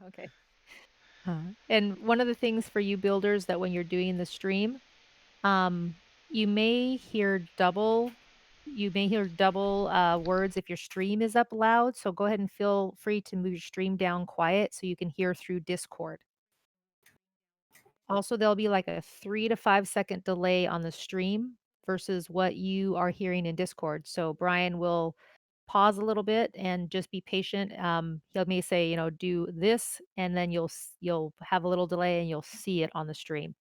Okay. And one of the things for you builders that when you're doing the stream, um, you may hear double words if your stream is up loud. So go ahead and feel free to move your stream down quiet so you can hear through Discord. Also, there'll be like a 3 to 5 second delay on the stream versus what you are hearing in Discord. So Brian will pause a little bit and just be patient. He may say, do this, and then you'll have a little delay and you'll see it on the stream.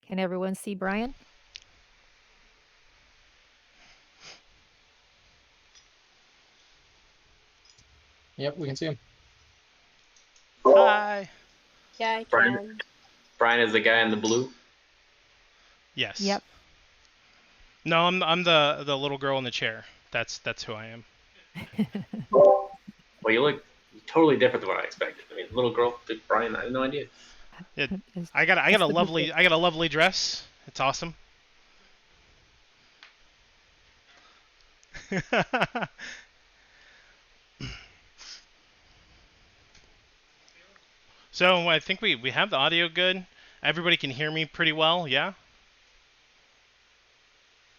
Can everyone see Brian? Yep, we can see him. Hi. Yeah, I Brian, can. Brian is the guy in the blue. Yes. Yep. No, I'm the little girl in the chair. That's who I am. Well, you look totally different than what I expected. I mean, little girl, big Brian. I had no idea. I got a lovely dress. It's awesome. So I think we have the audio good. Everybody can hear me pretty well, yeah?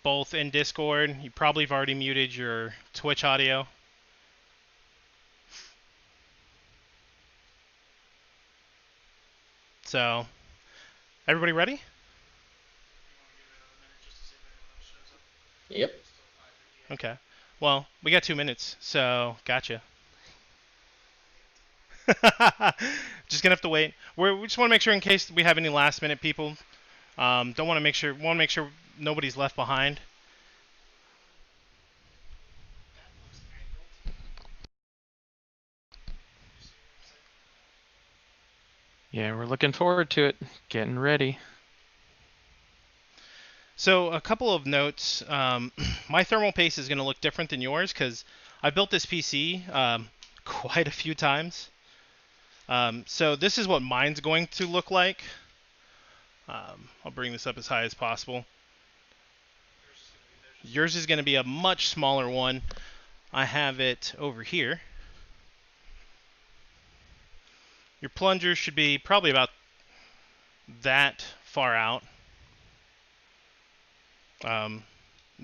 Both in Discord. You probably have already muted your Twitch audio. So, everybody ready? Yep. Okay. Well, we got 2 minutes, so gotcha. Just gonna have to wait. We just want to make sure in case we have any last minute people. Want to make sure nobody's left behind. Yeah, we're looking forward to it. Getting ready. So a couple of notes. My thermal paste is going to look different than yours because I built this PC quite a few times. So this is what mine's going to look like. I'll bring this up as high as possible. Yours is going to be a much smaller one. I have it over here. Your plunger should be probably about that far out.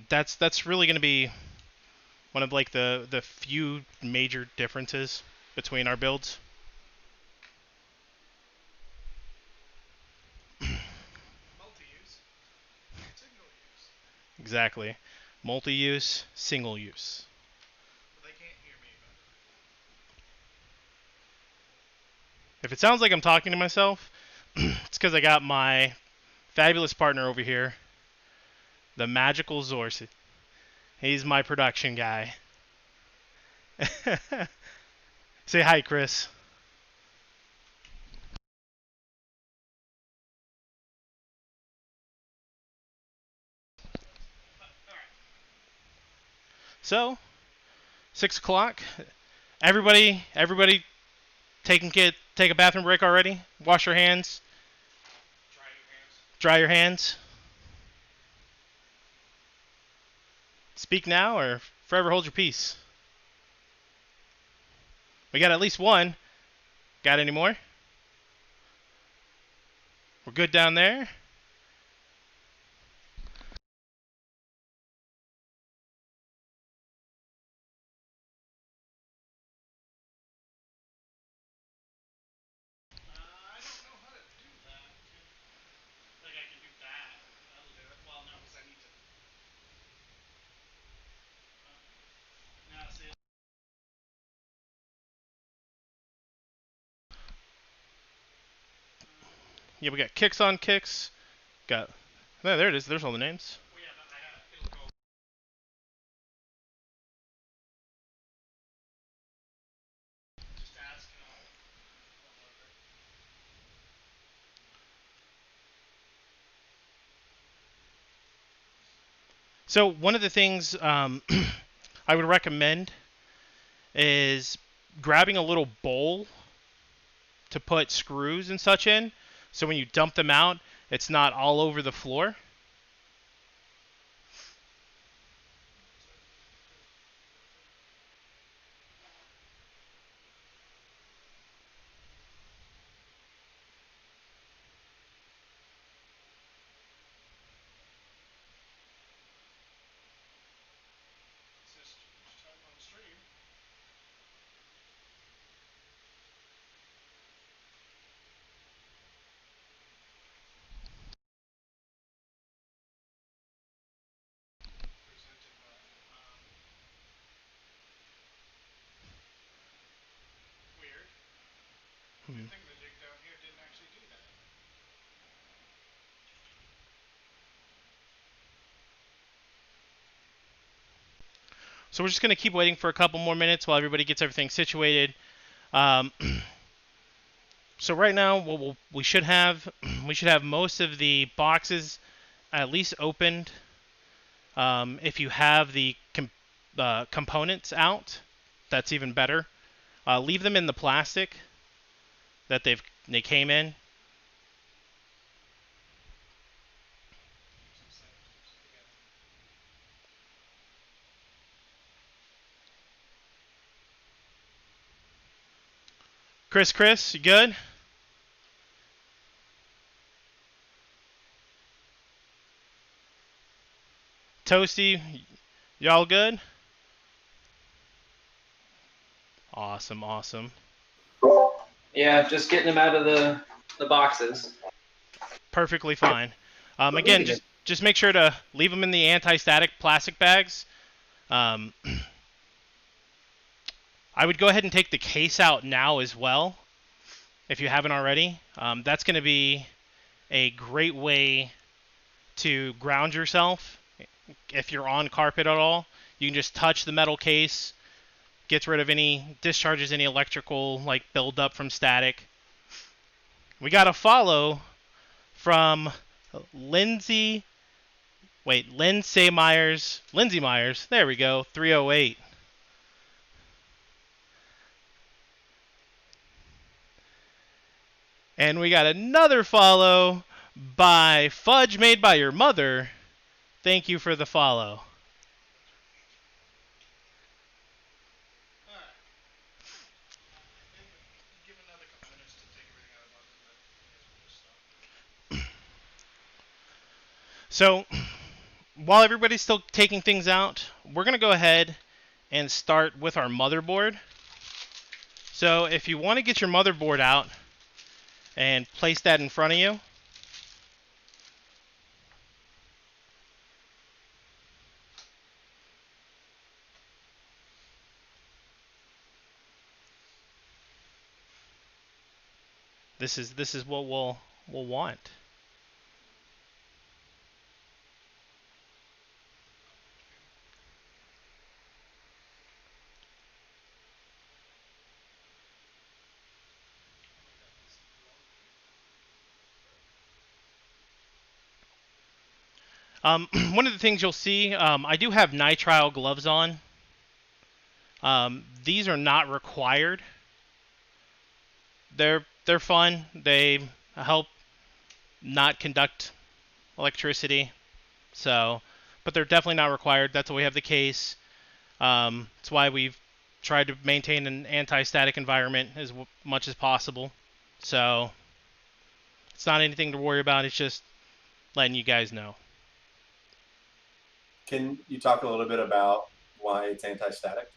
That's really going to be one of like the few major differences between our builds. Multi-use, single use. Exactly. Multi-use, single use. But they can't hear me. If it sounds like I'm talking to myself, it's because I got my fabulous partner over here, the magical Zorsi. He's my production guy. Say hi, Chris. So, 6 o'clock. Everybody, take a bathroom break already. Wash your hands. Dry your hands. Speak now or forever hold your peace. We got at least one. Got any more? We're good down there. Yeah, we got kicks on kicks. Got there it is. There's all the names. So one of the things I would recommend is grabbing a little bowl to put screws and such in, so when you dump them out, it's not all over the floor. So we're just going to keep waiting for a couple more minutes while everybody gets everything situated. Um, so right now, we should have most of the boxes at least opened. If you have the components out, that's even better. Leave them in the plastic that they came in. Chris, you good? Toasty, y'all good? Awesome. Yeah, just getting them out of the boxes. Perfectly fine. But Again, leaving it. just make sure to leave them in the anti-static plastic bags. I would go ahead and take the case out now as well, if you haven't already. That's going to be a great way to ground yourself if you're on carpet at all. You can just touch the metal case, gets rid of discharges any electrical like buildup from static. We got a follow from Lindsay Myers. There we go, 308. And we got another follow by Fudge Made by Your Mother. Thank you for the follow. So, while everybody's still taking things out, we're going to go ahead and start with our motherboard. So, if you want to get your motherboard out and place that in front of you, this is what we'll want. One of the things you'll see, I do have nitrile gloves on. These are not required. They're fun. They help not conduct electricity. So, but they're definitely not required. That's why we have the case. That's why we've tried to maintain an anti-static environment as much as possible. So, it's not anything to worry about. It's just letting you guys know. Can you talk a little bit about why it's anti-static?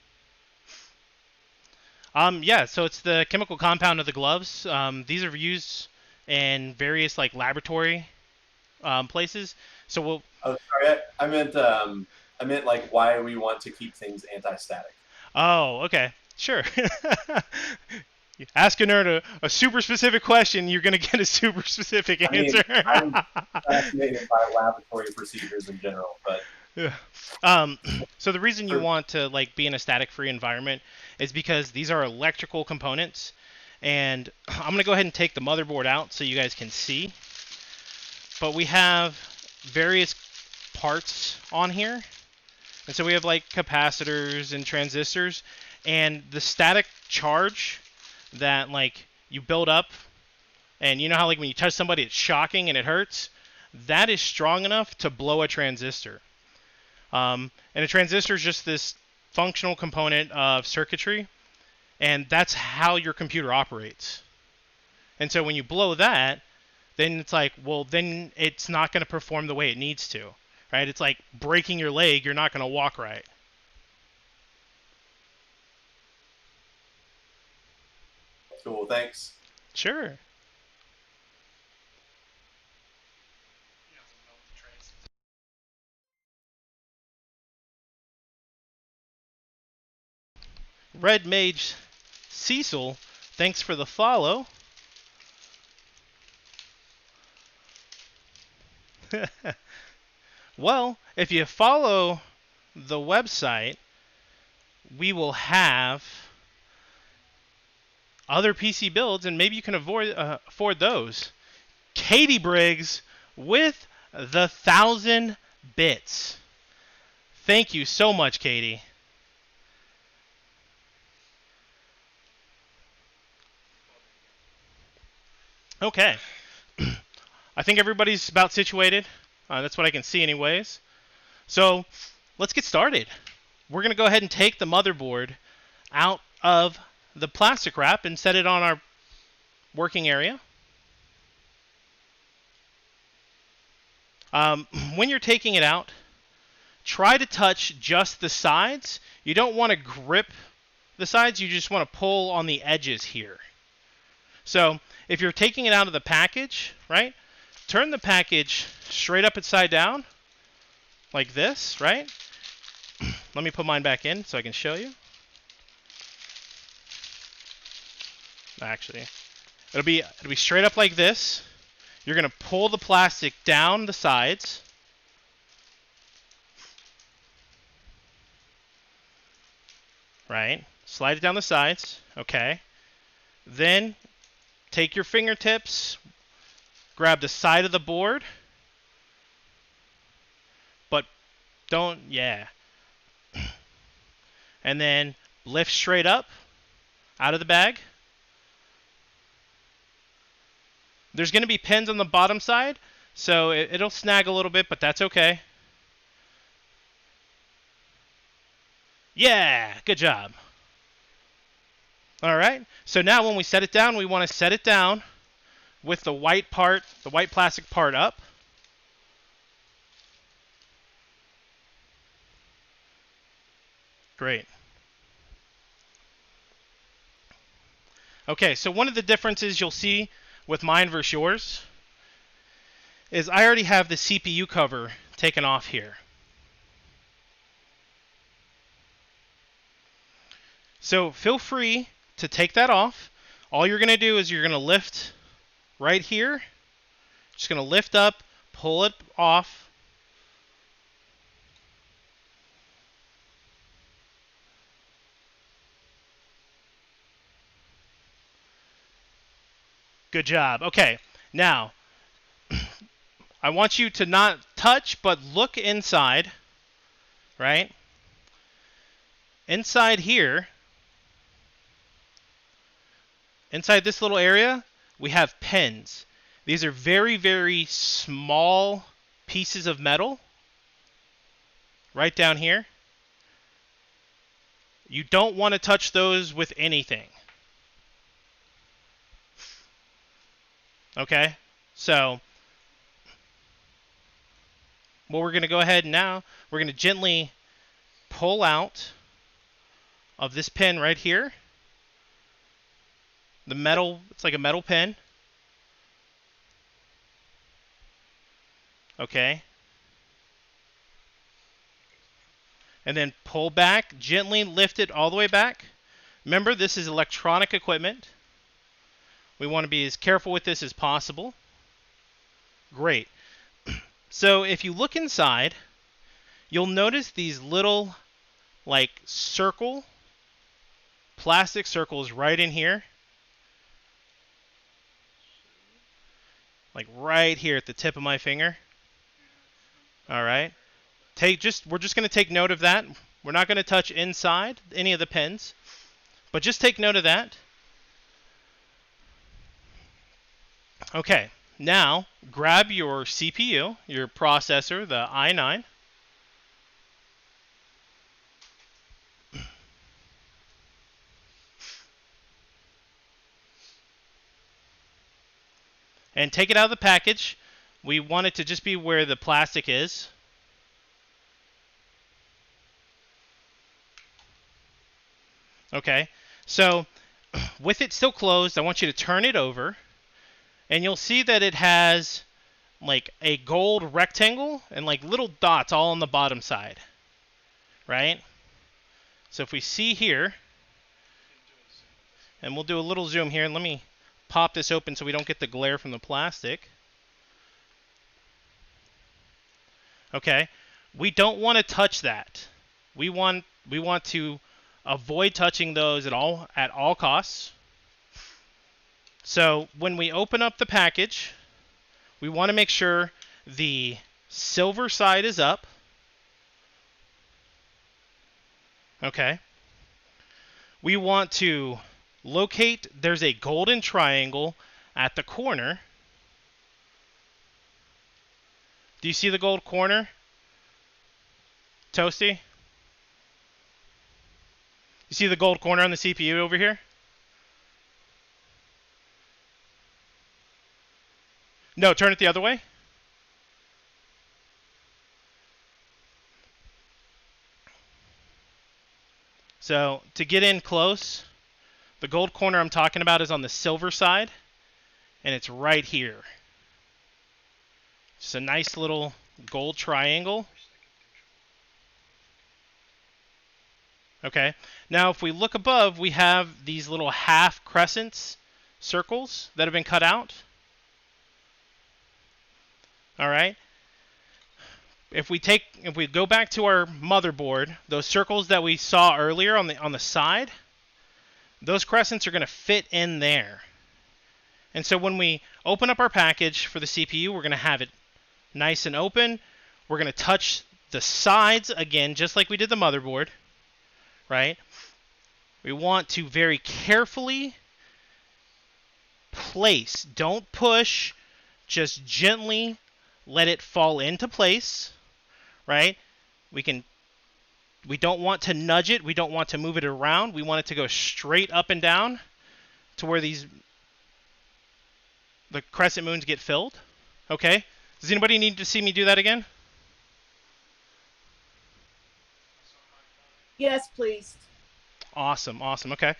Yeah, so it's the chemical compound of the gloves. These are used in various like laboratory places. So we'll. Oh, sorry, I meant like why we want to keep things anti-static. Oh, okay, sure. Asking her a super specific question, you're gonna get a super specific answer. I'm fascinated by laboratory procedures in general, but Yeah. So the reason you want to like be in a static-free environment is because these are electrical components, and I'm gonna go ahead and take the motherboard out so you guys can see. But we have various parts on here, and so we have like capacitors and transistors, and the static charge that like you build up, and you know how like when you touch somebody it's shocking and it hurts. That is strong enough to blow a transistor. And a transistor is just this functional component of circuitry, and that's how your computer operates. And so when you blow that, then it's like, well, then it's not going to perform the way it needs to, right? It's like breaking your leg, you're not going to walk right. cool. Thanks. Sure. Red Mage Cecil, thanks for the follow. Well, if you follow the website, we will have other PC builds, and maybe you can afford those. Katie Briggs with the 1,000 bits. Thank you so much, Katie. Okay. I think everybody's about situated. That's what I can see anyways. So let's get started. We're going to go ahead and take the motherboard out of the plastic wrap and set it on our working area. When you're taking it out, try to touch just the sides. You don't want to grip the sides. You just want to pull on the edges here. So if you're taking it out of the package, right, turn the package straight up upside down like this, right? Let me put mine back in so I can show you. Actually, it'll be straight up like this. You're going to pull the plastic down the sides. Right? Slide it down the sides. Okay. Then take your fingertips, grab the side of the board, but don't, yeah. And then lift straight up out of the bag. There's going to be pins on the bottom side, so it'll snag a little bit, but that's okay. Yeah, good job. All right, so now when we set it down, we want to set it down with the white part, the white plastic part up. Great. Okay, so one of the differences you'll see with mine versus yours is I already have the CPU cover taken off here. So feel free to take that off. All you're going to do is you're going to lift right here. Just going to lift up, pull it off. Good job. Okay, now I want you to not touch, but look inside, right? Inside here, inside this little area, we have pins. These are very, very small pieces of metal right down here. You don't want to touch those with anything. Okay, so what we're going to go ahead now, we're going to gently pull out of this pin right here. The metal, it's like a metal pin. Okay. And then pull back, gently lift it all the way back. Remember, this is electronic equipment. We want to be as careful with this as possible. Great. So if you look inside, you'll notice these little like plastic circles right in here. Like right here at the tip of my finger. All right. We're just going to take note of that. We're not going to touch inside any of the pins, but just take note of that. Okay, now grab your CPU, your processor, the i9. And take it out of the package. We want it to just be where the plastic is. Okay, so with it still closed, I want you to turn it over. And you'll see that it has like a gold rectangle and like little dots all on the bottom side. Right? So if we see here, and we'll do a little zoom here, and let me pop this open so we don't get the glare from the plastic. Okay, we don't want to touch that. We want to avoid touching those at all costs. So when we open up the package, we want to make sure the silver side is up. Okay. We want to locate, there's a golden triangle at the corner. Do you see the gold corner? Toasty? You see the gold corner on the CPU over here? No, turn it the other way. So to get in close, the gold corner I'm talking about is on the silver side, and it's right here. Just a nice little gold triangle. Okay, now if we look above, we have these little half crescents, circles that have been cut out. All right. If we go back to our motherboard, those circles that we saw earlier on the side, those crescents are going to fit in there. And so when we open up our package for the CPU, we're going to have it nice and open. We're going to touch the sides again, just like we did the motherboard, right? We want to very carefully place. Don't push, just gently let it fall into place. Right? We don't want to nudge it. We don't want to move it around. We want it to go straight up and down to where the crescent moons get filled. Okay? Does anybody need to see me do that again? Yes, please. Awesome. Okay.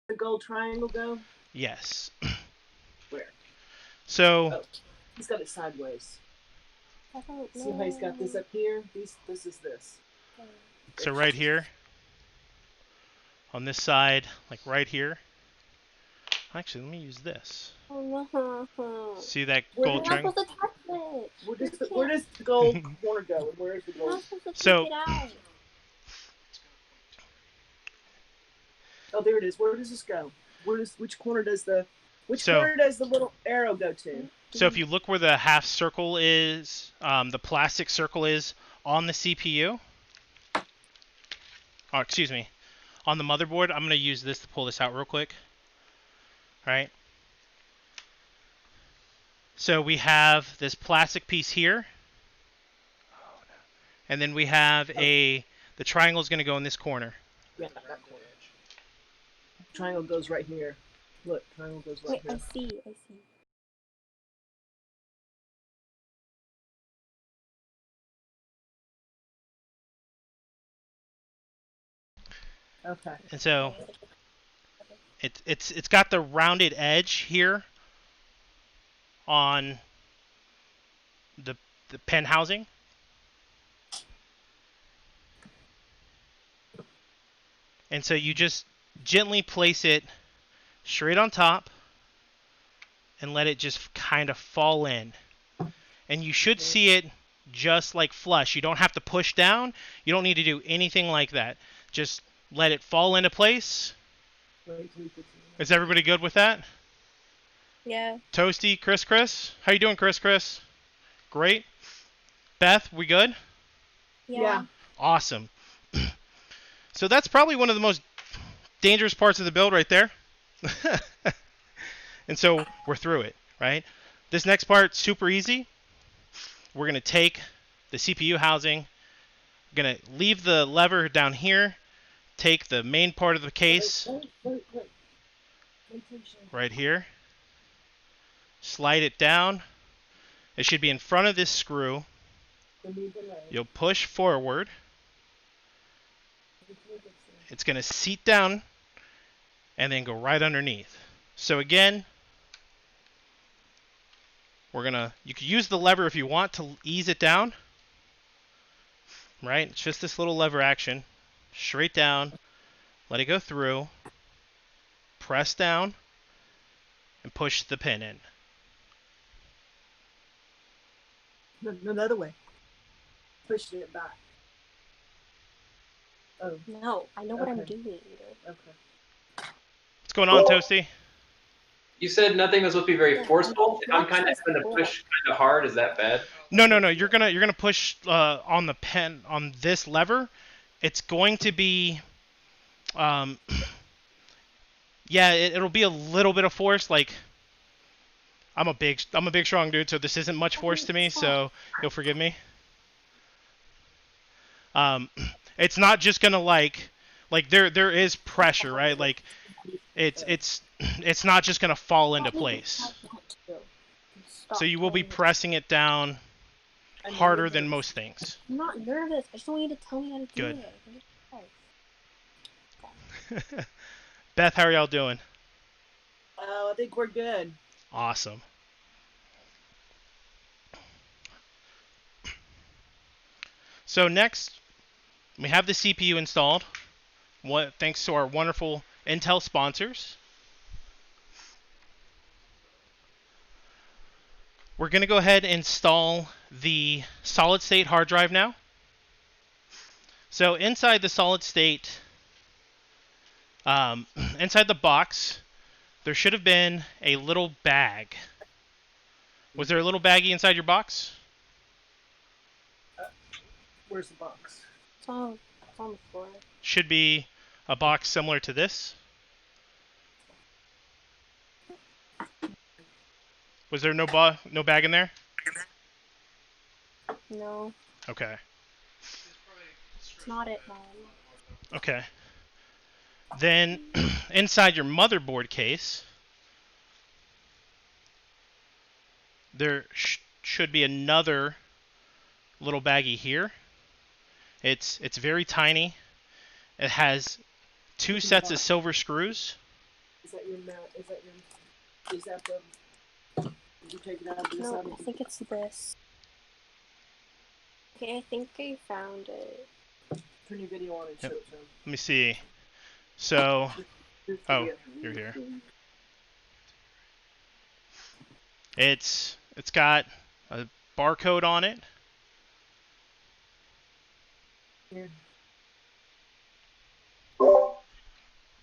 The gold triangle go? Yes. Where? So. Oh, he's got it sideways. See how he's got this up here? This is this. So right here. On this side, like right here. Actually, let me use this. See that gold triangle? Where does the gold corner go? And where is the gold? So. Oh, there it is. Where does this go? Which corner does the little arrow go to? So if you look where the half circle is, the plastic circle is on the CPU. Oh, excuse me. On the motherboard, I'm going to use this to pull this out real quick. All right. So we have this plastic piece here. And then we have the triangle is going to go in this corner. Yeah, that corner. Triangle goes right here. Look, triangle goes right here. I see. Okay. And so it's got the rounded edge here on the pen housing. And so you just gently place it straight on top and let it just kind of fall in. And you should see it just like flush. You don't have to push down. You don't need to do anything like that. Just let it fall into place. Is everybody good with that? Yeah. Toasty, Chris? How you doing, Chris? Great. Beth, we good? Yeah. Awesome. So that's probably one of the most dangerous parts of the build right there. And so we're through it, right? This next part, super easy. We're going to take the CPU housing. We're going to leave the lever down here. Take the main part of the case right here. Slide it down. It should be in front of this screw. You'll push forward. It's going to seat down and then go right underneath. So again, you could use the lever if you want to ease it down. Right? It's just this little lever action. Straight down. Let it go through. Press down. and push the pin in. No, the other way. Pushing it back. Oh, No, I know what I'm Okay. doing. okay. What's going on, Toasty? You said nothing was supposed to be very Yeah, forceful. If I'm watch kind of this going to before. push kind of hard, is that bad? No. You're gonna push on the pen on this lever. It's going to be, yeah, it'll be a little bit of force. Like I'm a big strong dude, so this isn't much force to me. So you'll forgive me. It's not just gonna like there is pressure, right? Like it's not just gonna fall into place. Go. Stop So you will be telling me. pressing it down I know harder you're than nervous. most things. I'm not nervous. I just want you to tell me how to do Good. it. Beth, how are y'all doing? I think we're good. Awesome. So next, we have the CPU installed. Thanks to our wonderful Intel sponsors. We're going to go ahead and install the solid state hard drive now. So inside the solid state, inside the box, there should have been a little bag. Was there a little baggie inside your box? Where's the box? It's on the floor. Should be a box similar to this. Was there no bag in there? No, Okay. it's not it, Mom. Okay. Then inside your motherboard case, there should be another little baggie here. It's very tiny. It has 2 sets of silver screws. Is that your mount? Is that the? Did you take it out of this? No, out I of think it's this. Okay, I think I found it. Turn your video on and show Yep. it to him. Let me see. So, Here's the oh, video. you're here. It's got a barcode on it. Here.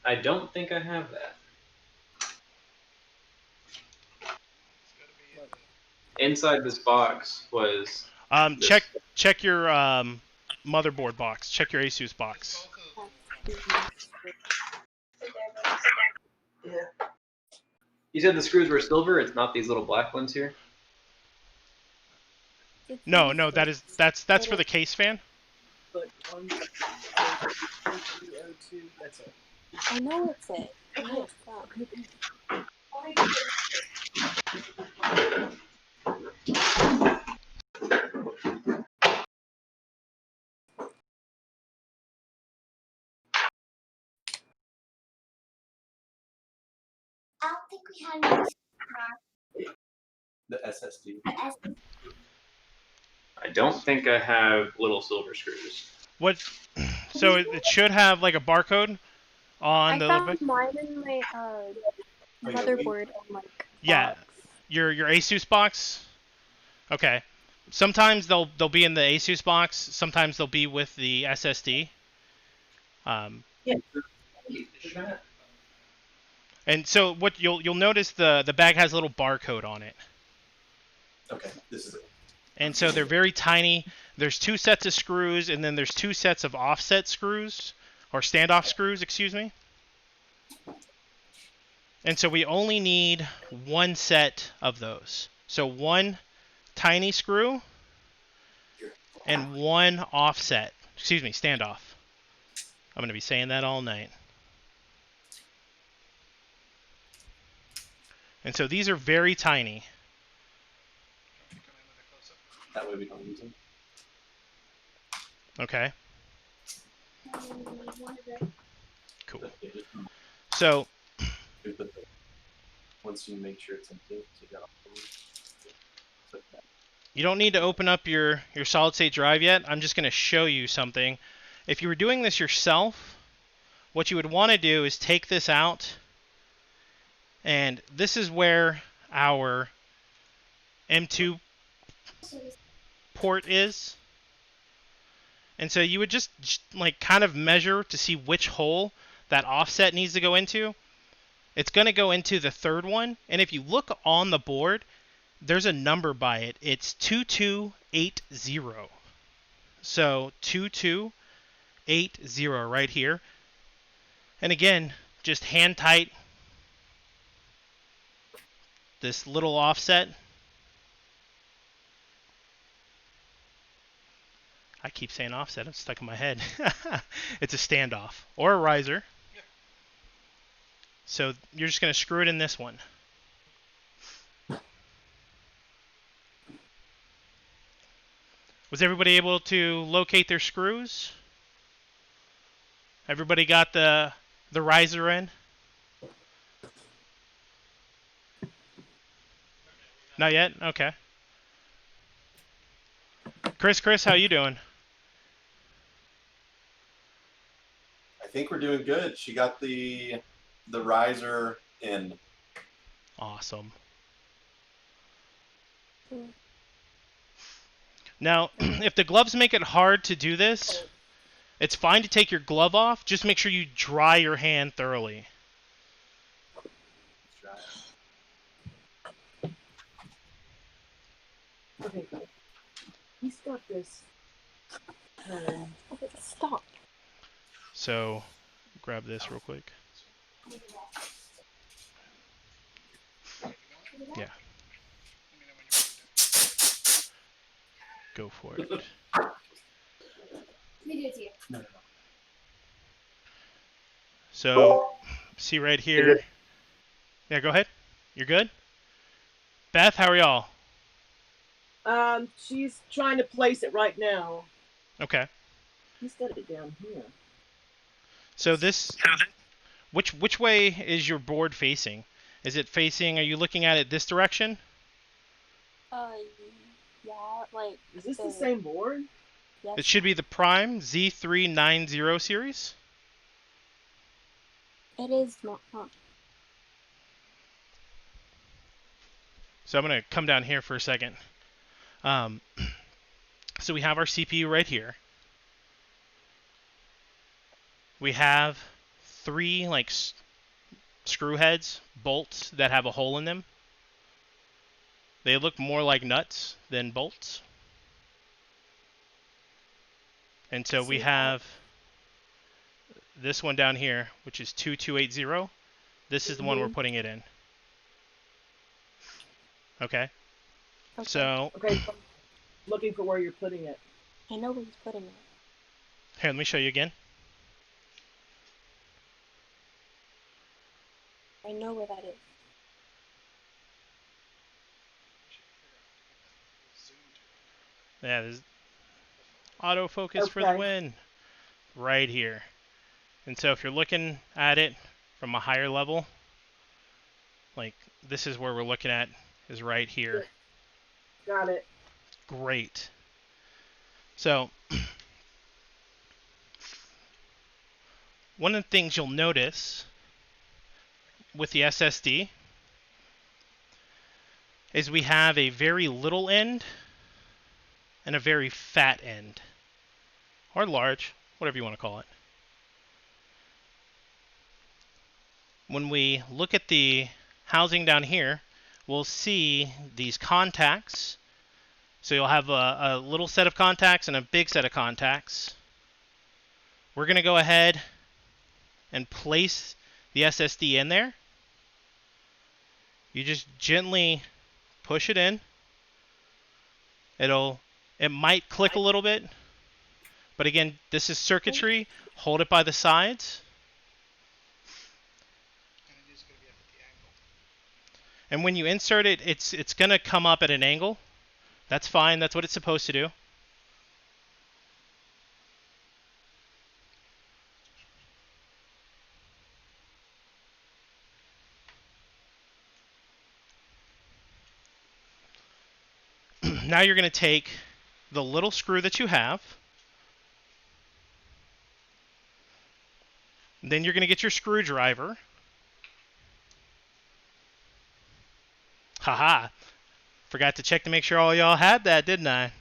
I don't think I have that. Inside this box was this. Check your motherboard box. Check your Asus box. Yeah. You said the screws were silver. It's not these little black ones here. No, that's for the case fan. But 10302. That's it. I know it's it. I know it's that. I don't think we had any The SSD. I don't think I have little silver screws. What? So it should have like a barcode on I the. found mine in my motherboard and like Yeah, box. your Asus box. Okay. Sometimes they'll be in the Asus box. Sometimes they'll be with the SSD. Yeah. And so what you'll notice the bag has a little barcode on it. Okay, this is it. And so they're very tiny. There's 2 sets of screws, and then there's 2 sets of offset screws, or standoff screws, excuse me. And so we only need 1 set of those. So 1 tiny screw and 1 offset. Excuse me, standoff. I'm going to be saying that all night. And so these are very tiny. That way we don't use them. Okay. Cool. So Once you make sure it's empty, so you got all click that. you don't need to open up your solid state drive yet. I'm just going to show you something. If you were doing this yourself, what you would want to do is take this out And this is where our M2 port is. And so you would just like kind of measure to see which hole that offset needs to go into. It's going to go into the third one. And if you look on the board, there's a number by it. It's 2280. So 2280 right here. And again, just hand tight this little offset. I keep saying offset. It's stuck in my head. It's a standoff or a riser. So you're just going to screw it in this one. Was everybody able to locate their screws? Everybody got the riser in? Not yet? Okay. Chris, how you doing? I think we're doing good. She got the riser in. Awesome. Now, if the gloves make it hard to do this, it's fine to take your glove off. Just make sure you dry your hand thoroughly. Okay. He's got this. Okay, stop. So, grab this real quick. Yeah. Go for it. So, see right here. Yeah, go ahead. You're good? Beth, how are y'all? She's trying to place it right now. Okay. He's got it down here. So this, which way is your board facing? Is it facing, are you looking at it this direction? Yeah, like. Is this the same board? Yes. It should be the Prime Z390 series. It is not. So I'm going to come down here for a second. So we have our CPU right here. We have 3 like screw heads, bolts that have a hole in them. They look more like nuts than bolts. And so we have this one down here, which is 2280. This is the one we're putting it in. Okay. So. Okay. Looking for where you're putting it. I know where he's putting it. Here, let me show you again. I know where that is. Yeah, there's autofocus for the win. Right here. And so if you're looking at it from a higher level, like this is where we're looking at, is right here. Got it. Great. So one of the things you'll notice with the SSD is we have a very little end and a very fat end, or large, whatever you want to call it. When we look at the housing down here, we'll see these contacts. So you'll have a little set of contacts and a big set of contacts. We're going to go ahead and place the SSD in there. You just gently push it in. It might click a little bit, but again, this is circuitry. Hold it by the sides. And when you insert it, it's going to come up at an angle. That's fine. That's what it's supposed to do. Now you're going to take the little screw that you have. Then you're going to get your screwdriver. Haha. Forgot to check to make sure all y'all had that, didn't I?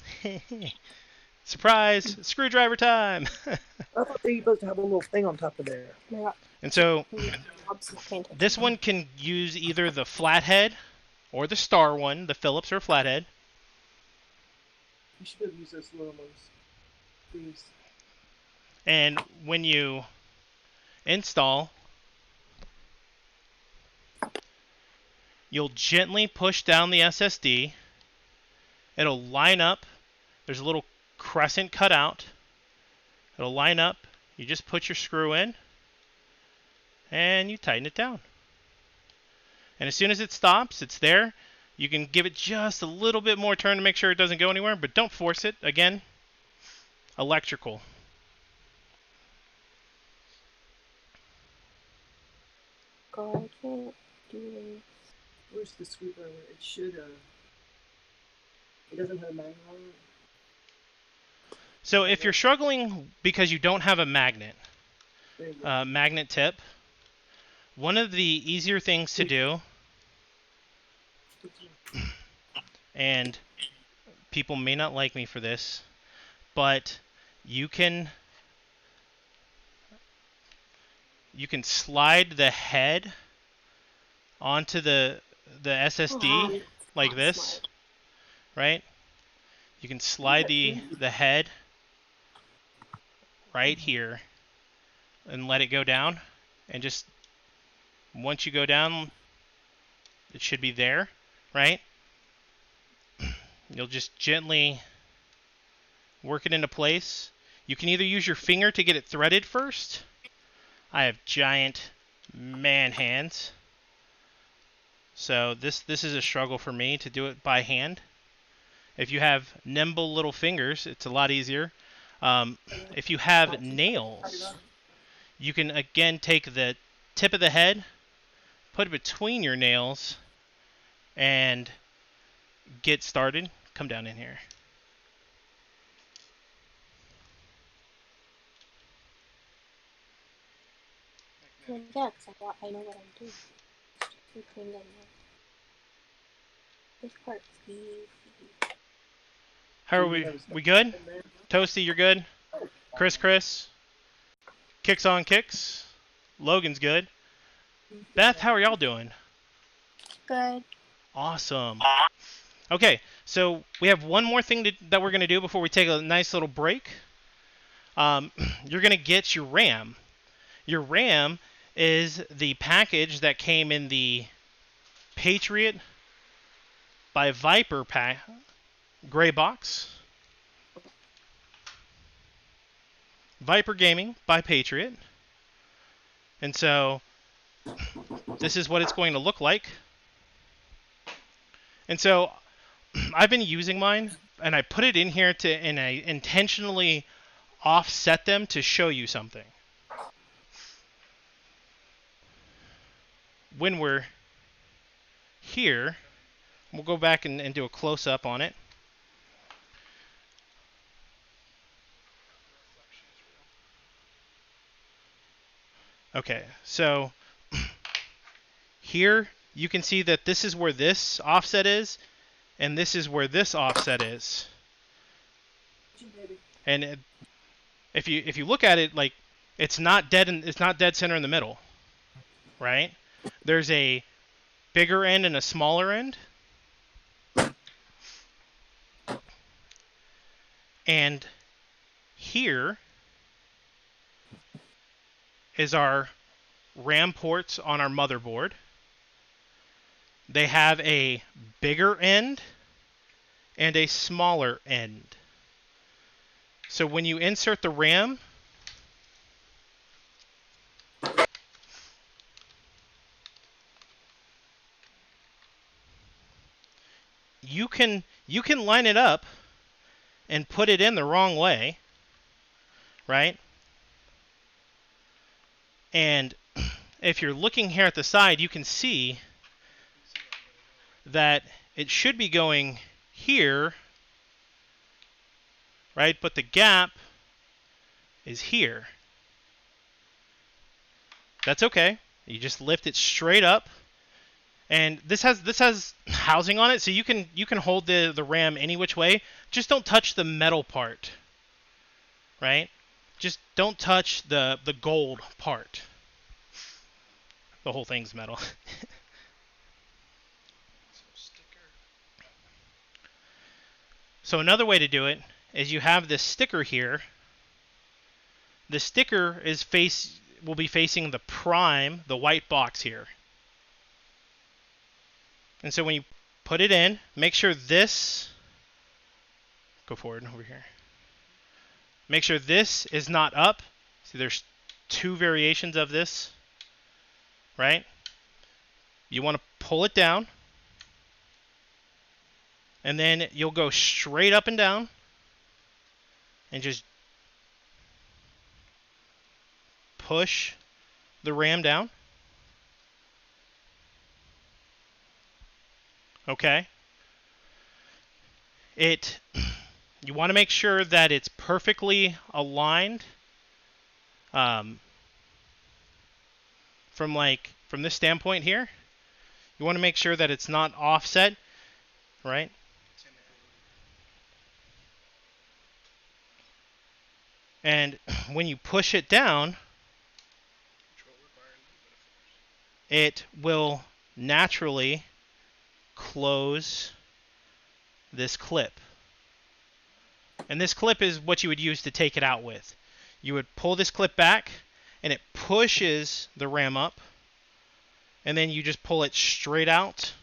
Surprise! Screwdriver time! I thought they were supposed to have a little thing on top of there. Yeah. And so Bob's not paying attention. this one can use either the flathead or the star one, the Phillips or flathead. You should have used those little ones. Please. And when you install, you'll gently push down the SSD. It'll line up. There's a little crescent cut out. It'll line up. You just put your screw in and you tighten it down. And as soon as it stops, it's there. You can give it just a little bit more turn to make sure it doesn't go anywhere, but don't force it. Again, electrical. God, I can't do this. Where's the screwdriver? It should, it doesn't have a magnet on it. So if you're struggling because you don't have a magnet, There you go. magnet tip, one of the easier things to do, and people may not like me for this, but you can slide the head onto the SSD like this, right? You can slide the head right here and let it go down, and just once you go down, it should be there, right? You'll just gently work it into place. You can either use your finger to get it threaded first. I have giant man hands, so this is a struggle for me to do it by hand. If you have nimble little fingers, it's a lot easier. If you have nails, you can again take the tip of the head, put it between your nails, and get started. Come down in here. Well, yeah, because I know what I'm doing. Just between them. This part's easy. How are we? We good? Toasty, you're good? Chris? Kicks on kicks. Logan's good. Beth, how are y'all doing? Good. Awesome. Okay, so we have one more thing that we're going to do before we take a nice little break. You're going to get your RAM. Your RAM is the package that came in the Patriot by Viper gray box. Viper Gaming by Patriot. And so this is what it's going to look like. And so I've been using mine, and I put it in here and I intentionally offset them to show you something. When we're here, we'll go back and do a close-up on it. Okay, so here you can see that this is where this offset is, and this is where this offset is. And if you look at it, like, it's not dead center in the middle, right? There's a bigger end and a smaller end. And here is our RAM ports on our motherboard. They have a bigger end and a smaller end. So when you insert the RAM, you can line it up and put it in the wrong way, right? And if you're looking here at the side, you can see that it should be going here, right? But the gap is here. That's okay. You just lift it straight up, And this has housing on it, so you can hold the RAM any which way. Just don't touch the metal part, right? Just don't touch the gold part. The whole thing's metal. So another way to do it is you have this sticker here. The sticker will be facing the prime, the white box here. And so when you put it in, make sure this, go forward over here. Make sure this is not up. See, there's two variations of this, right? You want to pull it down, and then you'll go straight up and down, and just push the RAM down. Okay. You want to make sure that it's perfectly aligned from this standpoint here. You want to make sure that it's not offset, right? And when you push it down, it will naturally close this clip. And this clip is what you would use to take it out with. You would pull this clip back, and it pushes the RAM up, and then you just pull it straight out.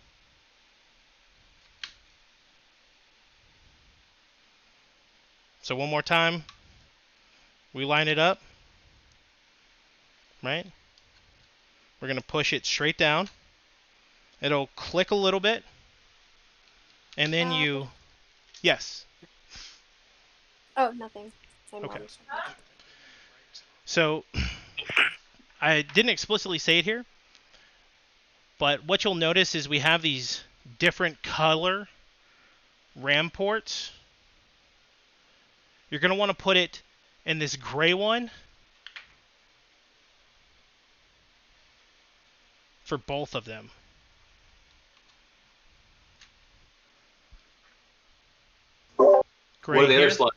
So one more time, we line it up, right? We're going to push it straight down. It'll click a little bit, and then yes. Oh, nothing. My Okay. mom's. So I didn't explicitly say it here, but what you'll notice is we have these different color RAM ports. You're going to want to put it in this gray one for both of them. Gray What are the here. other slots?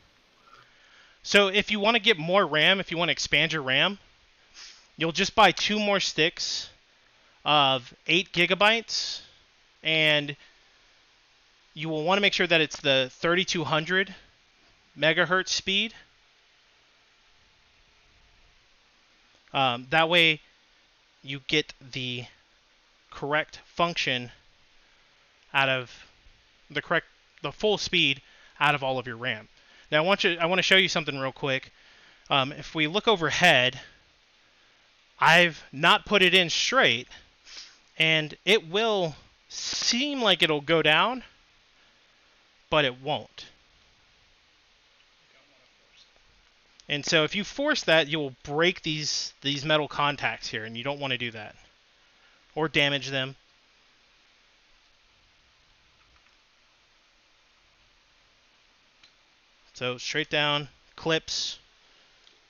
So if you want to get more RAM, if you want to expand your RAM, you'll just buy 2 more sticks of 8 gigabytes, and you will want to make sure that it's the 3200 megahertz speed. That way you get the correct function out of the full speed out of all of your RAM. Now I want to show you something real quick. If we look overhead, I've not put it in straight, and it will seem like it'll go down, but it won't. And so if you force that, you will break these metal contacts here, and you don't want to do that or damage them. So straight down, clips,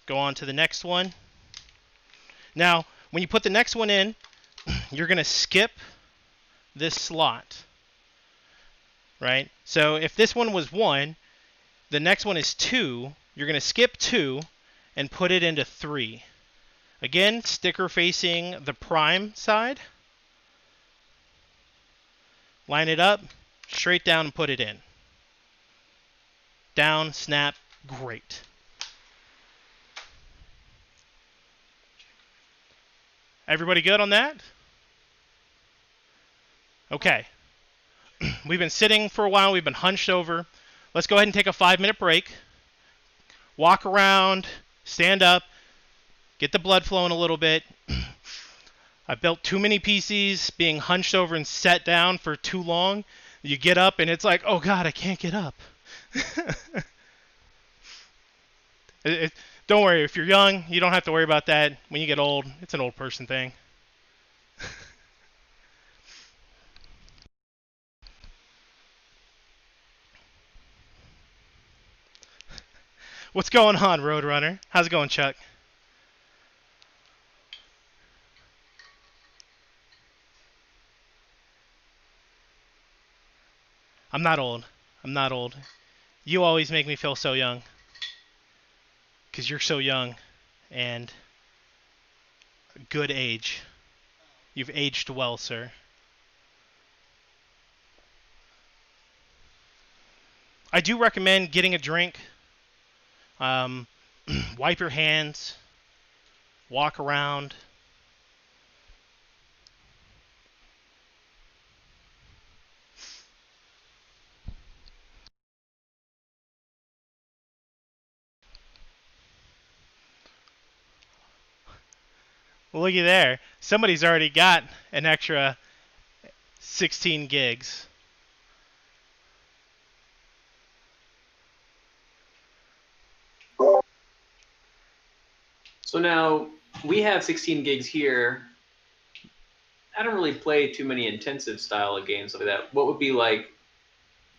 go on to the next one. Now, when you put the next one in, you're going to skip this slot, right? So if this one was 1, the next one is 2. You're going to skip 2 and put it into 3. Again, sticker facing the prime side. Line it up, straight down and put it in. Down, snap, great. Everybody good on that? Okay. We've been sitting for a while. We've been hunched over. Let's go ahead and take a 5-minute break. Walk around, stand up, get the blood flowing a little bit. I've built too many PCs being hunched over and set down for too long. You get up and it's like, oh God, I can't get up. Don't worry, if you're young, you don't have to worry about that. When you get old, it's an old person thing. What's going on, Roadrunner? How's it going, Chuck? I'm not old. I'm not old. You always make me feel so young. 'Cause you're so young and good age. You've aged well, sir. I do recommend getting a drink. Um, wipe your hands. Walk around. Looky there. Somebody's already got an extra 16 gigs. So now we have 16 gigs here. I don't really play too many intensive style of games like that. What would be like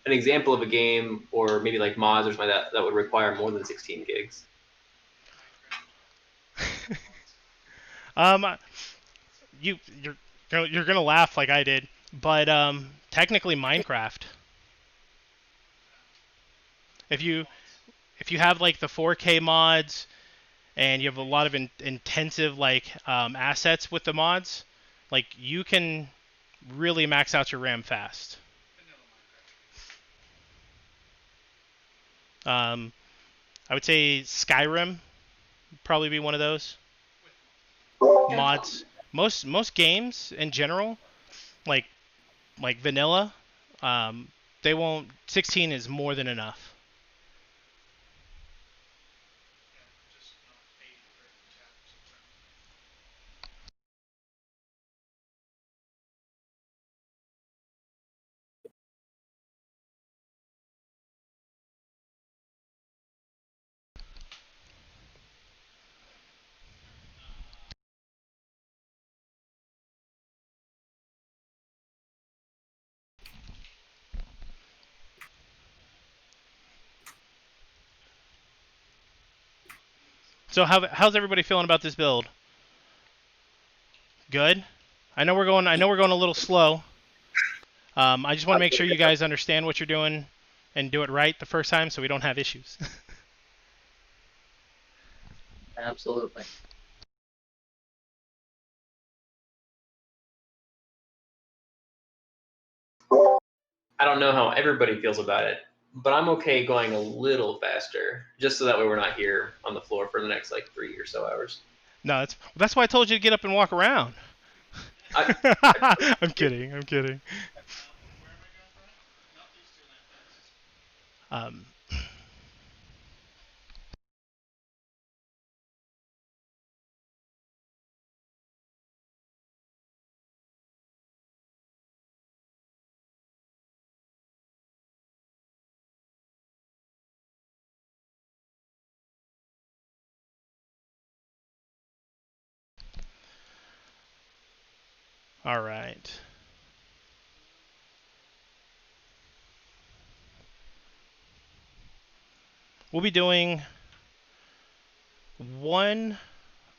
an example of a game, or maybe like mods or something like that would require more than 16 gigs? um, you you're gonna laugh like I did, but technically Minecraft. If you have like the 4K mods and you have a lot of intensive like assets with the mods, like you can really max out your RAM fast. I would say Skyrim would probably be one of those mods. Most games in general, like vanilla, um, they won't. 16 is more than enough. So how's everybody feeling about this build? Good. I know we're going. I know we're going a little slow. I just want to make sure you guys understand what you're doing and do it right the first time, so we don't have issues. Absolutely. I don't know how everybody feels about it, but I'm okay going a little faster, just so that way we're not here on the floor for the next like 3 or so hours. No, that's why I told you to get up and walk around. I'm kidding. I'm kidding. Um, all right. We'll be doing one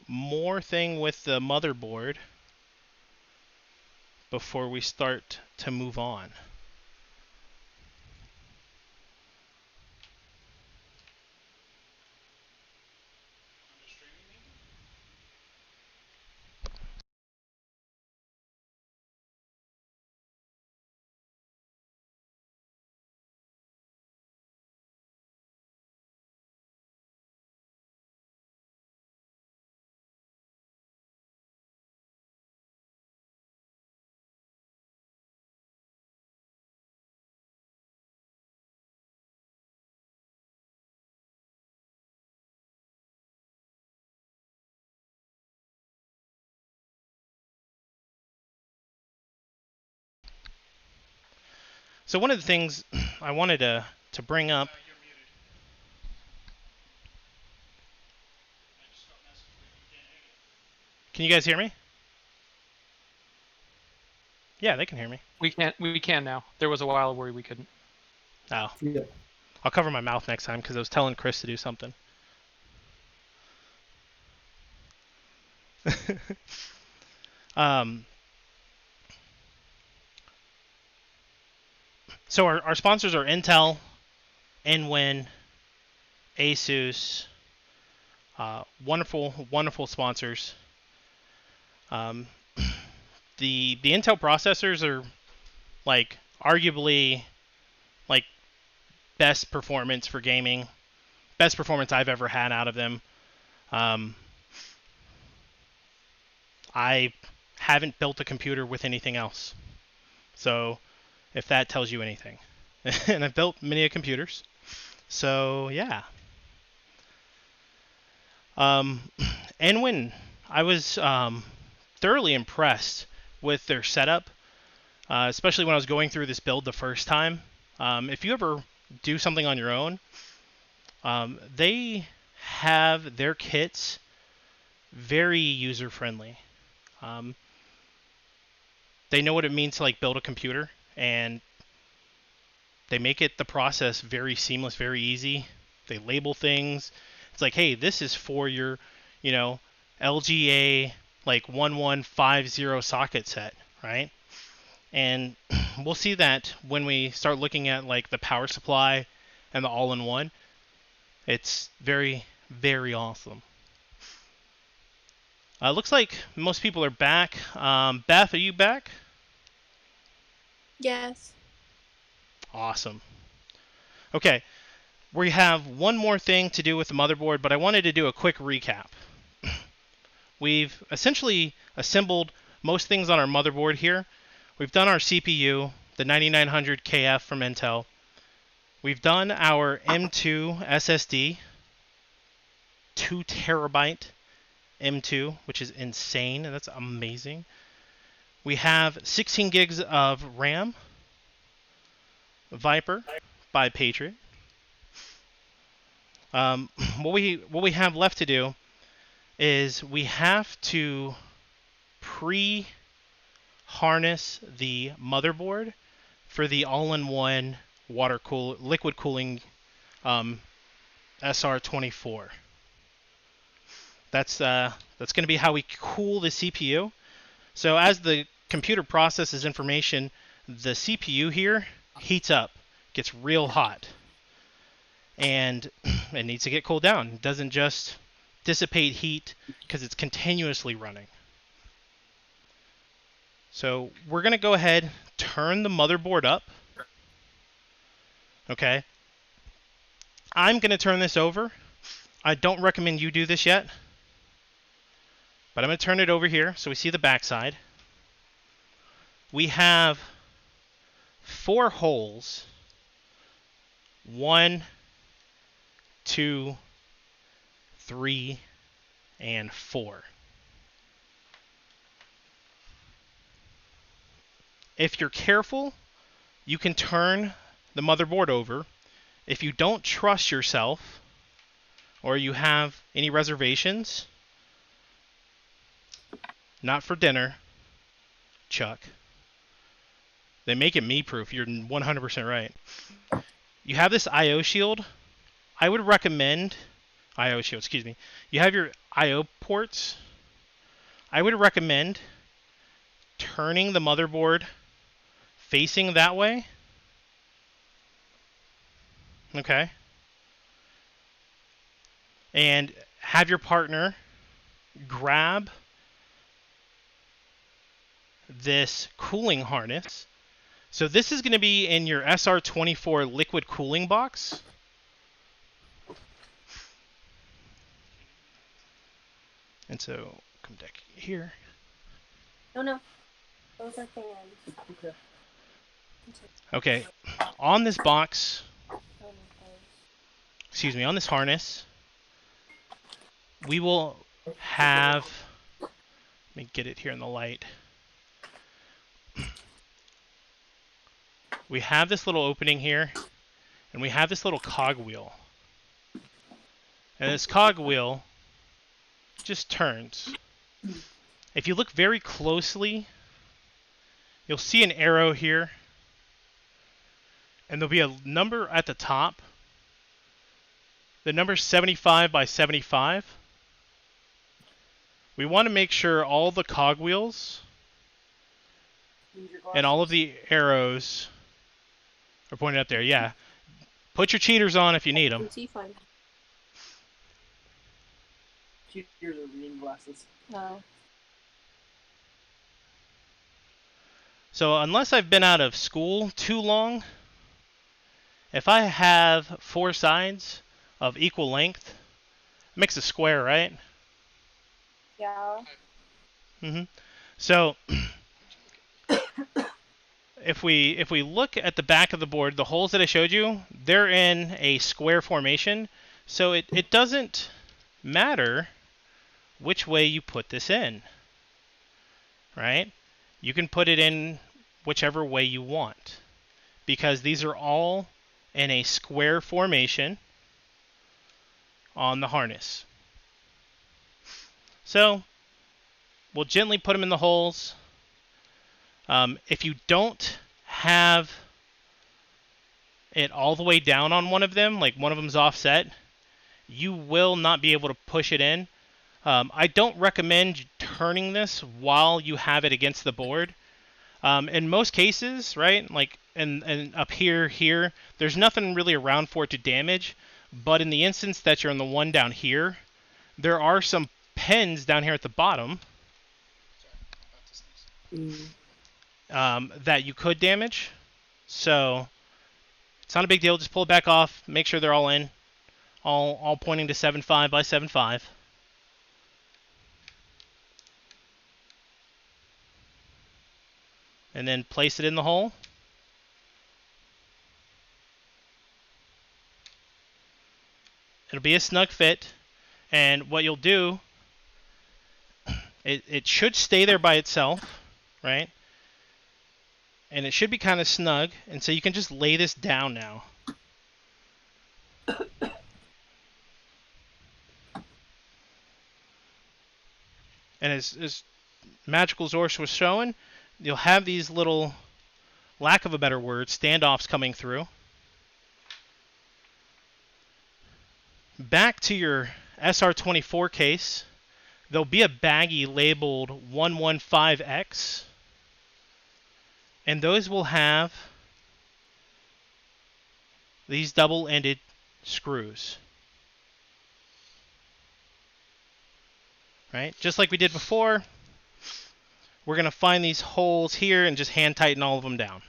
more thing with the motherboard before we start to move on. So one of the things I wanted to bring up. Can you guys hear me? Yeah, they can hear me. We can now. There was a while where we couldn't. Oh. Yeah. I'll cover my mouth next time because I was telling Chris to do something. um, So our sponsors are Intel, InWin, Asus. Wonderful sponsors. Um, the Intel processors are like arguably like best performance for gaming, best performance I've ever had out of them. I haven't built a computer with anything else, so if that tells you anything, and I've built many computers, so yeah. InWin, I was thoroughly impressed with their setup. Especially when I was going through this build the first time. If you ever do something on your own, they have their kits very user-friendly. They know what it means to like build a computer, and they make it the process very seamless, very easy. They label things. It's like, hey, this is for your, LGA like 1150 socket set, right? And we'll see that when we start looking at like the power supply and the all-in-one. It's very, very awesome. Looks like most people are back. Beth, are you back? Yes. Awesome. Okay, we have one more thing to do with the motherboard, but I wanted to do a quick recap. We've essentially assembled most things on our motherboard here. We've done our CPU, the 9900 KF from Intel. We've done our M2 SSD, 2 terabyte M2, which is insane, and that's amazing. We have 16 gigs of RAM, Viper by Patriot. What we have left to do is we have to pre-harness the motherboard for the all-in-one liquid cooling SR24. That's going to be how we cool the CPU. So as the computer processes information, the CPU here heats up, gets real hot, and it needs to get cooled down. It doesn't just dissipate heat because it's continuously running. So we're going to go ahead, turn the motherboard up. Okay. I'm going to turn this over. I don't recommend you do this yet, but I'm going to turn it over here so we see the backside. We have 4 holes. 1, 2, 3, and 4. If you're careful, you can turn the motherboard over. If you don't trust yourself, or you have any reservations, not for dinner, Chuck. They make it me-proof. You're 100% right. You have this I/O shield. I would recommend I/O shield. Excuse me. You have your I/O ports. I would recommend turning the motherboard facing that way. Okay. And have your partner grab this cooling harness. So this is going to be in your SR24 liquid cooling box. And so come back here. No. Those are fans. Okay. Okay. On this box, on this harness, we will have, let me get it here in the light. We have this little opening here, and we have this little cog wheel. And this cog wheel just turns. If you look very closely, you'll see an arrow here, and there'll be a number at the top. The number 75 by 75. We want to make sure all the cogwheels and all of the arrows Or pointed up there, yeah. Put your cheaters on if you need them. What's he find? Cheaters are reading glasses. Oh. So unless I've been out of school too long, if I have 4 sides of equal length, it makes a square, right? Yeah. So if we look at the back of the board, the holes that I showed you, they're in a square formation. So it doesn't matter which way you put this in, right? You can put it in whichever way you want, because these are all in a square formation on the harness. So we'll gently put them in the holes. If you don't have it all the way down on one of them, like one of them's offset, you will not be able to push it in. I don't recommend turning this while you have it against the board. In most cases, right, like and up here, there's nothing really around for it to damage. But in the instance that you're on the one down here, there are some pins down here at the bottom that you could damage. So it's not a big deal. Just pull it back off. Make sure they're all in. All pointing to 7.5 by 7.5. And then place it in the hole. It'll be a snug fit. And what you'll do, it should stay there by itself, right? And it should be kind of snug. And so you can just lay this down now. And as Magical Zorsh was showing, you'll have these little, lack of a better word, standoffs coming through. Back to your SR24 case, there'll be a baggie labeled 115X, and those will have these double-ended screws. Right? Just like we did before, we're going to find these holes here and just hand tighten all of them down.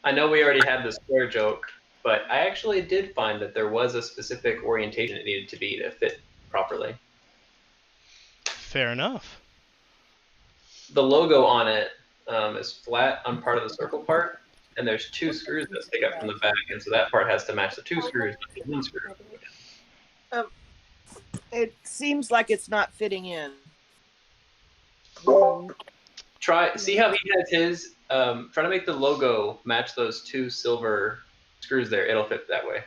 I know we already had the square joke, but I actually did find that there was a specific orientation it needed to be to fit properly. Fair enough. The logo on it is flat on part of the circle part, and there's 2 screws that stick up from the back, and so that part has to match the 2 screws, not the 1 screw. It seems like it's not fitting in. See how he has his. Try to make the logo match those 2 silver screws there. It'll fit that way.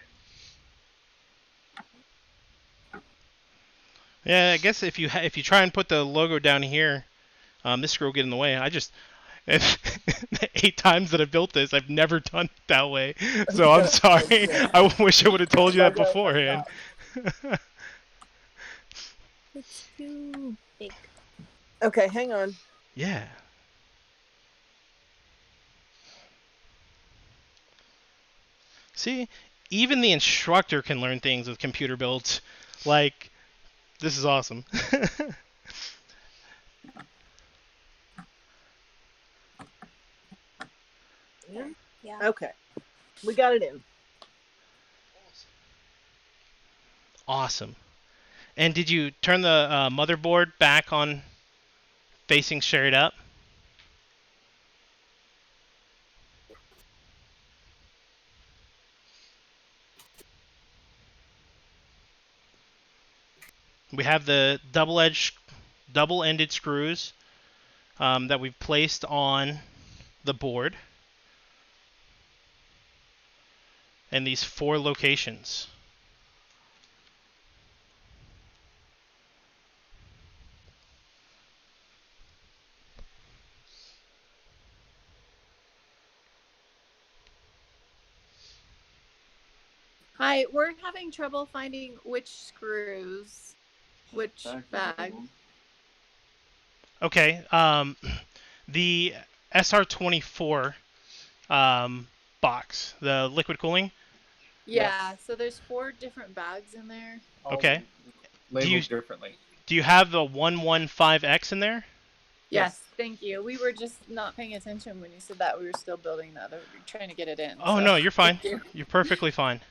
Yeah, I guess if you try and put the logo down here, this screw will get in the way. The 8 times that I've built this, I've never done it that way. So I'm sorry. I wish I would have told you that beforehand. It's too big. Okay, hang on. Yeah. See, even the instructor can learn things with computer builds. Like, this is awesome. Yeah. Okay, we got it in. Awesome. And did you turn the motherboard back on facing straight up? We have the double-ended screws that we've placed on the board in these 4 locations. Hi, we're having trouble finding which screws, which bag. Okay, the SR24 box, the liquid cooling. Yeah, so there's 4 different bags in there. Okay. Labeled differently. Do you have the 115X in there? Yes, thank you. We were just not paying attention when you said that. We were still building the other, trying to get it in. Oh so no, you're fine. thank you. You're perfectly fine.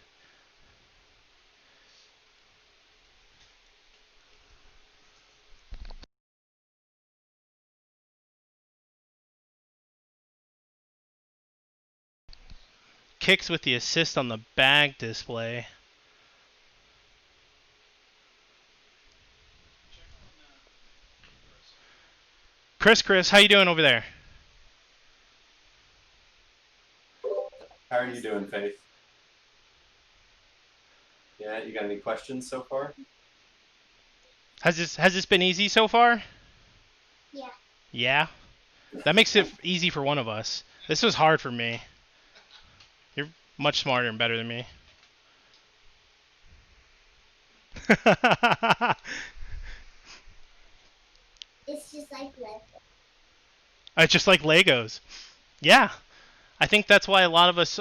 Kicks with the assist on the bag display. Chris, how you doing over there? How are you doing, Faith? Yeah, you got any questions so far? Has this been easy so far? Yeah. Yeah. That makes it easy for one of us. This was hard for me. You're much smarter and better than me. It's just like Lego. It's just like Legos. Yeah. I think that's why a lot of us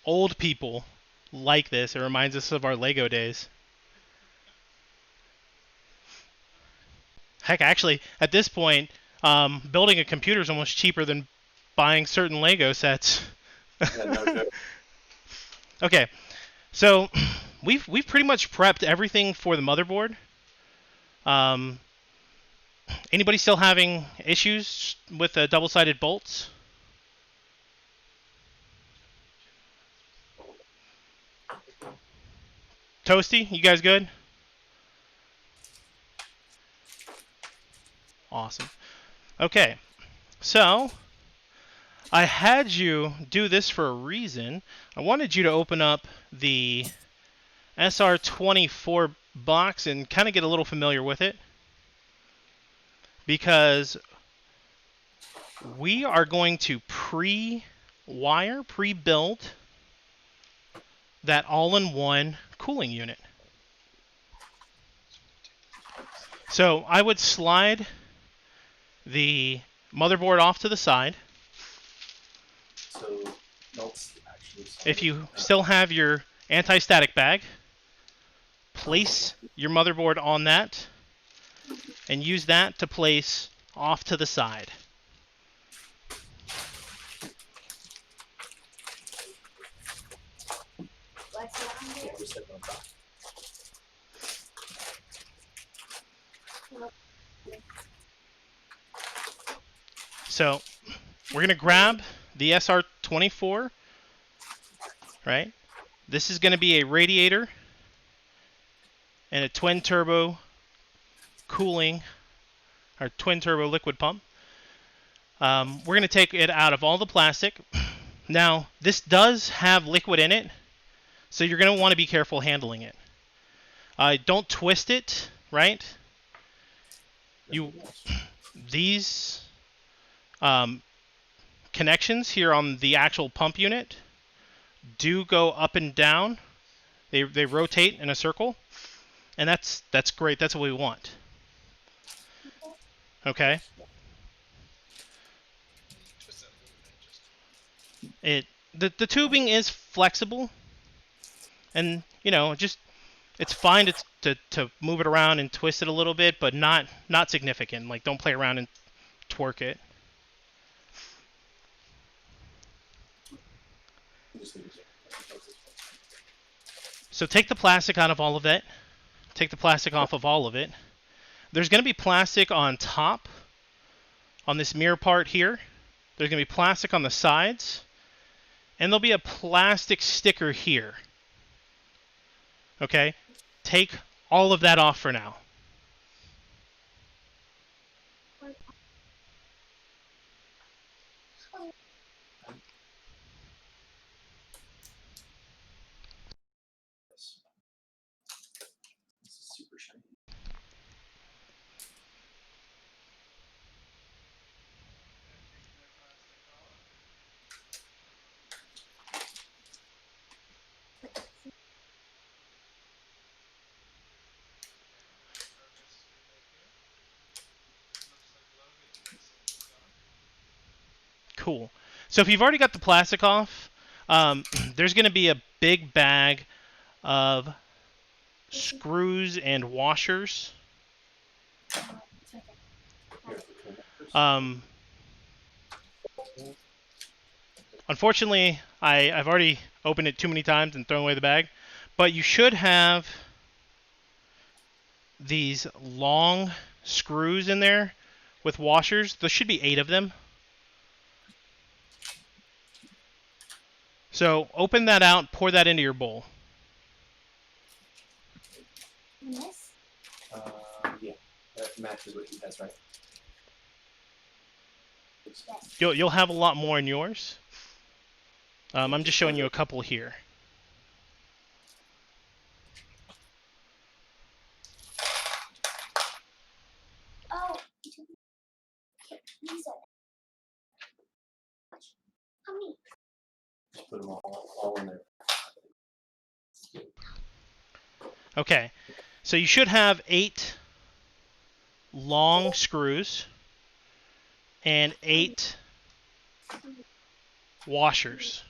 old people like this. It reminds us of our Lego days. Heck, actually, at this point, building a computer is almost cheaper than buying certain Lego sets. Yeah, no joke. Okay, so we've pretty much prepped everything for the motherboard. Anybody still having issues with the double-sided bolts? Toasty, you guys good? Awesome. Okay, so I had you do this for a reason. I wanted you to open up the SR24 box and kind of get a little familiar with it, because we are going to pre-wire, pre-build that all-in-one cooling unit. So I would slide the motherboard off to the side. So let's actually. If you still have your anti-static bag, place your motherboard on that and use that to place off to the side. What's on there? So we're going to grab the SR24, right? This is going to be a radiator and a twin turbo cooling, or twin turbo liquid pump. We're going to take it out of all the plastic. Now, this does have liquid in it, so you're going to want to be careful handling it. Don't twist it, right? These connections here on the actual pump unit do go up and down. They rotate in a circle, and that's great. That's what we want. Okay. The tubing is flexible, and just it's fine to move it around and twist it a little bit, but not significant. Like, don't play around and twerk it. So take the plastic out of all of it. Take the plastic off of all of it. There's going to be plastic on top, on this mirror part here. There's going to be plastic on the sides. And there'll be a plastic sticker here. Okay? Take all of that off for now. Super shiny. Cool. So if you've already got the plastic off, there's going to be a big bag of screws and washers. Unfortunately, I've already opened it too many times and thrown away the bag, but you should have these long screws in there with washers. There should be 8 of them. So open that out, pour that into your bowl. Yes. Yeah, that matches what he has, right? You'll have a lot more in yours. I'm just showing you a couple here. Oh. Okay, these are. How many? Just put them all in there. Okay, so you should have 8 long screws and 8 washers.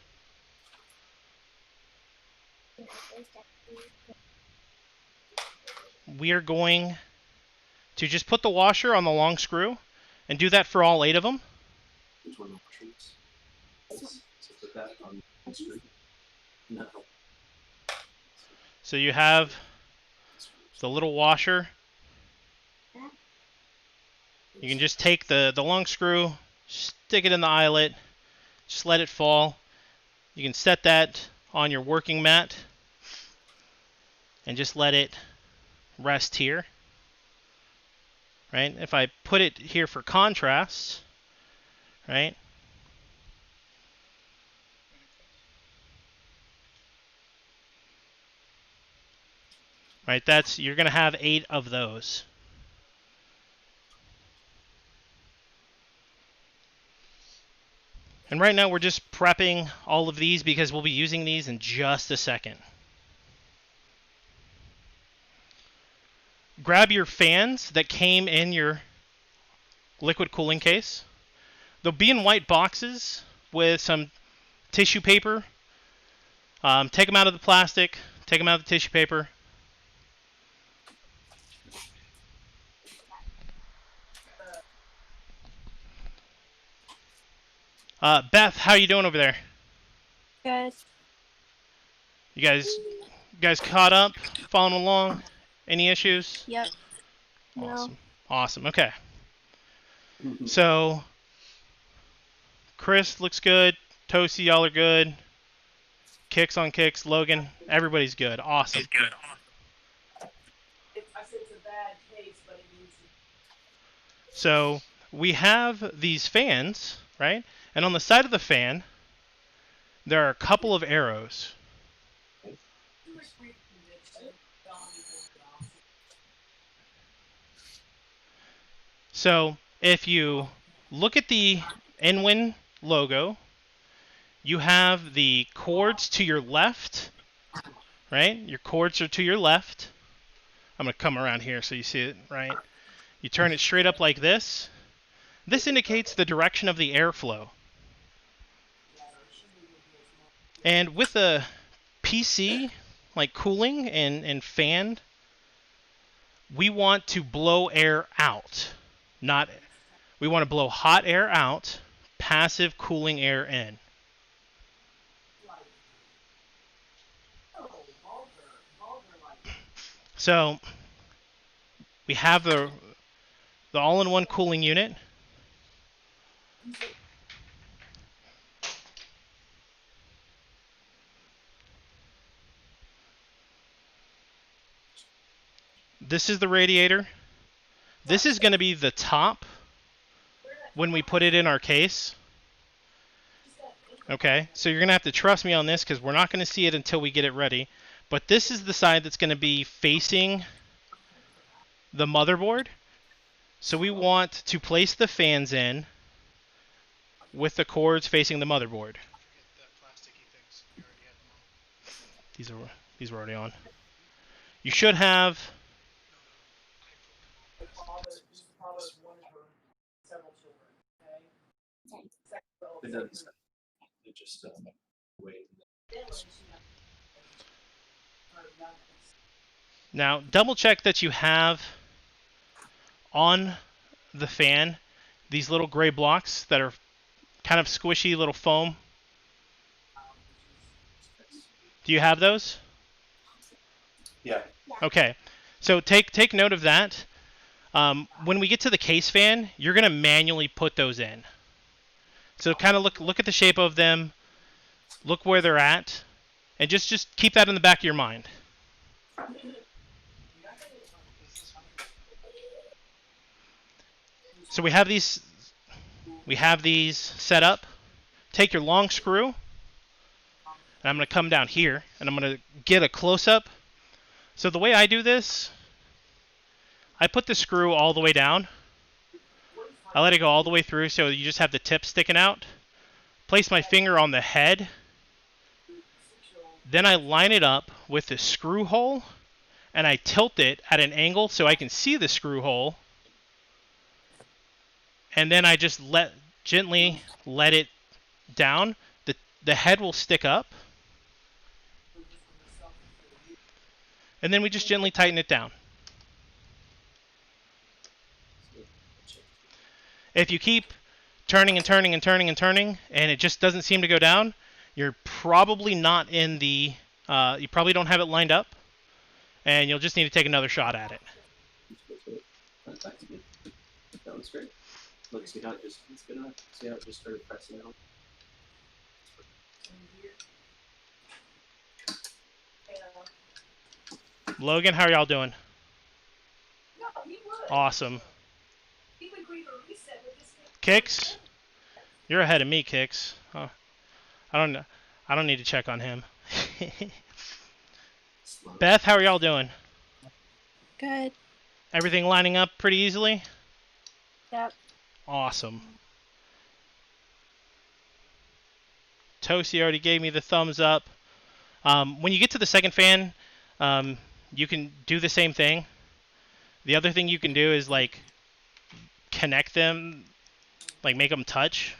We are going to just put the washer on the long screw and do that for all 8 of them. Which one of the washers? So put that on the screen. No. So you have the little washer. You can just take the long screw, stick it in the eyelet, just let it fall. You can set that on your working mat and just let it rest here. Right? If I put it here for contrast, right? Right, you're going to have 8 of those. And right now we're just prepping all of these because we'll be using these in just a second. Grab your fans that came in your liquid cooling case. They'll be in white boxes with some tissue paper. Take them out of the plastic, take them out of the tissue paper. Beth, how you doing over there? Good. You guys caught up? Following along? Any issues? Yep. Awesome. Awesome. Okay. So, Chris looks good. Toasty, y'all are good. Kicks on kicks. Logan, everybody's good. Awesome. I said it's a bad case, but it means. So, we have these fans, right? And on the side of the fan, there are a couple of arrows. So, if you look at the InWin logo, you have the cords to your left, right? Your cords are to your left. I'm going to come around here so you see it, right? You turn it straight up like this. This indicates the direction of the airflow. And with a PC, like cooling and fan, we want to blow air out. We want to blow hot air out, passive cooling air in. So we have the all-in-one cooling unit. This is the radiator. This is going to be the top when we put it in our case. Okay, so you're going to have to trust me on this because we're not going to see it until we get it ready. But this is the side that's going to be facing the motherboard. So we want to place the fans in with the cords facing the motherboard. These were already on. You should have just wait. Now, double check that you have on the fan these little gray blocks that are kind of squishy little foam. Do you have those? Yeah. Okay. So take note of that. When we get to the case fan, you're going to manually put those in. So kind of look at the shape of them, look where they're at, and just keep that in the back of your mind. So we have these set up. Take your long screw, and I'm going to come down here, and I'm going to get a close-up. So the way I do this, I put the screw all the way down. I let it go all the way through so you just have the tip sticking out. Place my finger on the head. Then I line it up with the screw hole, and I tilt it at an angle so I can see the screw hole. And then I just gently let it down. The head will stick up. And then we just gently tighten it down. If you keep turning and turning and turning and turning, and it just doesn't seem to go down, you're probably not in the, you probably don't have it lined up, and you'll just need to take another shot at it. That looks great. Look, see how it just started pressing out. Logan, how are y'all doing? Awesome. Kicks, you're ahead of me, Kicks. I don't need to check on him. Beth, how are y'all doing? Good. Everything lining up pretty easily? Yep. Awesome. Toasty already gave me the thumbs up. When you get to the second fan, you can do the same thing. The other thing you can do is like connect them, like make them touch,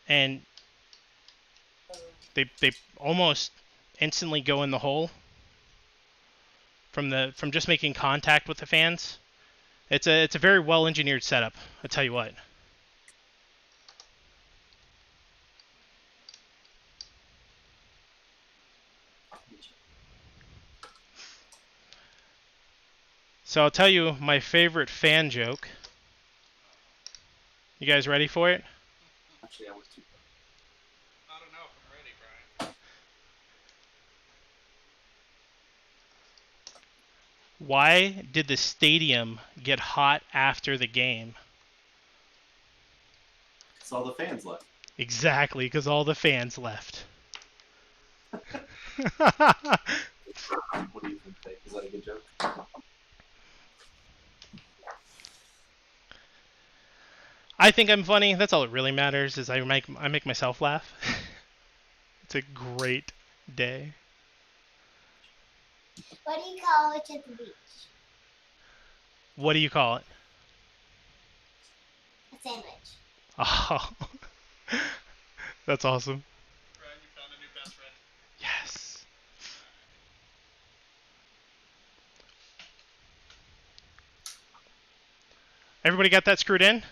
and they almost instantly go in the hole from just making contact with the fans. It's a very well engineered setup, I tell you what. So I'll tell you my favorite fan joke. You guys ready for it? Actually, I was too. I don't know if I'm ready, Brian. Why did the stadium get hot after the game? Because all the fans left. Exactly, because all the fans left. What do you think? Is that a good joke? I think I'm funny. That's all that really matters. Is I make myself laugh. It's a great day. What do you call it at the beach? What do you call it? A sandwich. Oh, that's awesome. Brian, you found a new best friend. Yes. Everybody got that screwed in?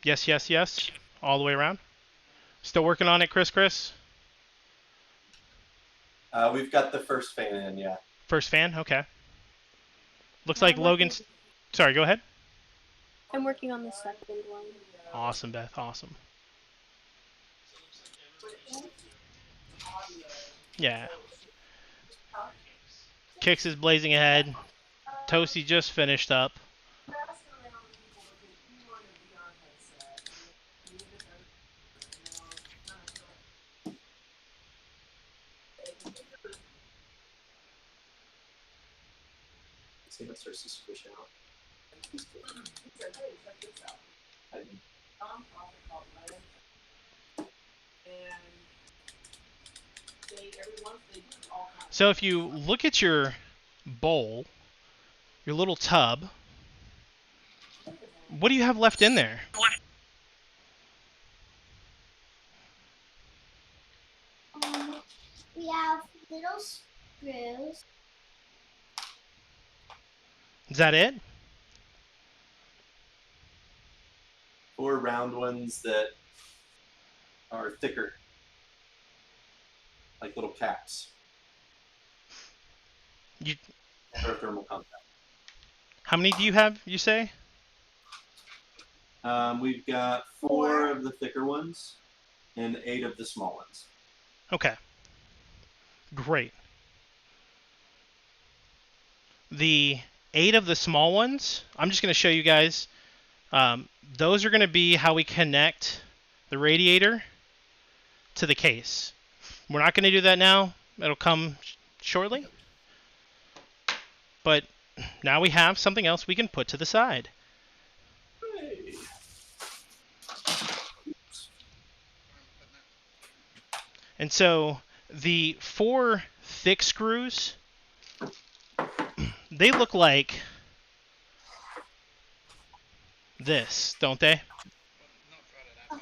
Yes, yes, yes. All the way around. Still working on it, Chris? We've got the first fan in, yeah. First fan? Okay. Looks like Logan's... Sorry, go ahead. I'm working on the second one. Awesome, Beth. Awesome. Yeah. Kicks is blazing ahead. Toasty just finished up. See how it starts to squish out. So if you look at your bowl, your little tub, What do you have left in there? We have little screws. Is that it? 4 round ones that are thicker, like little caps. Or thermal contact. How many do you have, you say? We've got 4 of the thicker ones and 8 of the small ones. Okay. Great. The 8 of the small ones, I'm just going to show you guys. Those are going to be how we connect the radiator to the case. We're not going to do that now. It'll come shortly. But now we have something else we can put to the side. Hey. And so the 4 thick screws, they look like this, don't they? Yeah.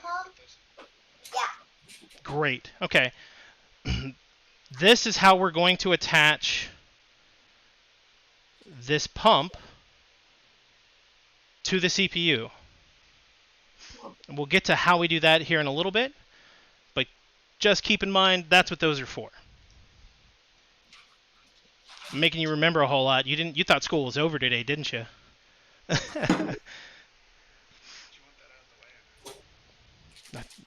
Great. Okay. This is how we're going to attach this pump to the CPU. And we'll get to how we do that here in a little bit, but just keep in mind that's what those are for. I'm making you remember a whole lot. You thought school was over today, didn't you? I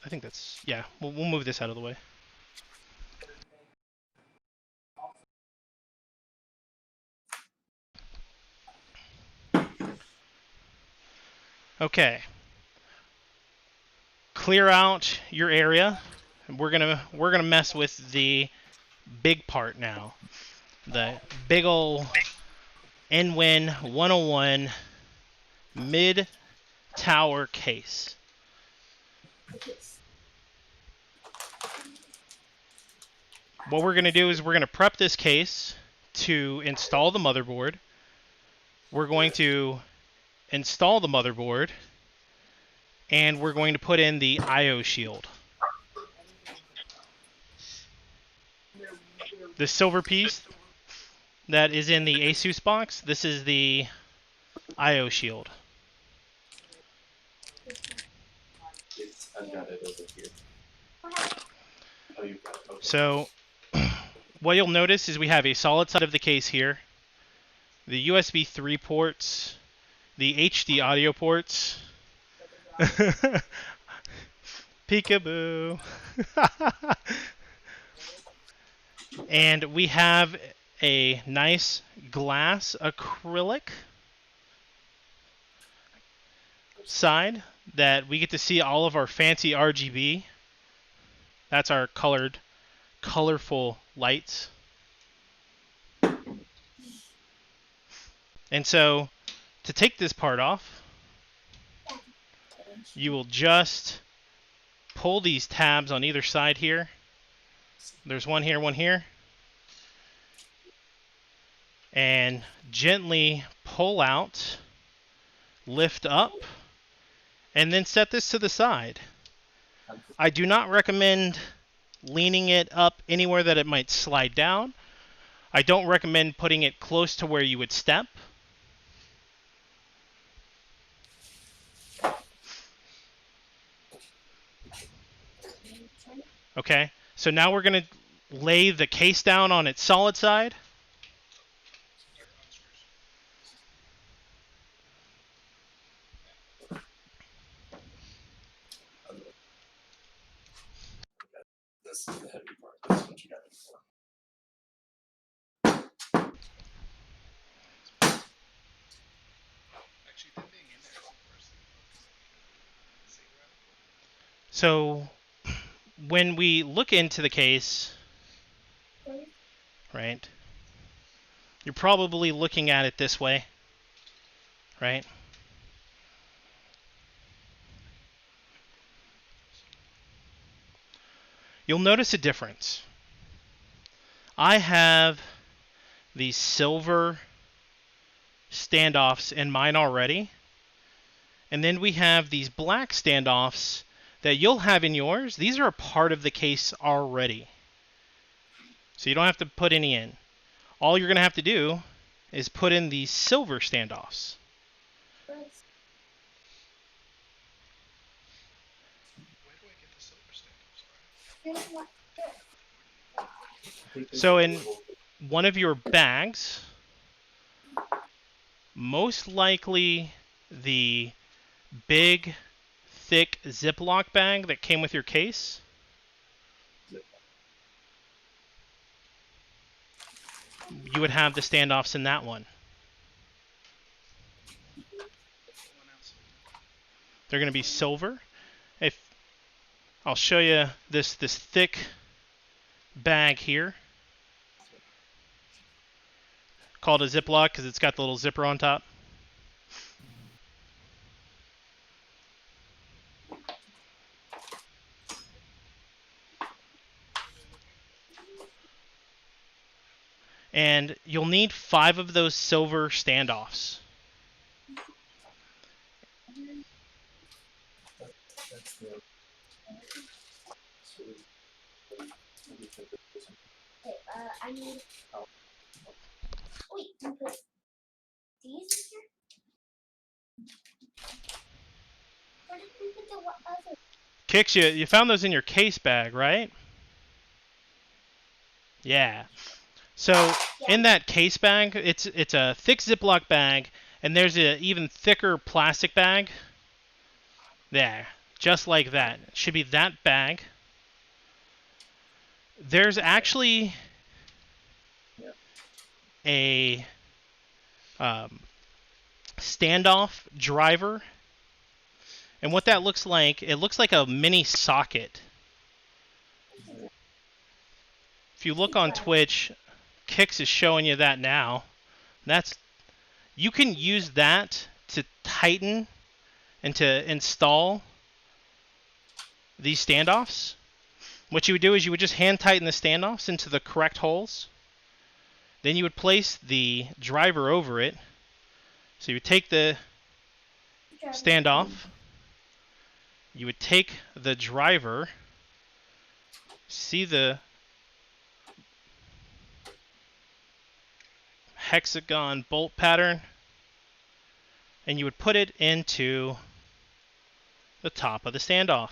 think that's, yeah, we'll move this out of the way. Okay. Clear out your area. We're gonna mess with the big part now. The big ol' InWin 101 mid tower case. What we're gonna do is we're gonna prep this case to install the motherboard. We're going to install the motherboard, and we're going to put in the I/O shield. The silver piece that is in the Asus box, this is the I/O shield. I've got it over here. Oh, you've got it. Okay. So what you'll notice is we have a solid side of the case here, the USB 3 ports, the HD audio ports. Peekaboo. And we have a nice glass acrylic side that we get to see all of our fancy RGB. That's our colorful lights. And so to take this part off, you will just pull these tabs on either side here. There's one here, and gently pull out, lift up, and then set this to the side. I do not recommend leaning it up anywhere that it might slide down. I don't recommend putting it close to where you would step. Okay, so now we're going to lay the case down on its solid side. This is the heavy part. This is what you got it for. So when we look into the case, right, you're probably looking at it this way, right? You'll notice a difference. I have these silver standoffs in mine already, And then we have these black standoffs that you'll have in yours. These are a part of the case already. So you don't have to put any in. All you're going to have to do is put in these silver standoffs. So in one of your bags, most likely the big, thick Ziploc bag that came with your case, you would have the standoffs in that one. They're going to be silver. If I'll show you this thick bag here, called a Ziploc because it's got the little zipper on top. And you'll need 5 of those silver standoffs. I need. Wait, you put these in here? Where did we put the other? Kix, you found those in your case bag, right? Yeah. So in that case bag, it's a thick Ziploc bag, and there's an even thicker plastic bag. There, just like that. It should be that bag. There's actually a standoff driver, and what that looks like, it looks like a mini socket. If you look on Twitch, Kix is showing you that now. You can use that to tighten and to install these standoffs. What you would do is you would just hand tighten the standoffs into the correct holes. Then you would place the driver over it. So you would take the standoff. You would take the driver. See the hexagon bolt pattern, and you would put it into the top of the standoff.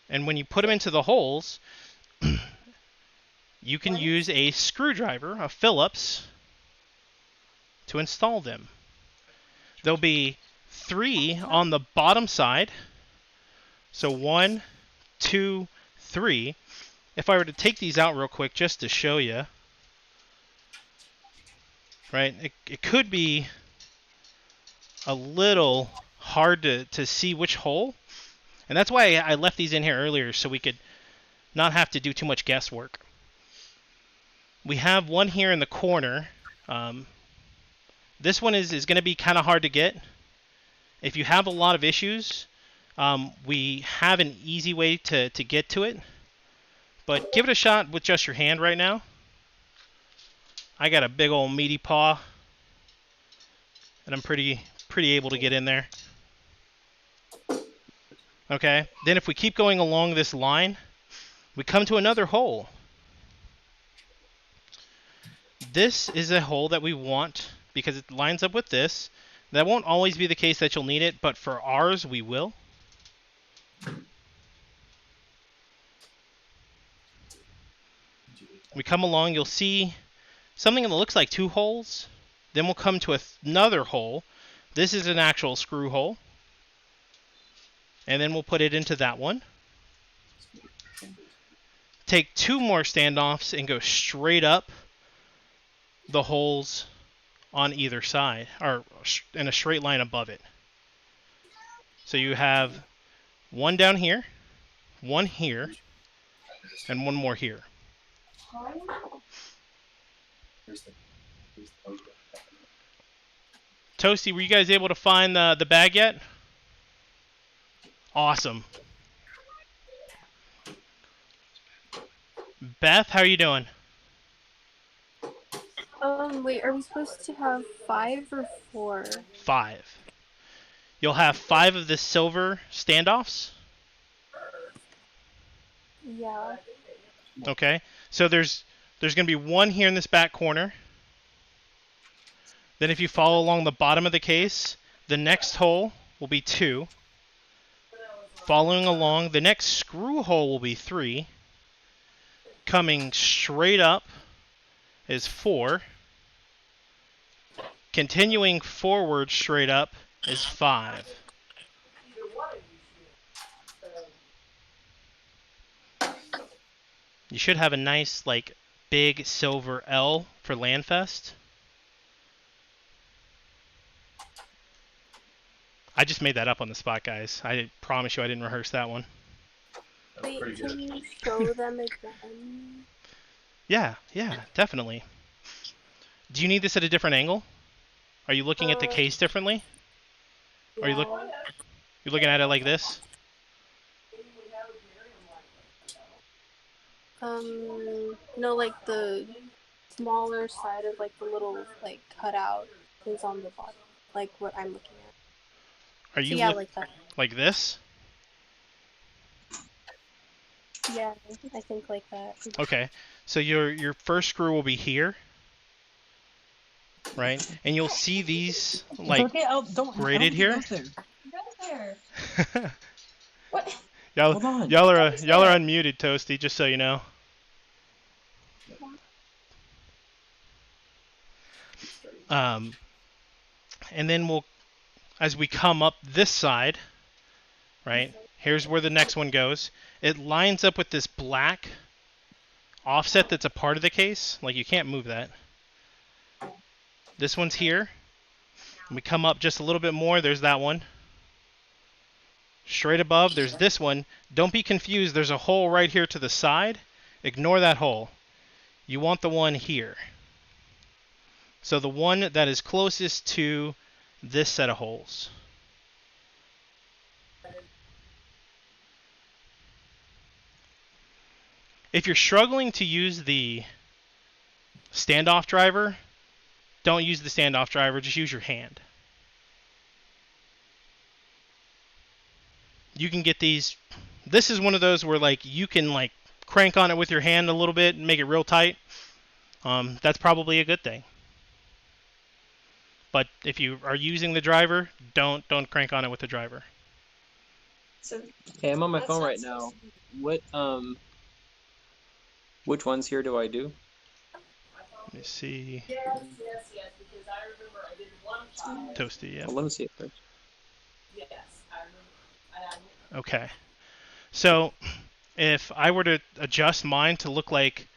And when you put them into the holes, you can use a screwdriver, a Phillips, to install them. There'll be 3 on the bottom side. So 1, 2, 3. If I were to take these out real quick just to show you, right, it could be a little hard to see which hole. And that's why I left these in here earlier, so we could not have to do too much guesswork. We have one here in the corner. This one is going to be kind of hard to get. If you have a lot of issues, we have an easy way to get to it. But give it a shot with just your hand right now. I got a big old meaty paw, and I'm pretty able to get in there. Okay, then if we keep going along this line, we come to another hole. This is a hole that we want because it lines up with this. That won't always be the case that you'll need it, but for ours, we will. We come along, you'll see something that looks like 2 holes. Then we'll come to another hole. This is an actual screw hole. And then we'll put it into that one. Take 2 more standoffs and go straight up the holes on either side, or in a straight line above it. So you have 1 down here, 1 here, and 1 more here. Toasty, were you guys able to find the bag yet? Awesome. Beth, how are you doing? Wait, are we supposed to have 5 or 4? 5. You'll have 5 of the silver standoffs. Yeah. Okay, so there's going to be 1 here in this back corner. Then if you follow along the bottom of the case, the next hole will be 2. Following along, the next screw hole will be 3. Coming straight up is 4. Continuing forward straight up is 5. You should have a nice, like, big silver L for LANFest. I just made that up on the spot, guys. I promise you I didn't rehearse that one. Wait, can you show them again? Yeah, definitely. Do you need this at a different angle? Are you looking at the case differently? Yeah. Are you you're looking at it like this? No, like the smaller side of like the little like cutout is on the bottom, like what I'm looking at. Are you so, yeah, like that. Like this? Yeah, I think like that. Okay, so your first screw will be here, right? And you'll see these like okay, graded here. Go there. What? Y'all are unmuted, Toasty. Just so you know. And then as we come up this side, right? Here's where the next one goes. It lines up with this black offset that's a part of the case. Like, you can't move that. This one's here. And we come up just a little bit more. There's that one. Straight above, there's this one. Don't be confused. There's a hole right here to the side. Ignore that hole. You want the one here. So the one that is closest to this set of holes. If you're struggling to use the standoff driver, don't use the standoff driver, just use your hand. You can get these. This is one of those where like you can like crank on it with your hand a little bit and make it real tight. That's probably a good thing. But if you are using the driver, don't crank on it with the driver. So, hey, I'm on my phone right now. What which ones here do I do? Let me see. Yes, because I remember I did one time. Toasty, yeah. Well, let me see it first. Yes, I remember. Okay. So if I were to adjust mine to look like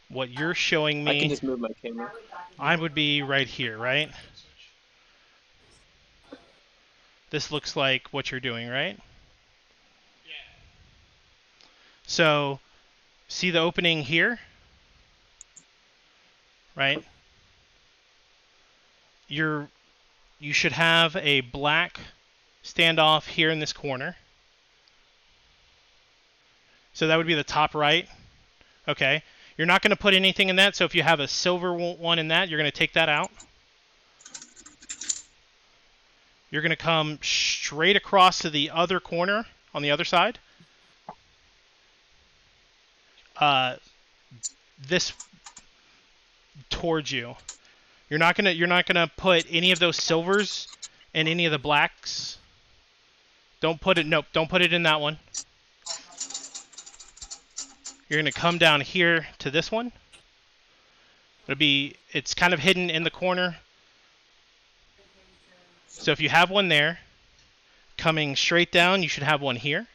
what you're showing me, I can just move my camera. I would be right here, right? This looks like what you're doing, right? Yeah. So, see the opening here? Right? You should have a black standoff here in this corner. So that would be the top right. Okay. You're not going to put anything in that, so if you have a silver one in that, you're going to take that out. You're going to come straight across to the other corner on the other side. This towards you. You're not gonna put any of those silvers in any of the blacks. Don't put it in that one. You're gonna come down here to this one. It's kind of hidden in the corner. So if you have one there, coming straight down, you should have one here.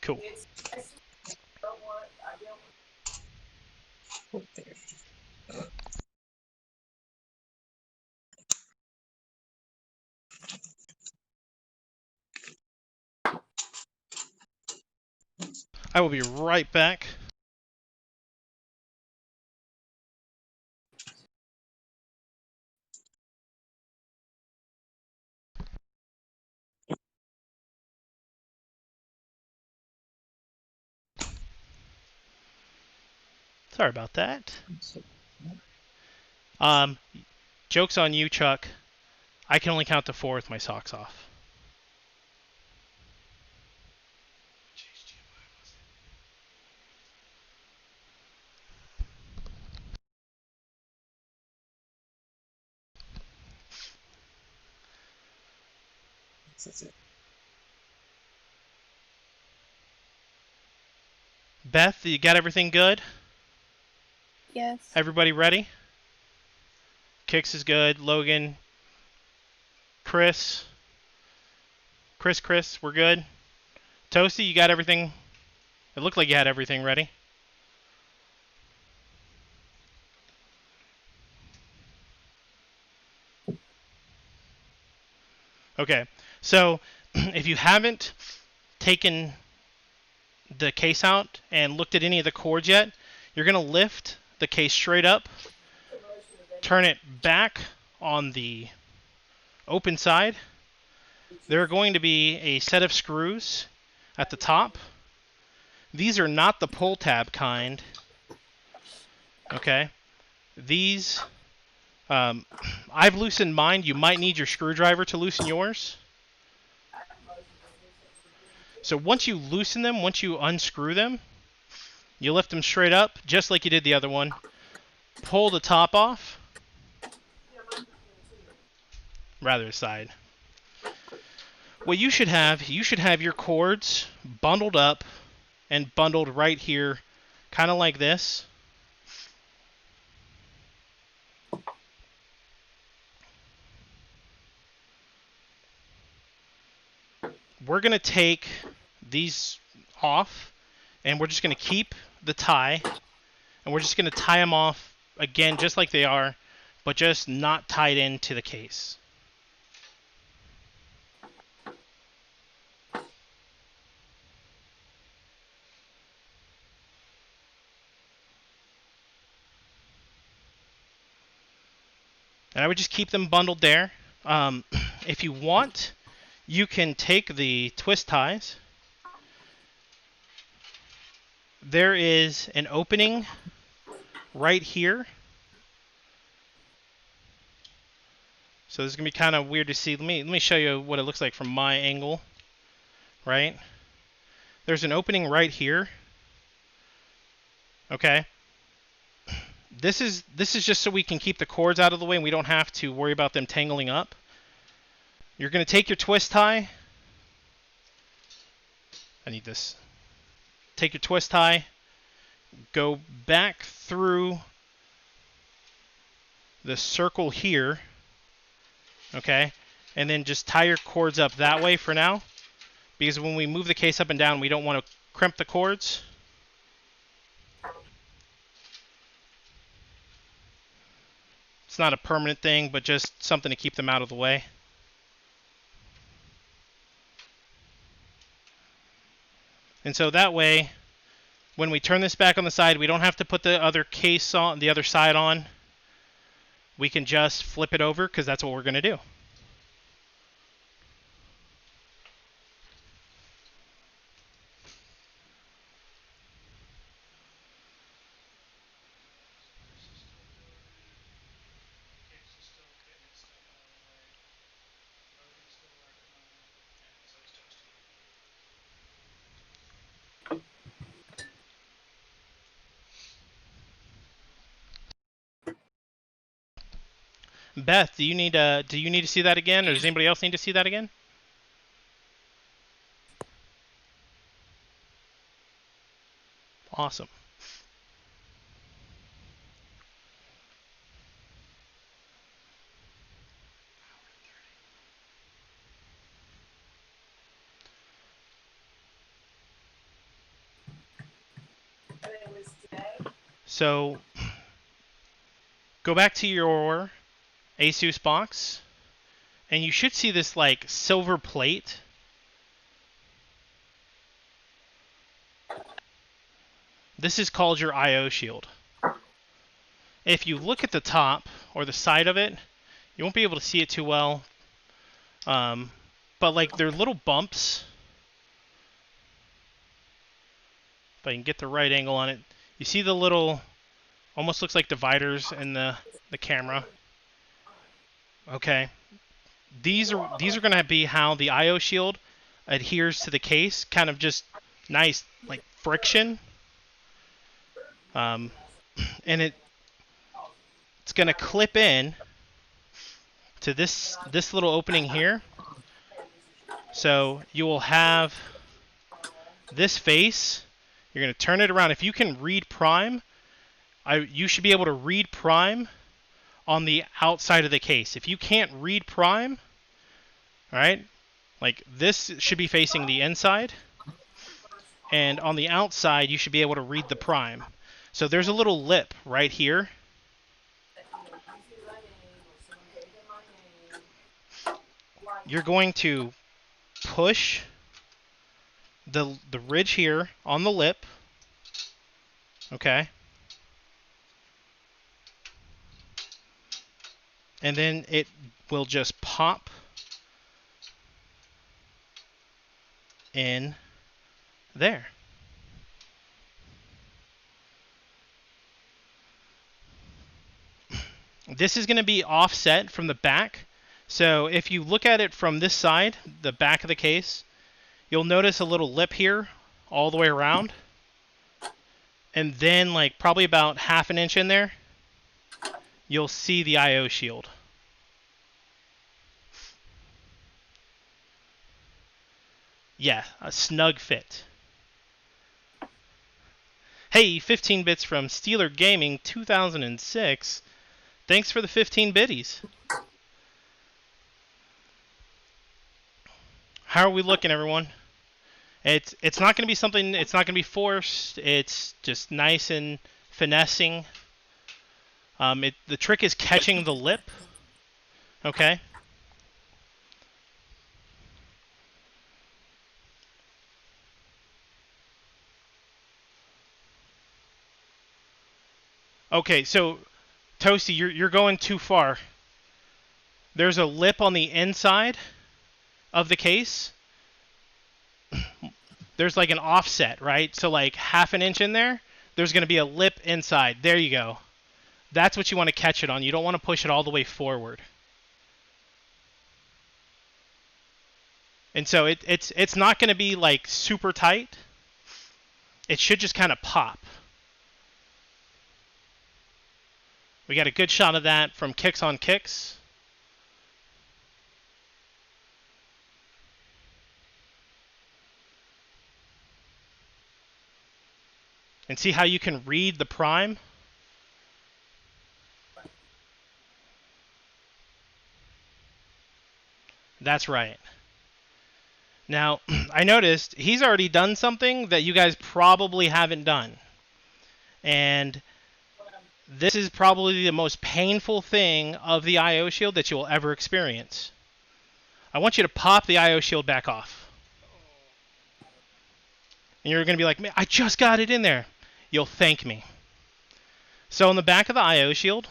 Cool. I will be right back. Sorry about that. Joke's on you, Chuck. I can only count to 4 with my socks off. That's it. Beth, you got everything good? Yes. Everybody ready? Kix is good. Logan. Chris, we're good. Toasty, you got everything? It looked like you had everything ready. Okay, so if you haven't taken the case out and looked at any of the cords yet, you're going to lift the case straight up, turn it back on the open side. There are going to be a set of screws at the top. These are not the pull tab kind. Okay, these I've loosened mine. You might need your screwdriver to loosen yours. So once you loosen them, once you unscrew them, you lift them straight up, just like you did the other one. Pull the top off. Rather aside. What you should have your cords bundled up and bundled right here, kind of like this. We're going to take these off, and we're just going to keep the tie, and we're just going to tie them off again just like they are, but just not tied into the case. And I would just keep them bundled there. If you want, you can take the twist ties. There is an opening right here. So this is going to be kind of weird to see. Let me show you what it looks like from my angle. Right? There's an opening right here. Okay. This is just so we can keep the cords out of the way and we don't have to worry about them tangling up. You're going to take your twist tie. I need this. Take your twist tie. Go back through the circle here. Okay? And then just tie your cords up that way for now. Because when we move the case up and down, we don't want to crimp the cords. It's not a permanent thing, but just something to keep them out of the way. And so that way, when we turn this back on the side, we don't have to put the other case on, the other side on. We can just flip it over because that's what we're going to do. Beth, do you need to see that again, or does anybody else need to see that again? Awesome. So go back to your Asus box, and you should see this like silver plate. This is called your I/O shield. If you look at the top or the side of it, you won't be able to see it too well. But like they're little bumps. If I can get the right angle on it, you see the little almost looks like dividers in the camera. Okay. These are going to be how the IO shield adheres to the case, kind of just nice like friction. And it's going to clip in to this little opening here. So you will have this face. You're going to turn it around. If you can read prime, you should be able to read prime on the outside of the case. If you can't read prime, all right, like this should be facing the inside, and on the outside you should be able to read the prime. So there's a little lip right here. You're going to push the ridge here on the lip, okay? And then it will just pop in there. This is going to be offset from the back. So if you look at it from this side, the back of the case, you'll notice a little lip here all the way around. And then like probably about ½ inch in there, you'll see the IO shield. Yeah, a snug fit. Hey, 15 bits from Steeler Gaming 2006. Thanks for the 15 biddies. How are we looking, everyone? It's not going to be something, it's not going to be forced. It's just nice and finessing. The trick is catching the lip. Okay. Okay, so Toasty, you're going too far. There's a lip on the inside of the case. There's like an offset, right? So like ½ inch in there, there's going to be a lip inside. There you go. That's what you want to catch it on. You don't want to push it all the way forward. And so it's not going to be like super tight. It should just kind of pop. We got a good shot of that from Kicks on Kicks. And see how you can read the prime? That's right. Now, I noticed he's already done something that you guys probably haven't done. And this is probably the most painful thing of the IO shield that you will ever experience. I want you to pop the IO shield back off. And you're going to be like, man, I just got it in there. You'll thank me. So on the back of the IO shield,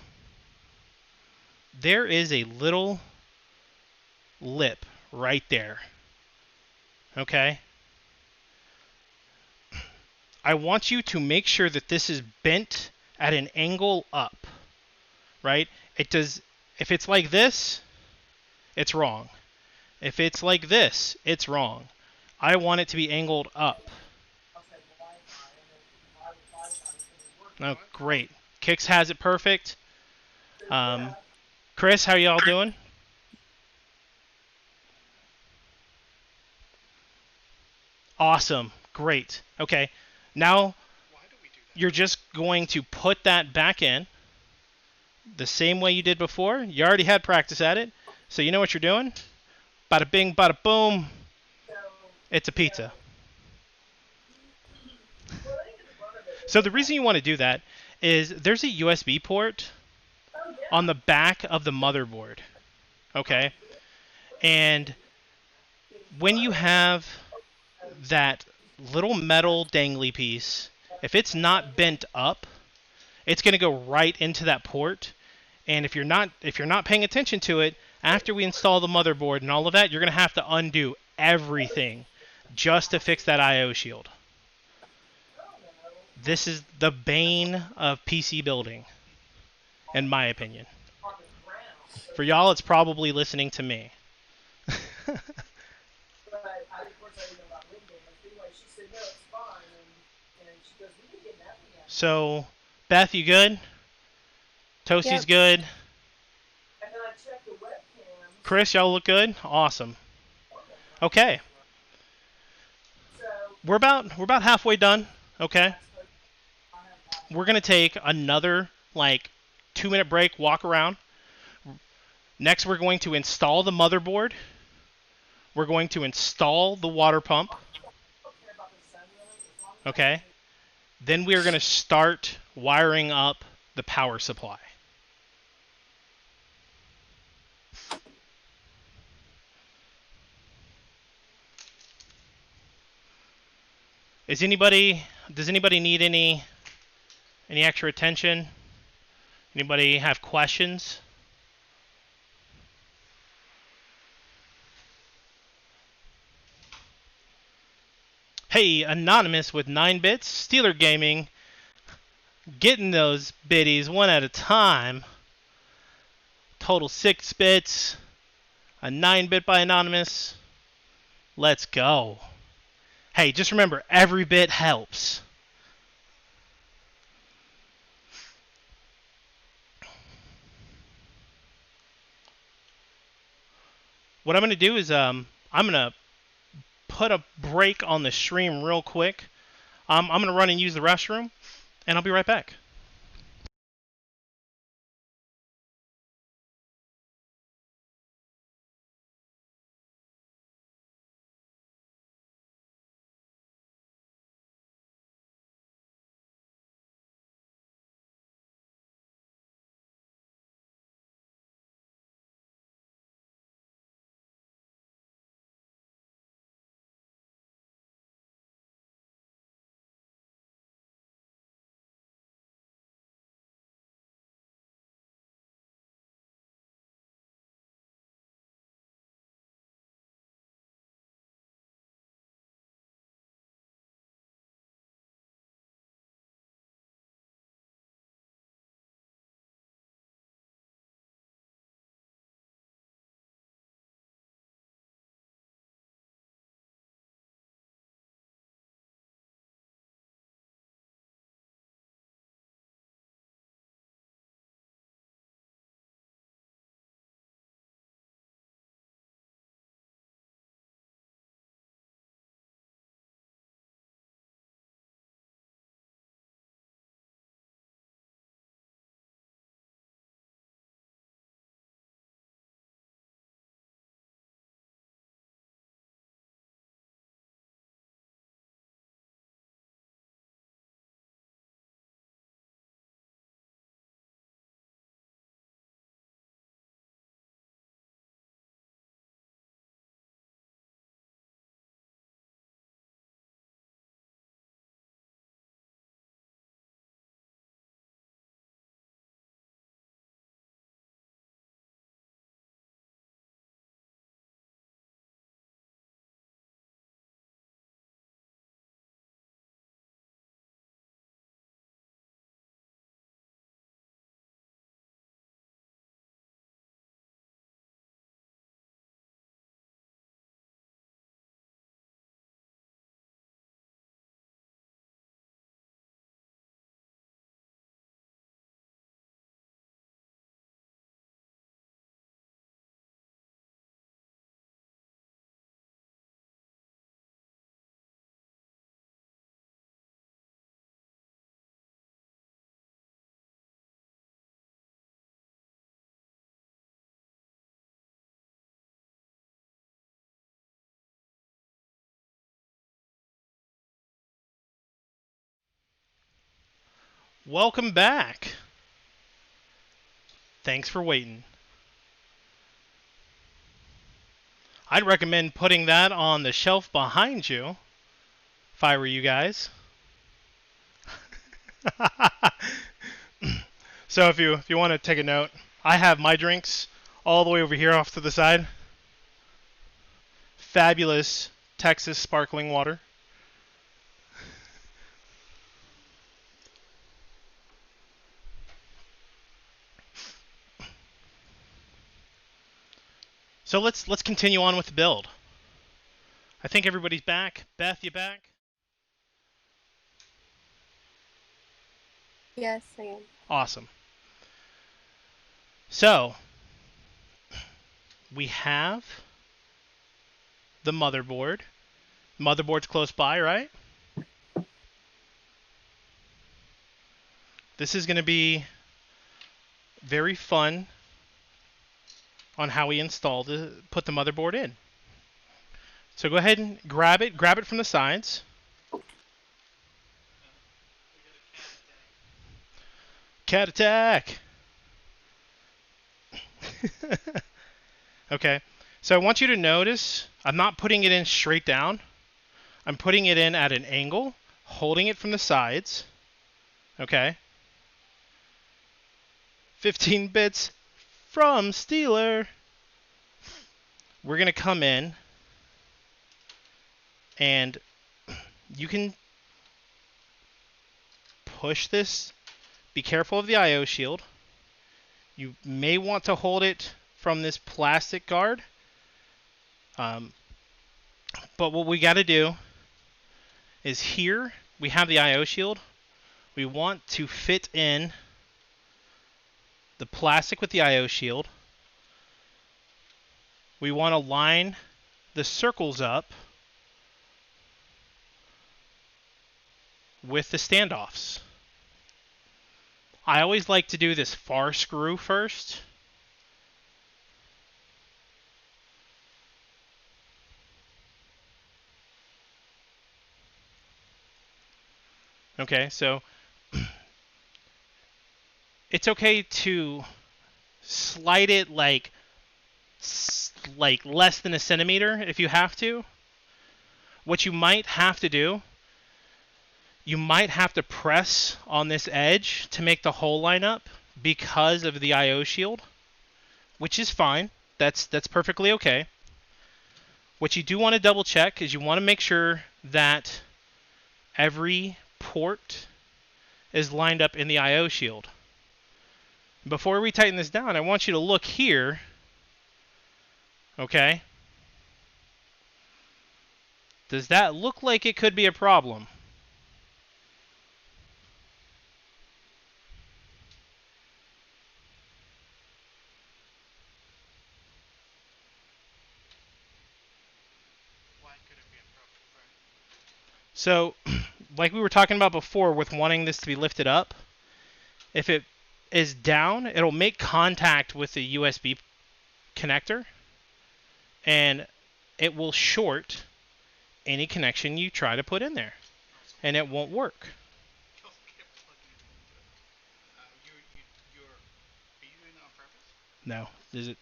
there is a little lip right there. Okay? I want you to make sure that this is bent at an angle up, right? If it's like this, it's wrong. If it's like this, it's wrong. I want it to be angled up. Oh, great. Kix has it perfect. Chris, how y'all doing? Awesome. Great. Okay. Now, you're just going to put that back in the same way you did before. You already had practice at it, so you know what you're doing. Bada bing, bada boom. It's a pizza. So the reason you want to do that is there's a USB port on the back of the motherboard. Okay? And when you have that little metal dangly piece, if it's not bent up, it's going to go right into that port. And if you're not paying attention to it, after we install the motherboard and all of that, you're going to have to undo everything just to fix that IO shield. This is the bane of PC building, in my opinion. For y'all, it's probably listening to me. So, Beth, you good? Toasty's Yep. good. Chris, y'all look good? Awesome. Okay. We're about halfway done. Okay. We're gonna take another like 2-minute break, walk around. Next, we're going to install the motherboard. We're going to install the water pump. Okay. Then we are going to start wiring up the power supply. Does anybody need any extra attention? Anybody have questions? Hey, Anonymous with 9 bits, Steeler Gaming, getting those biddies one at a time. Total 6 bits, a 9-bit by Anonymous. Let's go. Hey, just remember, every bit helps. What I'm going to do is I'm going to put a break on the stream real quick. I'm going to run and use the restroom, and I'll be right back. Welcome back. Thanks for waiting. I'd recommend putting that on the shelf behind you, if I were you guys. So if you want to take a note, I have my drinks all the way over here off to the side. Fabulous Texas sparkling water. So let's continue on with the build. I think everybody's back. Beth, you back? Yes, I am. Awesome. So we have the motherboard. Motherboard's close by, right? This is going to be very fun on how we put the motherboard in. So go ahead and grab it from the sides. Cat attack! Okay, so I want you to notice I'm not putting it in straight down. I'm putting it in at an angle, holding it from the sides. Okay. 15 bits from Steeler. We're going to come in and you can push this. Be careful of the IO shield. You may want to hold it from this plastic guard. But what we got to do is here we have the IO shield. We want to fit in the plastic with the IO shield. We want to line the circles up with the standoffs. I always like to do this far screw first. Okay, so it's okay to slide it like less than a centimeter if you have to. What you might have to do, you might have to press on this edge to make the hole line up because of the IO shield, which is fine. That's perfectly okay. What you do want to double check is you want to make sure that every port is lined up in the IO shield. Before we tighten this down, I want you to look here. Okay? Does that look like it could be a problem? So, like we were talking about before with wanting this to be lifted up, if it is down, it'll make contact with the USB connector, and it will short any connection you try to put in there, and it won't work. No, is it?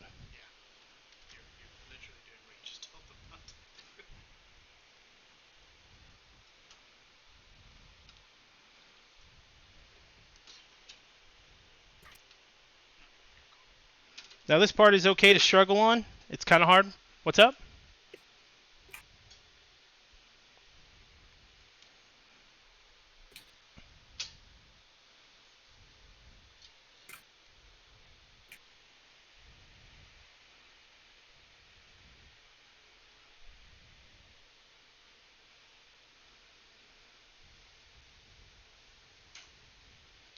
Now this part is okay to struggle on. It's kind of hard. What's up?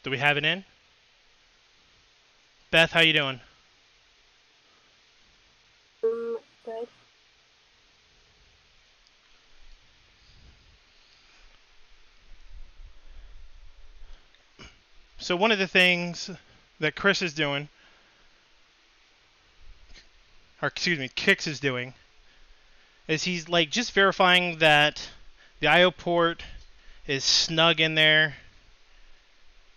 Do we have it in? Beth, how you doing? Good. So one of the things that Chris is doing, or excuse me, Kix is doing, is he's like just verifying that the IO port is snug in there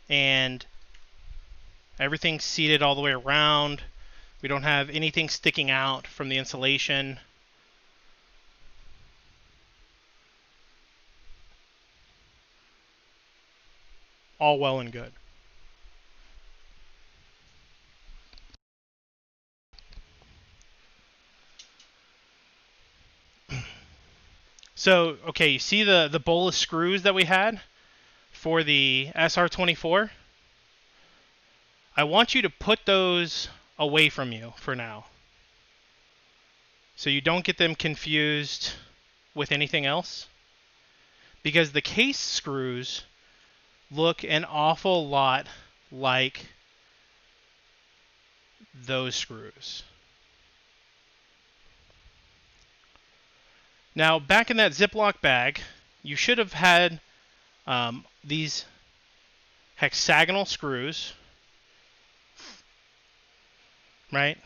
and everything's seated all the way around. We don't have anything sticking out from the insulation. All well and good. So, okay, you see the bowl of screws that we had for the SR24? I want you to put those away from you for now. so you don't get them confused with anything else. Because the case screws look an awful lot like those screws. Now, back in that Ziploc bag, you should have had these hexagonal screws, right?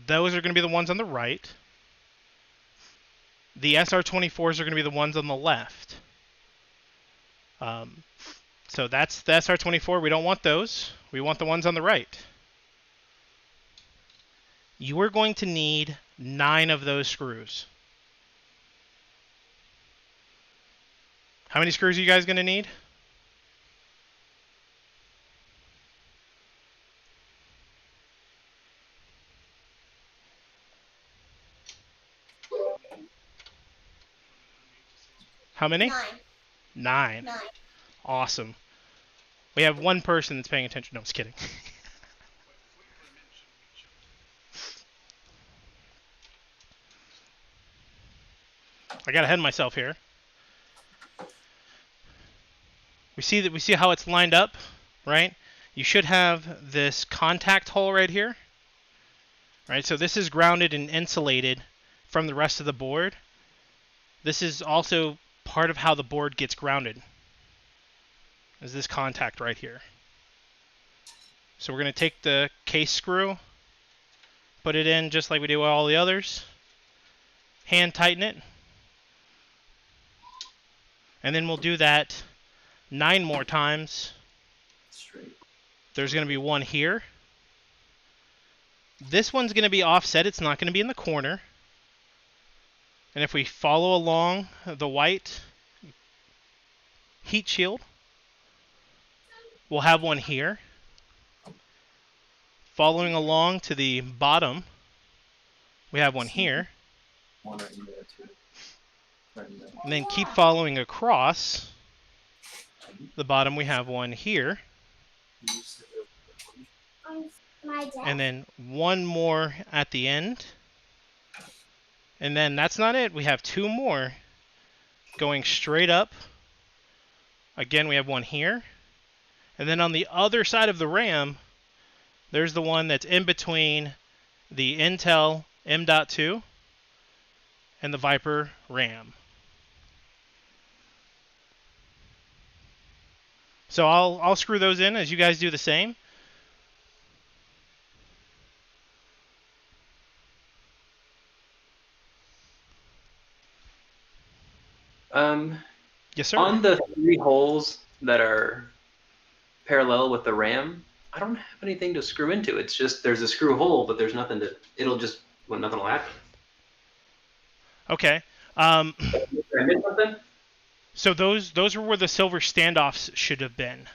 Those are going to be the ones on the right. The SR24s are going to be the ones on the left. So that's the SR24. We don't want those. We want the ones on the right. You are going to need 9 of those screws. How many screws are you guys going to need? How many? 9. 9. 9. Awesome. We have one person that's paying attention. No, I'm just kidding. I got ahead of myself here. We see how it's lined up, right? You should have this contact hole right here. Right? So this is grounded and insulated from the rest of the board. This is also part of how the board gets grounded. Is this contact right here. So we're going to take the case screw, put it in just like we do with all the others, hand tighten it, and then we'll do that 9 more times. There's going to be one here. This one's going to be offset. It's not going to be in the corner. And if we follow along the white heat shield, we'll have one here. Following along to the bottom, we have one here. One right in there too. Right in there. And then keep following across the bottom, we have one here. And then one more at the end. And then that's not it. We have 2 more going straight up. Again, we have one here. And then on the other side of the RAM, there's the one that's in between the Intel M.2 and the Viper RAM. So I'll screw those in as you guys do the same. Yes, sir. On the 3 holes that are parallel with the RAM, I don't have anything to screw into. It's just there's a screw hole, but there's nothing to. Nothing will happen. Okay. Did I miss something? So those are where the silver standoffs should have been.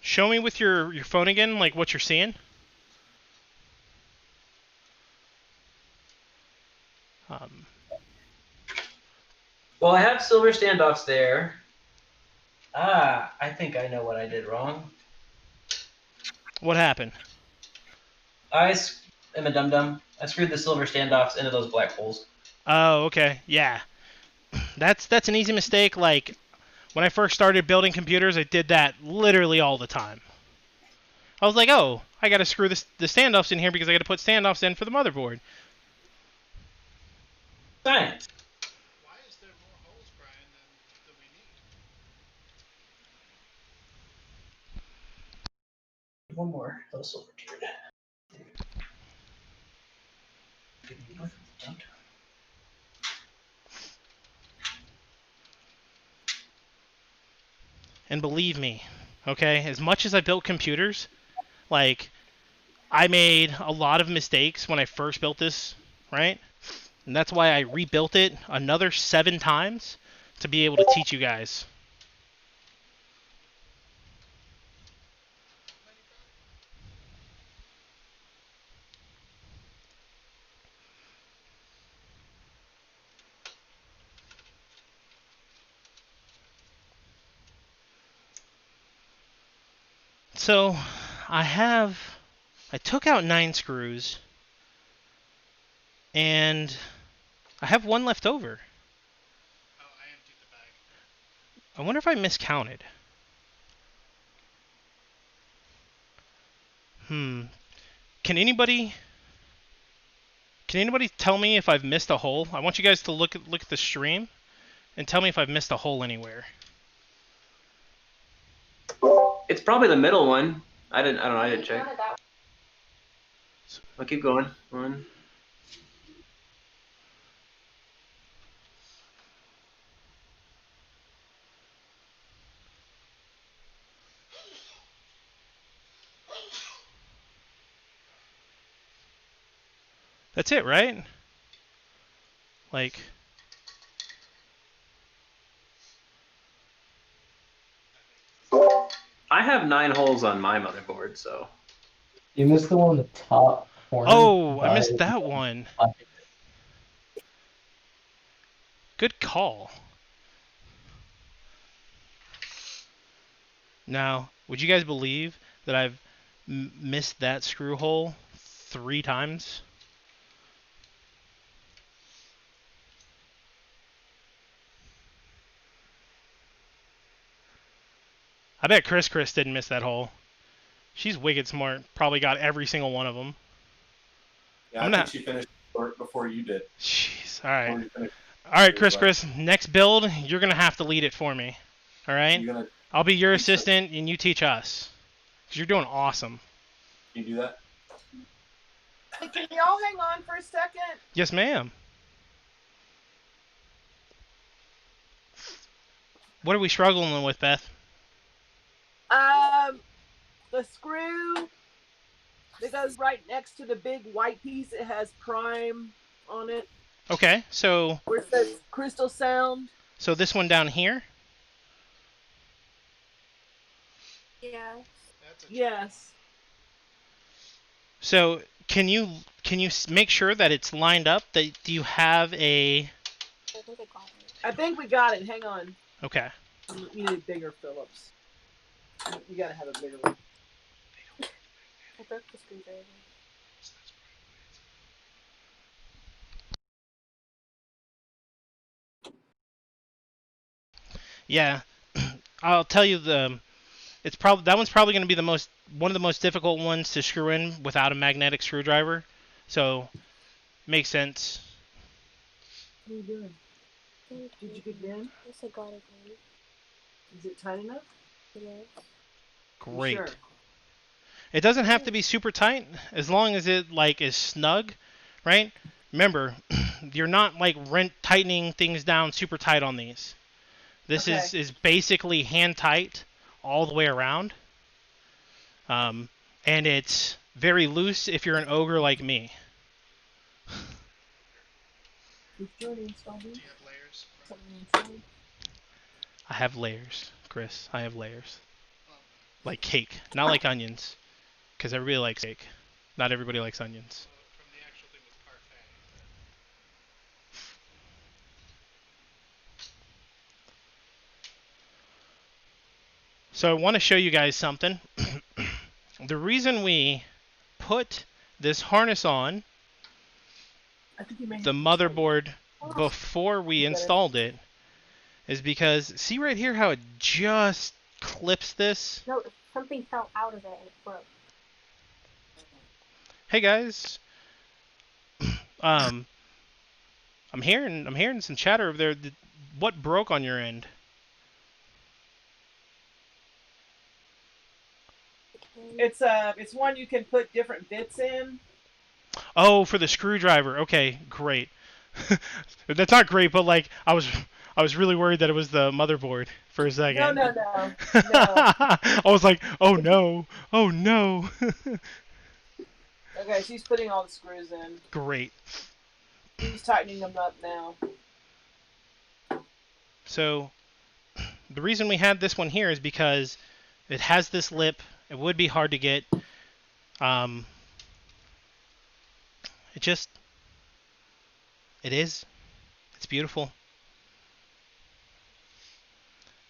Show me with your phone again, like what you're seeing. Well, I have silver standoffs there. I think I know what I did wrong. What happened? I am a dum-dum. I screwed the silver standoffs into those black holes. Oh, okay. Yeah. That's an easy mistake. Like, when I first started building computers, I did that literally all the time. I was like, oh, I got to screw the standoffs in here because I got to put standoffs in for the motherboard. Science. Why is there more holes, Brian, than we need? One more. Little silver tiered. And believe me, okay, as much as I built computers, like, I made a lot of mistakes when I first built this, right? And that's why I rebuilt it another 7 times to be able to teach you guys. So I took out 9 screws, and I have 1 left over. I wonder if I miscounted. Can anybody tell me if I've missed a hole? I want you guys to look at the stream and tell me if I've missed a hole anywhere. It's probably the middle one. I don't know. I didn't check. I'll keep going. One. That's it, right? Like, I have 9 holes on my motherboard, so. You missed the one in the top corner. oh, I missed that one. Good call. Now, would you guys believe that I've missed that screw hole 3 times? I bet Chris didn't miss that hole. She's wicked smart. Probably got every single one of them. Yeah, I think she finished before you did. Jeez. All right. All right, Chris. Next build, you're gonna have to lead it for me. All right. I'll be your assistant, and you teach us. Cause you're doing awesome. Can you do that? Hey, can y'all hang on for a second? Yes, ma'am. What are we struggling with, Beth? The screw that goes right next to the big white piece. It has Prime on it. Okay, so where it says Crystal Sound. So this one down here? Yeah. Yes. So can you make sure that it's lined up? That you have a? I think we got it. Hang on. Okay. You need a bigger Phillips. You gotta have a bigger one. I broke the screwdriver. Yeah, I'll tell you that one's probably going to be one of the most difficult ones to screw in without a magnetic screwdriver. So makes sense. What are you doing? Did you get it in? Yes, I got it in. Is it tight enough? Yes. Great. Sure. It doesn't have to be super tight as long as it is snug, right? Remember, you're not tightening things down super tight on these. This is basically hand tight all the way around. And it's very loose if you're an ogre like me. Do you have layers? I have layers, Chris. I have layers. Like cake, not like onions. Because everybody likes cake. Not everybody likes onions. So I want to show you guys something. The reason we put this harness on the motherboard before we installed it is because, see right here how it just clips this? No, something fell out of it and it broke. Hey guys. I'm hearing some chatter over there. What broke on your end? It's one you can put different bits in. Oh, for the screwdriver. Okay, great. That's not great, but I was really worried that it was the motherboard for a second. No. I was like, oh no. Okay, she's putting all the screws in. Great. She's tightening them up now. So, the reason we had this one here is because it has this lip. It would be hard to get. It is. It's beautiful.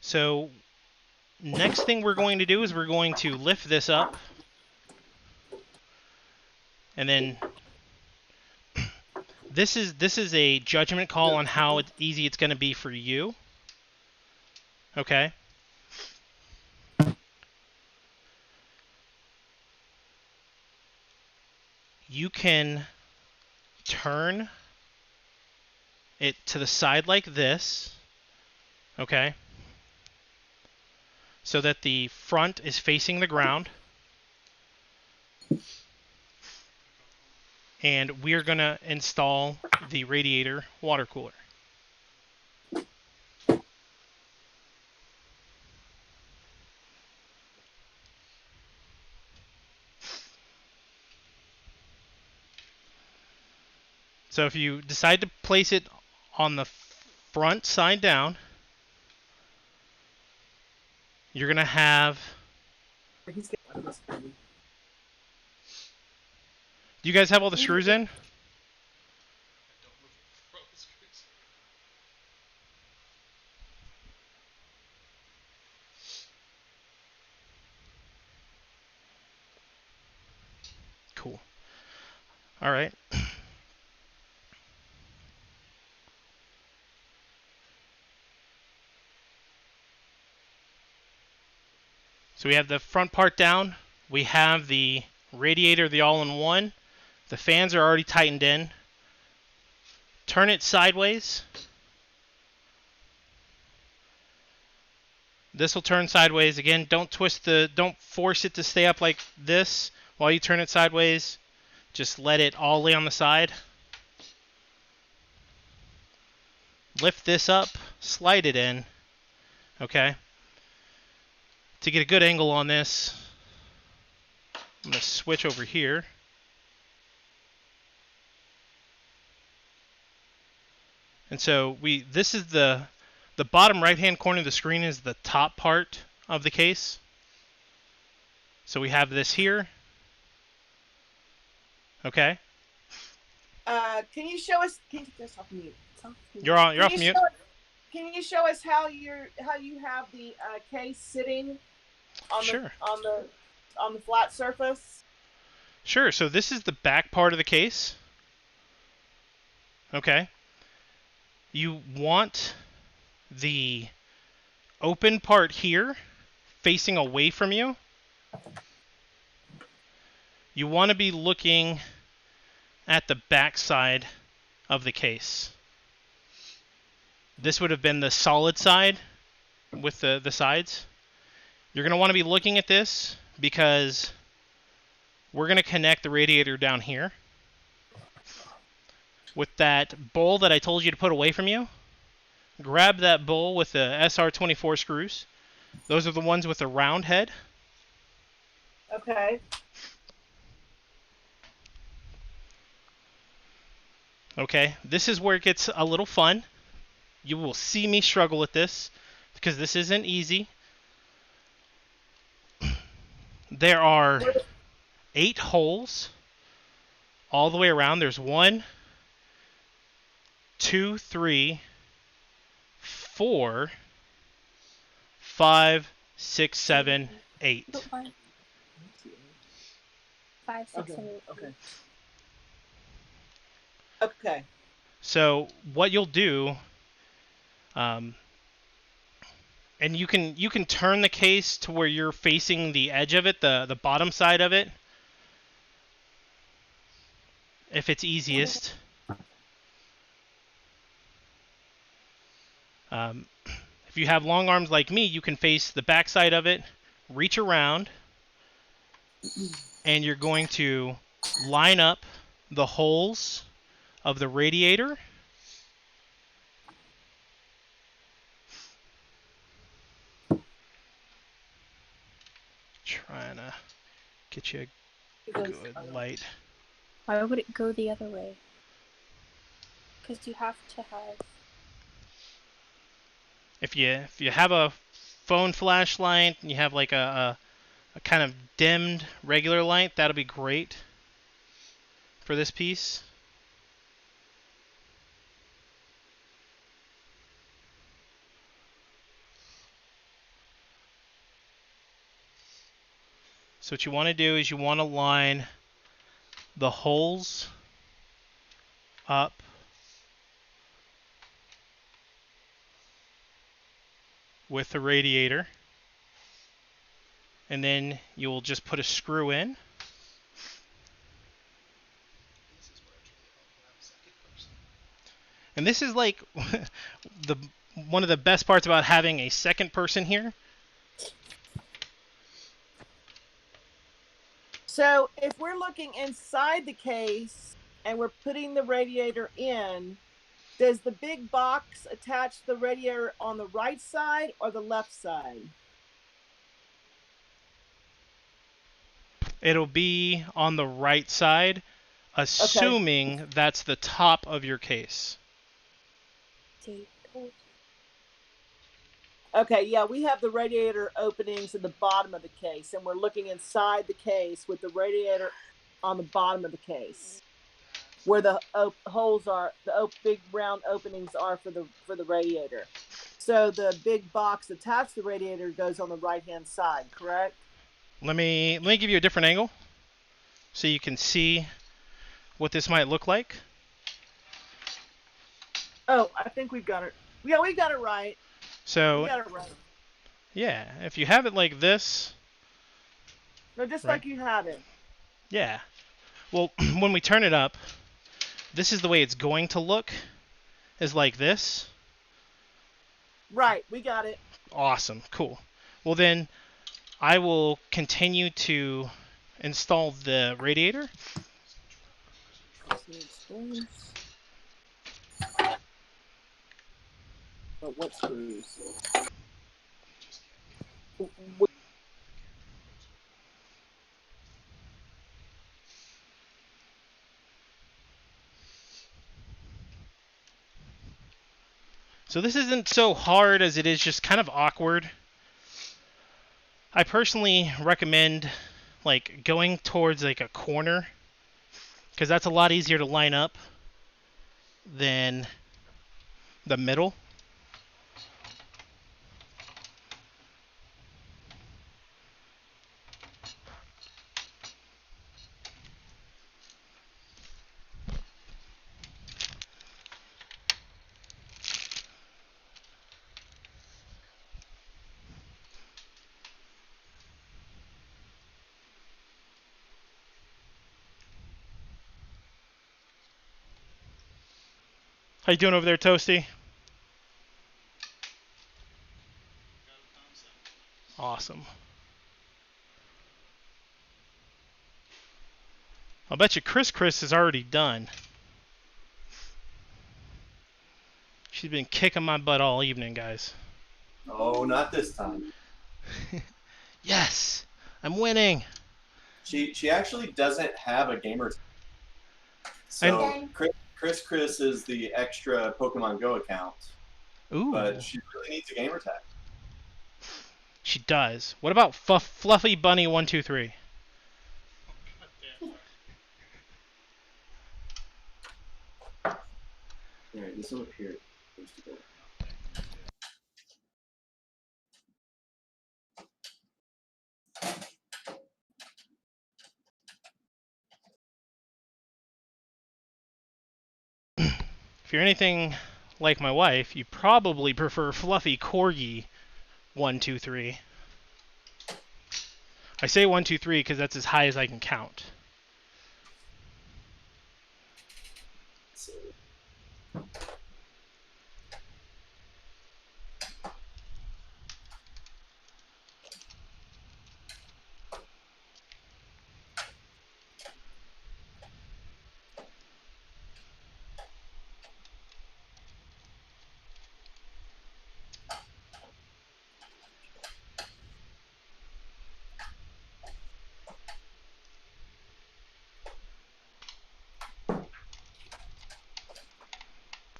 So, next thing we're going to do is we're going to lift this up. And then this is a judgment call on how easy it's going to be for you. Okay? You can turn it to the side like this. Okay? So that the front is facing the ground. And we're going to install the radiator water cooler. So if you decide to place it on the front side down, you're going to have... Do you guys have all the screws in? Cool. All right. So we have the front part down. We have the radiator, the all-in-one. The fans are already tightened in. Turn it sideways. This will turn sideways. Again, don't force it to stay up like this while you turn it sideways. Just let it all lay on the side. Lift this up, slide it in. Okay. To get a good angle on this, I'm going to switch over here. And so this is the bottom right-hand corner of the screen is the top part of the case. So we have this here. Okay. Can you show us? Can you take this off mute? You're off mute. Can you show us how you have the case sitting on the flat surface? Sure. So this is the back part of the case. Okay. You want the open part here facing away from you. You want to be looking at the back side of the case. This would have been the solid side with the sides. You're going to want to be looking at this because we're going to connect the radiator down here with that bowl that I told you to put away from you. Grab that bowl with the SR24 screws. Those are the ones with the round head. Okay. Okay, this is where it gets a little fun. You will see me struggle with this because this isn't easy. There are 8 holes all the way around. There's 1, 2, 3, 4, 5, 6, 7, 8. 5, 6, and 8. Okay. Okay. So what you'll do, and you can turn the case to where you're facing the edge of it, the bottom side of it, if it's easiest. If you have long arms like me, you can face the back side of it, reach around, and you're going to line up the holes of the radiator. Trying to get you a good light. Why would it go the other way? Because you have to have... If you have a phone flashlight and you have like a kind of dimmed regular light, that'll be great for this piece. So what you want to do is you want to line the holes up with the radiator, and then you'll just put a screw in. And this is like one of the best parts about having a second person here. So if we're looking inside the case and we're putting the radiator in, does the big box attach the radiator on the right side or the left side? It'll be on the right side, assuming that's the top of your case. Okay, yeah, we have the radiator openings in the bottom of the case, and we're looking inside the case with the radiator on the bottom of the case, where the holes are, the big round openings are for the radiator. So the big box attached to the radiator goes on the right-hand side, correct? Let me give you a different angle so you can see what this might look like. Oh, I think we've got it. Yeah, we got it right. So, we got it right. Yeah, if you have it like this. No, just right? like you have it. Yeah. Well, when we turn it up, this is the way it's going to look, is like this. Right, we got it. Awesome, cool. Well then, I will continue to install the radiator. But what screws? So this isn't so hard as it is just kind of awkward. I personally recommend like going towards like a corner, because that's a lot easier to line up than the middle. How you doing over there, Toasty? Awesome. I'll bet you Chris is already done. She's been kicking my butt all evening, guys. Oh, not this time. Yes, I'm winning. She actually doesn't have a gamer. So Chris is the extra Pokemon Go account. Ooh. But she really needs a gamer tag. She does. What about Fluffy Bunny 123? Alright, this one up here. If you're anything like my wife, you probably prefer Fluffy Corgi 123. I say 123 because that's as high as I can count.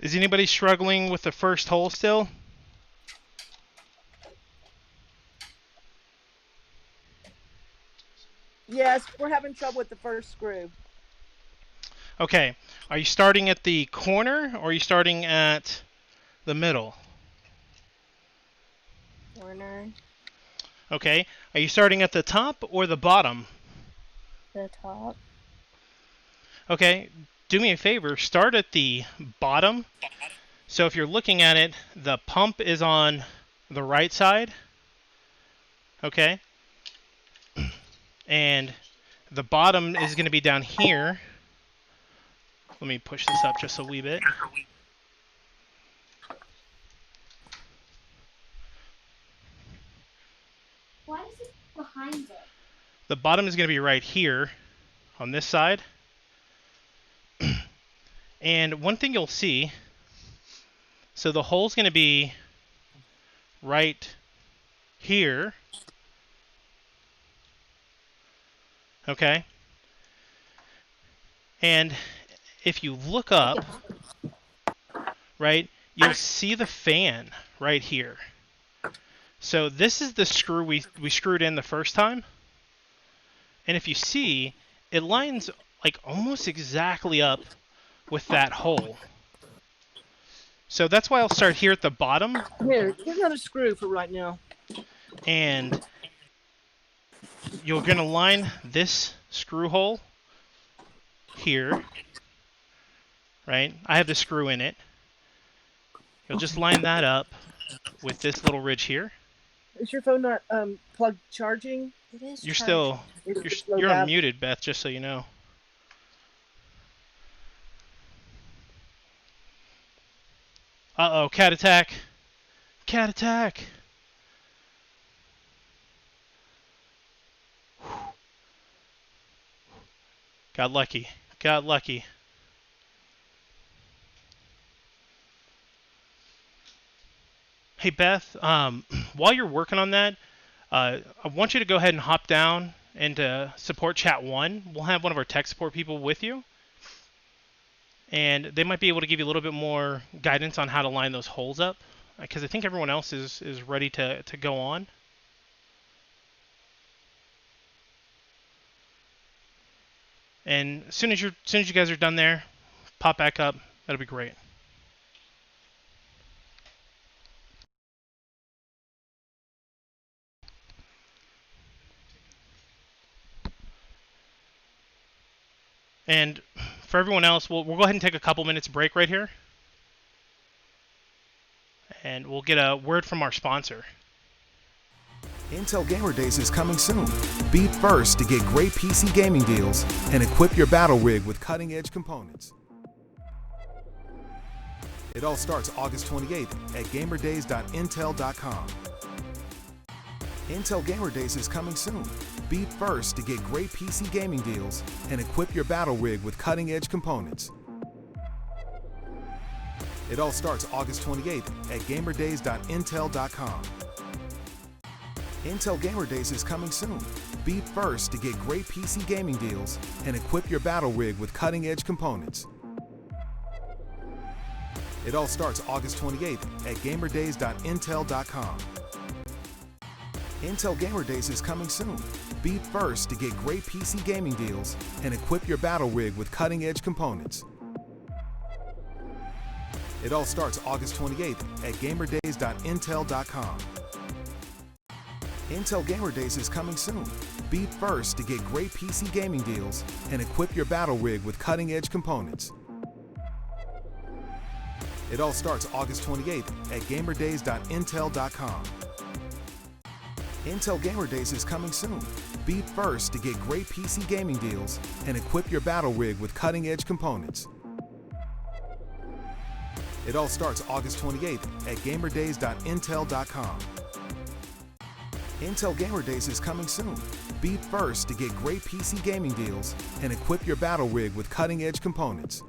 Is anybody struggling with the first hole still? Yes, we're having trouble with the first screw. Okay, are you starting at the corner or are you starting at the middle? Corner. Okay. Are you starting at the top or the bottom? The top. Okay. Do me a favor. Start at the bottom. So if you're looking at it, the pump is on the right side. Okay. And the bottom is going to be down here. Let me push this up just a wee bit. Why is it behind it? The bottom is going to be right here on this side. And one thing you'll see, so the hole's going to be right here. Okay. And if you look up, right, you'll see the fan right here. So this is the screw we screwed in the first time. And if you see, it lines like almost exactly up with that hole. So that's why I'll start here at the bottom. Here, get another screw for right now. And you're going to line this screw hole here. Right? I have the screw in it. You'll just line that up with this little ridge here. Is your phone not plug charging? It is. You're charged. still you're unmuted, Beth, just so you know. Uh-oh, cat attack. Cat attack. Got lucky. Got lucky. Hey, Beth, while you're working on that, I want you to go ahead and hop down into support chat 1. We'll have one of our tech support people with you. And they might be able to give you a little bit more guidance on how to line those holes up. Because I think everyone else is ready to go on. And as soon as you guys are done there, pop back up. That'll be great. And for everyone else, we'll go ahead and take a couple minutes break right here. And we'll get a word from our sponsor. Intel Gamer Days is coming soon. Be first to get great PC gaming deals and equip your battle rig with cutting-edge components. It all starts August 28th at gamerdays.intel.com. Intel Gamer Days is coming soon. Be first to get great PC gaming deals and equip your battle rig with cutting-edge components. It all starts August 28th at gamerdays.intel.com. Intel Gamer Days is coming soon. Be first to get great PC gaming deals and equip your battle rig with cutting-edge components. It all starts August 28th at gamerdays.intel.com. Intel Gamer Days is coming soon. Be first to get great PC gaming deals and equip your battle rig with cutting-edge components. It all starts August 28th at gamerdays.intel.com. Intel Gamer Days is coming soon. Be first to get great PC gaming deals and equip your battle rig with cutting-edge components. It all starts August 28th at gamerdays.intel.com. Intel Gamer Days is coming soon. Be first to get great PC gaming deals and equip your battle rig with cutting-edge components. It all starts August 28th at gamerdays.intel.com. Intel Gamer Days is coming soon. Be first to get great PC gaming deals and equip your battle rig with cutting-edge components.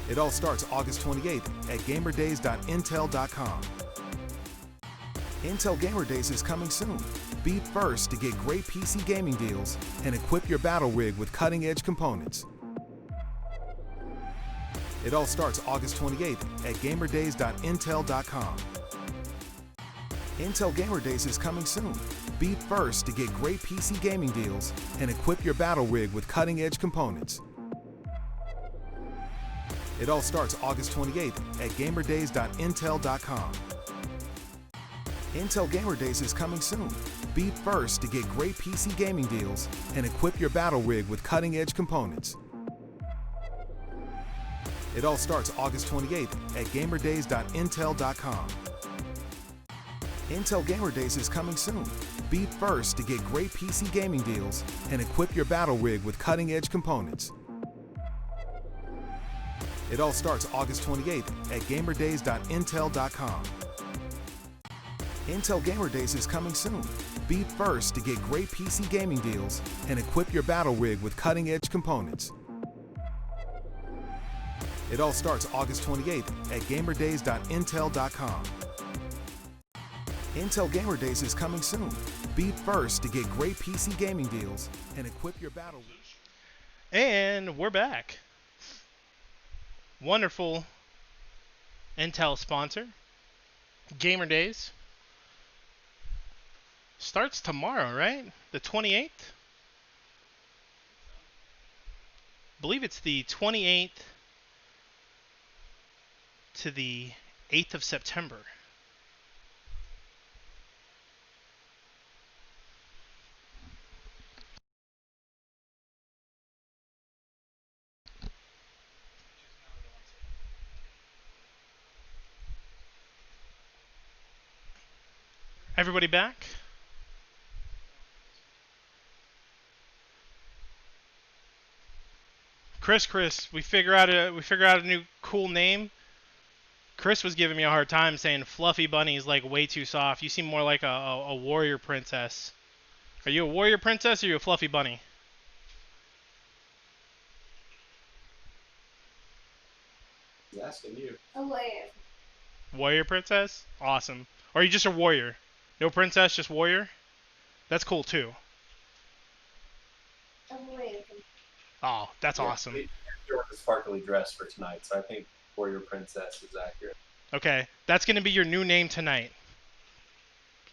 It all starts August 28th at gamerdays.intel.com. Intel Gamer Days is coming soon. Be first to get great PC gaming deals and equip your battle rig with cutting-edge components. It all starts August 28th at gamerdays.intel.com. Intel Gamer Days is coming soon. Be first to get great PC gaming deals and equip your battle rig with cutting-edge components. It all starts August 28th at gamerdays.intel.com. Intel Gamer Days is coming soon. Be first to get great PC gaming deals and equip your battle rig with cutting-edge components. It all starts August 28th at gamerdays.intel.com. Intel Gamer Days is coming soon. Be first to get great PC gaming deals and equip your battle rig with cutting-edge components. It all starts August 28th at gamerdays.intel.com. Intel Gamer Days is coming soon. Be first to get great PC gaming deals and equip your battle rig with cutting-edge components. It all starts August 28th at gamerdays.intel.com. Intel Gamer Days is coming soon. Be first to get great PC gaming deals and equip your battle rig. And we're back. Wonderful Intel sponsor. Gamer Days. Starts tomorrow, right? The 28th? I believe it's the 28th to the 8th of September. Everybody back? Chris, we figure out a new cool name. Chris was giving me a hard time saying Fluffy Bunny is like way too soft. You seem more like a warrior princess. Are you a warrior princess or are you a fluffy bunny? He's asking you. A warrior. Warrior princess? Awesome. Or are you just a warrior? No princess, just warrior? That's cool too. A warrior. Oh, that's awesome. You're a sparkly dress for tonight, so I think Warrior Princess is accurate. Okay, that's going to be your new name tonight.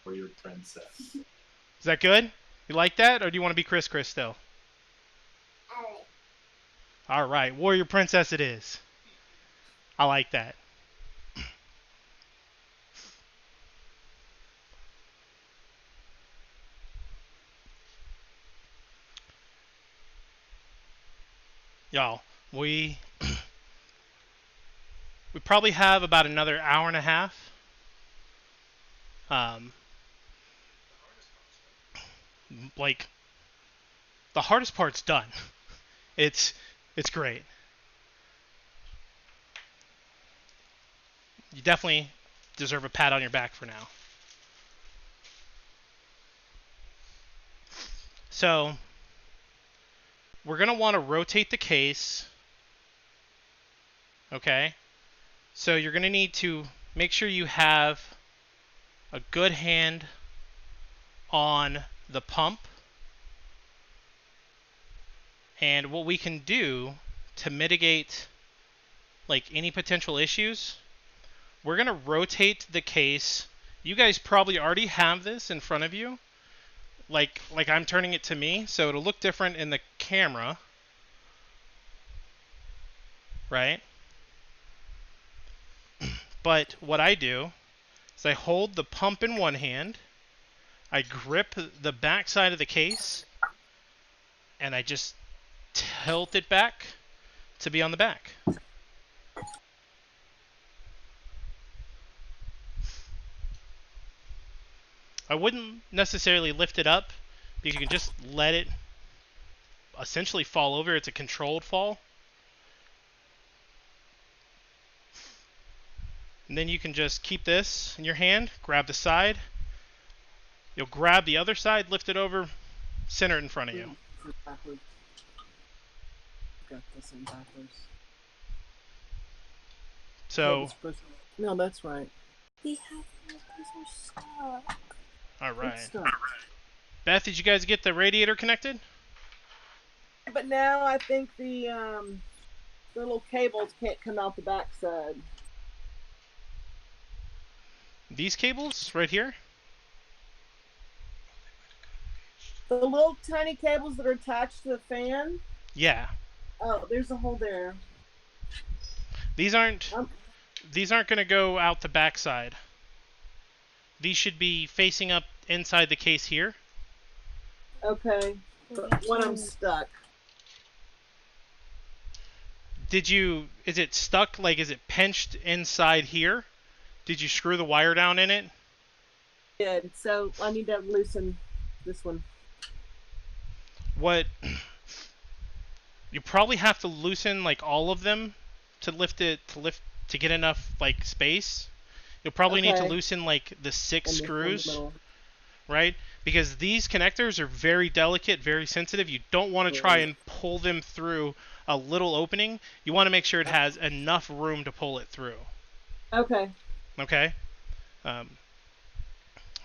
Warrior Princess. Is that good? You like that, or do you want to be Chris still? Alright. All right, Warrior Princess it is. I like that. Y'all, we probably have about another hour and a half. Like the hardest part's done. It's great. You definitely deserve a pat on your back for now. So we're going to want to rotate the case. Okay? So you're going to need to make sure you have a good hand on the pump. And what we can do to mitigate like any potential issues, we're going to rotate the case. You guys probably already have this in front of you. Like I'm turning it to me, so it'll look different in the camera. Right? But what I do is I hold the pump in one hand, I grip the back side of the case, and I just tilt it back to be on the back. I wouldn't necessarily lift it up because you can just let it essentially fall over. It's a controlled fall. And then you can just keep this in your hand, grab the side. You'll grab the other side, lift it over, center it in front of you. Backwards. Got this in backwards. So. No, that's right. We have these are stuck. All right. Beth, did you guys get the radiator connected? But now I think the little cables can't come out the backside. These cables right here? The little tiny cables that are attached to the fan? Yeah. Oh, there's a hole there. These aren't going to go out the backside. these should be facing up inside the case here. Okay. But when I'm stuck. Is it stuck? Like, is it pinched inside here? Did you screw the wire down in it? Good. So I need to loosen this one. What you probably have to loosen like all of them to to get enough like space. You'll probably need to loosen like the 6 screws, right? Because these connectors are very delicate, very sensitive. You don't want to try and pull them through a little opening. You want to make sure it has enough room to pull it through. Okay. Okay. We're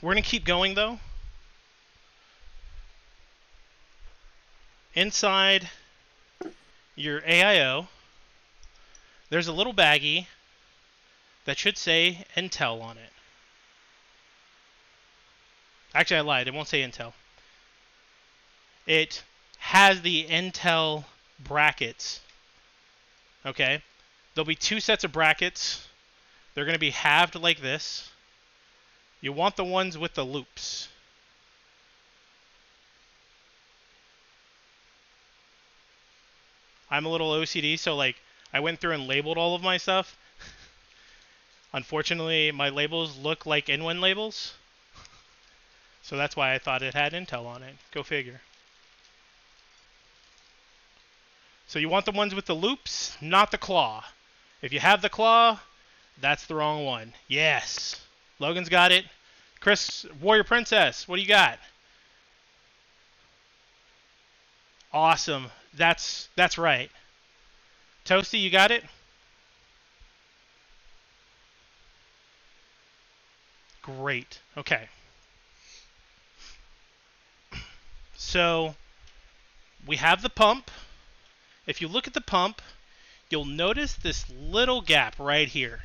gonna keep going though. Inside your AIO, there's a little baggie that should say Intel on it. Actually, I lied. It won't say Intel. It has the Intel brackets. Okay? There'll be 2 sets of brackets. They're going to be halved like this. You want the ones with the loops. I'm a little OCD, so like I went through and labeled all of my stuff. Unfortunately, my labels look like InWin labels. So that's why I thought it had Intel on it. Go figure. So you want the ones with the loops, not the claw. If you have the claw, that's the wrong one. Yes. Logan's got it. Chris, Warrior Princess, what do you got? Awesome. That's right. Toasty, you got it? Great. Okay. So we have the pump. If you look at the pump, you'll notice this little gap right here.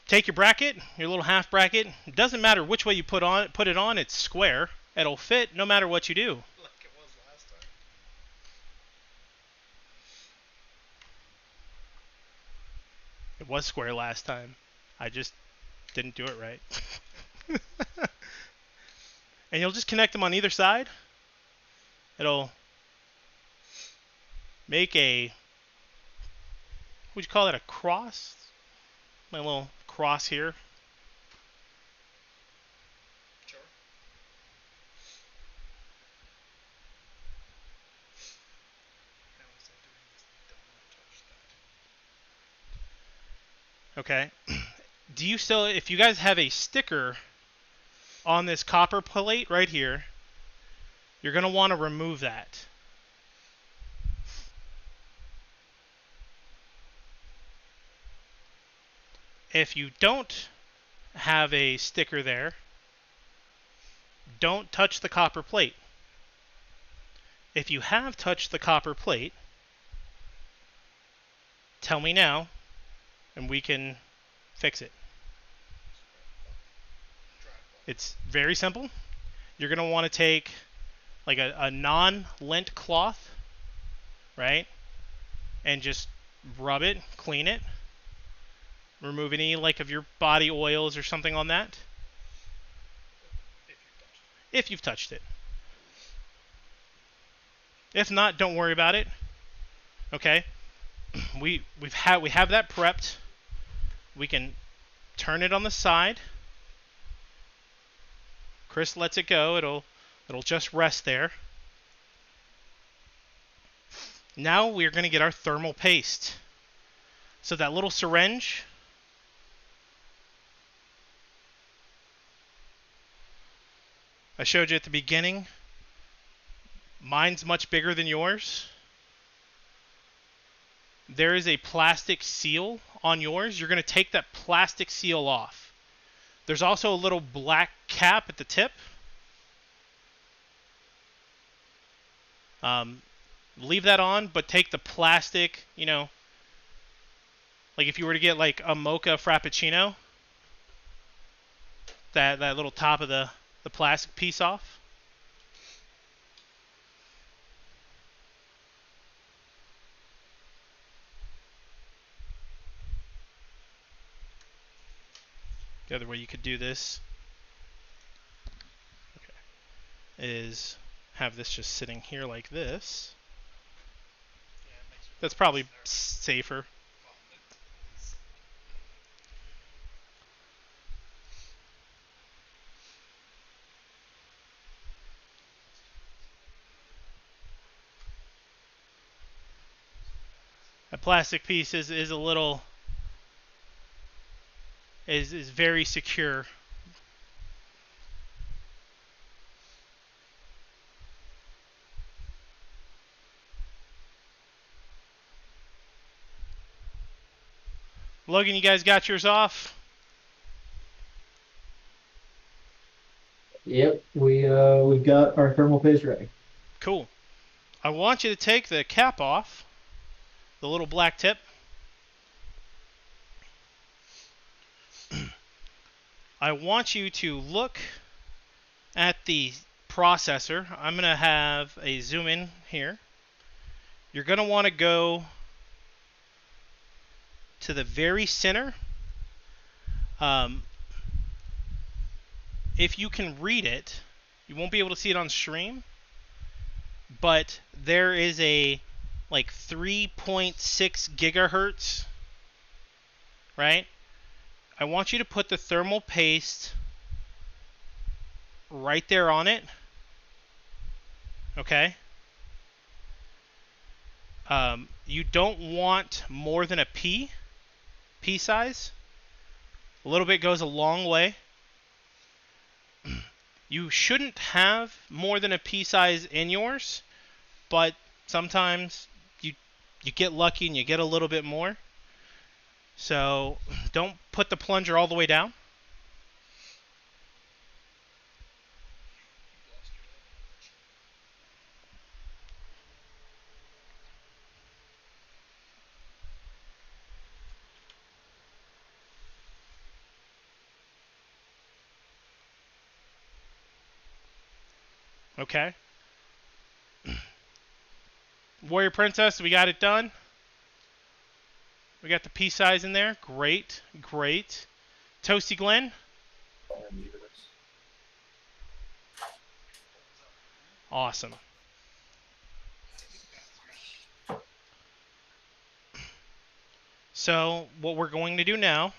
Take your bracket, your little half bracket. It doesn't matter which way you put it on, it's square. It'll fit no matter what you do. Like it was last time. It was square last time. I just didn't do it right. And you'll just connect them on either side. It'll make a, would you call it a cross? My little cross here. Sure. Okay. Do you still, if you guys have a sticker on this copper plate right here, you're going to want to remove that. If you don't have a sticker there, don't touch the copper plate. If you have touched the copper plate, tell me now, and we can fix it. It's very simple. You're going to want to take like a non-lint cloth, right? And just rub it, clean it. Remove any like of your body oils or something on that. If you've touched it. If not, don't worry about it. Okay? We have that prepped. We can turn it on the side. Chris lets it go. It'll just rest there. Now we're going to get our thermal paste. So that little syringe, I showed you at the beginning. Mine's much bigger than yours. There is a plastic seal on yours. You're going to take that plastic seal off. There's also a little black cap at the tip. Leave that on, but take the plastic, like if you were to get like a mocha frappuccino, that little top of the plastic piece off. The other way you could do this is have this just sitting here like this. That's probably safer. A plastic piece is a little is very secure. Logan, you guys got yours off? Yep, we've got our thermal paste ready. Cool. I want you to take the cap off, the little black tip. I want you to look at the processor. I'm going to have a zoom in here. You're going to want to go to the very center. If you can read it, you won't be able to see it on stream, but there is a like 3.6 gigahertz, right? I want you to put the thermal paste right there on it. Okay? You don't want more than a P size. A little bit goes a long way. You shouldn't have more than a P size in yours, but sometimes you get lucky and you get a little bit more. So don't put the plunger all the way down. Okay. Warrior Princess, we got it done. We got the P size in there. Great, great. Toasty Glenn. Awesome. So what we're going to do now,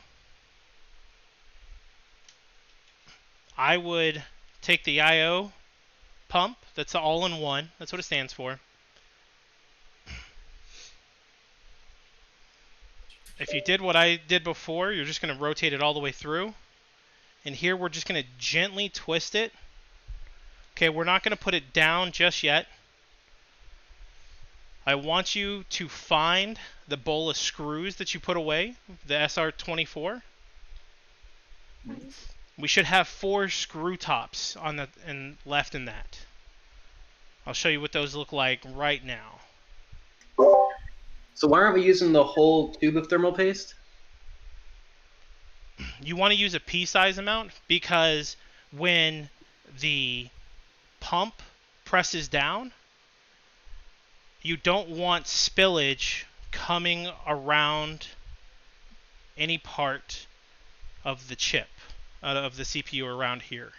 I would take the I/O pump. That's the all-in-one. That's what it stands for. If you did what I did before, you're just going to rotate it all the way through. And here we're just going to gently twist it. Okay, we're not going to put it down just yet. I want you to find the bowl of screws that you put away, the SR24. We should have 4 screw tops on the left in that. I'll show you what those look like right now. So why aren't we using the whole tube of thermal paste? You want to use a P size amount because when the pump presses down, you don't want spillage coming around any part of the chip, of the CPU around here.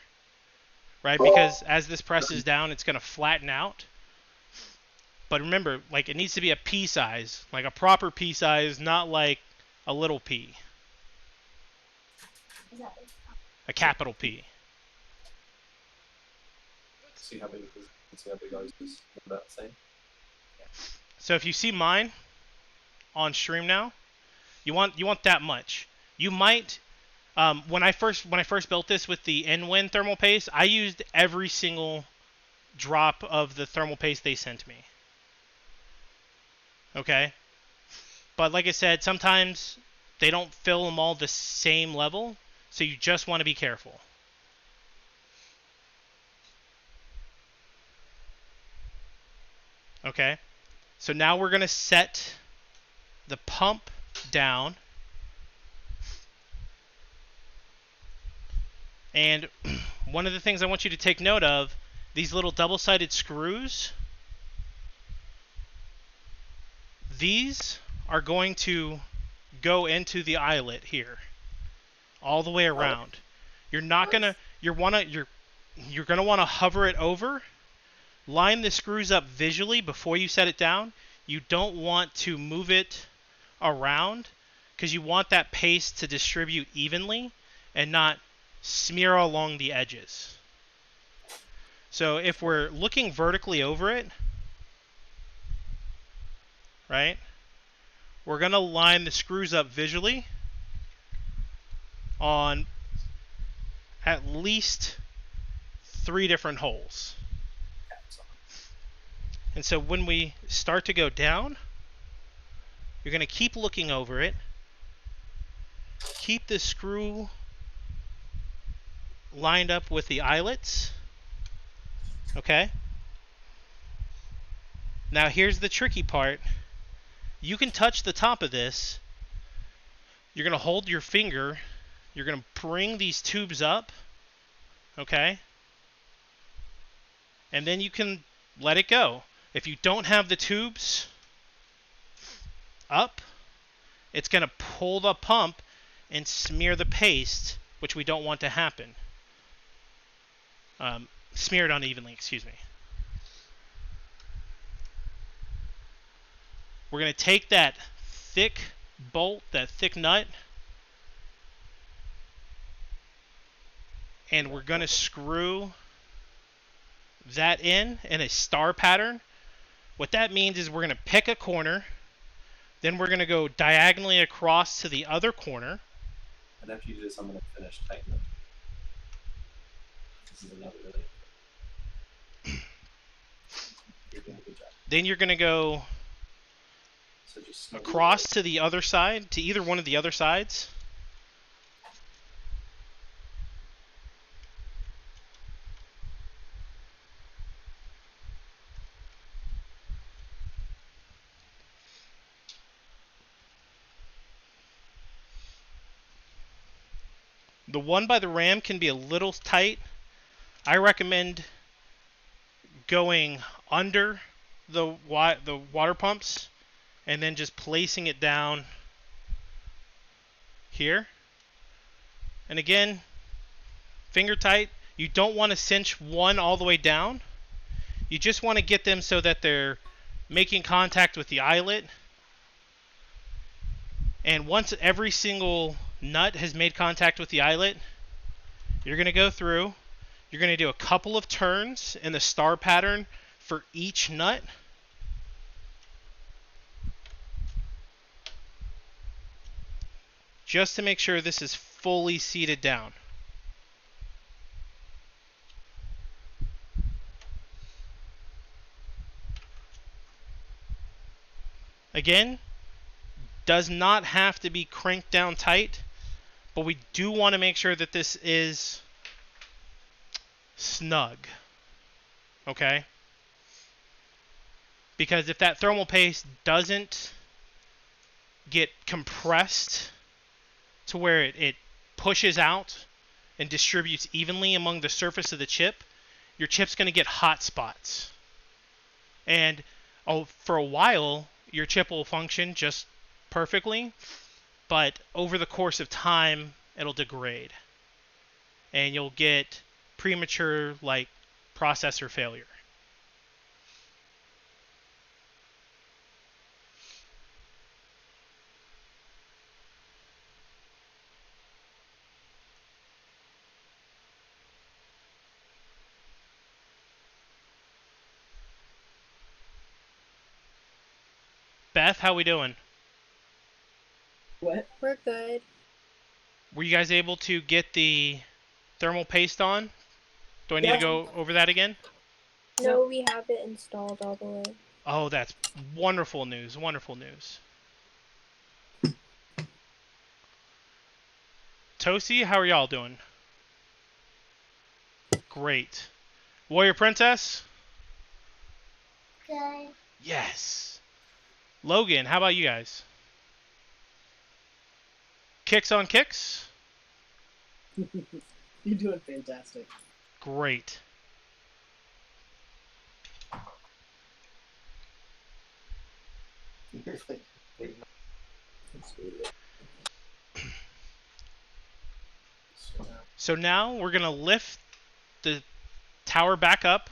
Right? Because as this presses down, it's going to flatten out. But remember, like, it needs to be a P size, like a proper P size, not like a little p. A capital P. See how big it is. See how big ours is. About the same. So if you see mine on stream now, you want that much. You might when I first built this with the InWin thermal paste, I used every single drop of the thermal paste they sent me. Okay? But like I said, sometimes they don't fill them all the same level, so you just want to be careful. Okay? So now we're going to set the pump down. And one of the things I want you to take note of, these little double-sided screws, these are going to go into the eyelet here. all the way around. You're not gonna you're gonna want to hover it over. Line the screws up visually before you set it down. You don't want to move it around because you want that paste to distribute evenly and not smear along the edges. So if we're looking vertically over it, right, we're going to line the screws up visually on at least 3 different holes. And so when we start to go down, you're going to keep looking over it. Keep the screw lined up with the eyelets. Okay? Now here's the tricky part. You can touch the top of this. You're going to hold your finger. You're going to bring these tubes up. Okay? And then you can let it go. If you don't have the tubes up, it's going to pull the pump and smear the paste, which we don't want to happen. Smear it unevenly, excuse me. We're going to take that thick bolt, that thick nut, and we're going to screw that in a star pattern. What that means is we're going to pick a corner, then we're going to go diagonally across to the other corner. And after you do this, I'm going to finish tightening. This is another really. You're doing a good job. Then you're going to go across to the other side, to either one of the other sides. The one by the ram can be a little tight. I recommend going under the water pumps and then just placing it down here. And again, finger tight. You don't want to cinch one all the way down. You just want to get them so that they're making contact with the eyelet. And once every single nut has made contact with the eyelet, you're going to go through. You're going to do a couple of turns in the star pattern for each nut. Just to make sure this is fully seated down. Again, does not have to be cranked down tight, but we do want to make sure that this is snug. Okay? Because if that thermal paste doesn't get compressed to where it pushes out and distributes evenly among the surface of the chip, your chip's going to get hot spots. And for a while, your chip will function just perfectly, but over the course of time, it'll degrade. And you'll get premature, like, processor failure. Beth, how we doing? What? We're good. Were you guys able to get the thermal paste on? Do I need to go over that again? No, we have it installed all the way. Oh, that's wonderful news. Wonderful news. Tosi, how are y'all doing? Great. Warrior Princess? Good. Yes. Logan, how about you guys? Kicks on kicks? You're doing fantastic. Great. So now we're going to lift the tower back up.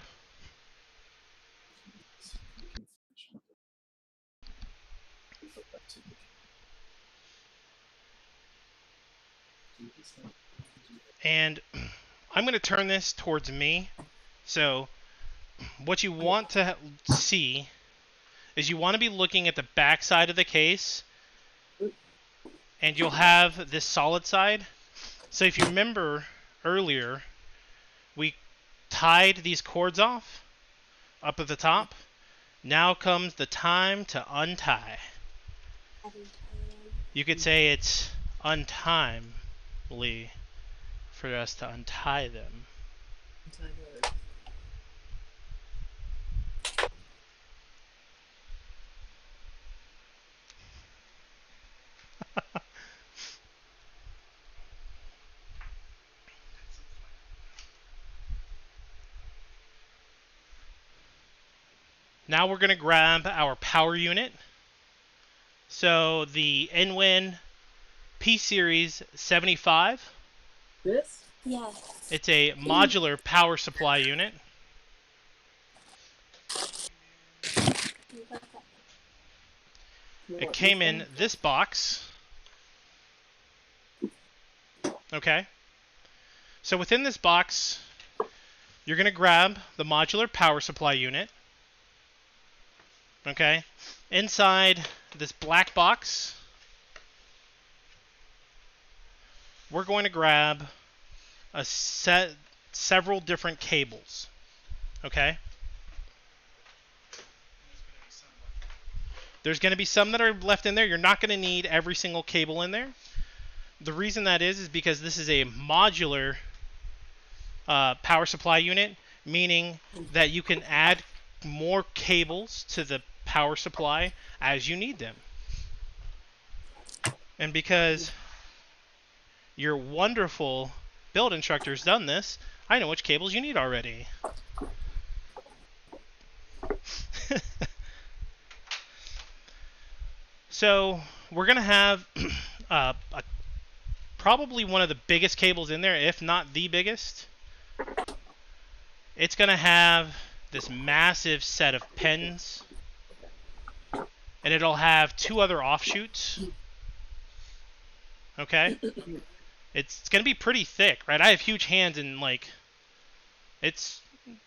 And I'm going to turn this towards me. So what you want to see is you want to be looking at the back side of the case, and you'll have this solid side. So if you remember earlier, we tied these cords off up at the top. Now comes the time to untie. You could say it's untimely for us to untie them. Now we're going to grab our power unit. So the InWin P-Series 75. This? Yes. It's a modular power supply unit. It came in this box. Okay. So within this box, you're going to grab the modular power supply unit. Okay. Inside this black box, we're going to grab several different cables. Okay. There's going to be some that are left in there. You're not going to need every single cable in there. The reason that is because this is a modular power supply unit, meaning that you can add more cables to the power supply as you need them. And because your wonderful build instructor's done this, I know which cables you need already. So we're going to have probably one of the biggest cables in there, if not the biggest. It's going to have this massive set of pins, and it'll have two other offshoots. Okay? It's going to be pretty thick, right? I have huge hands, and like,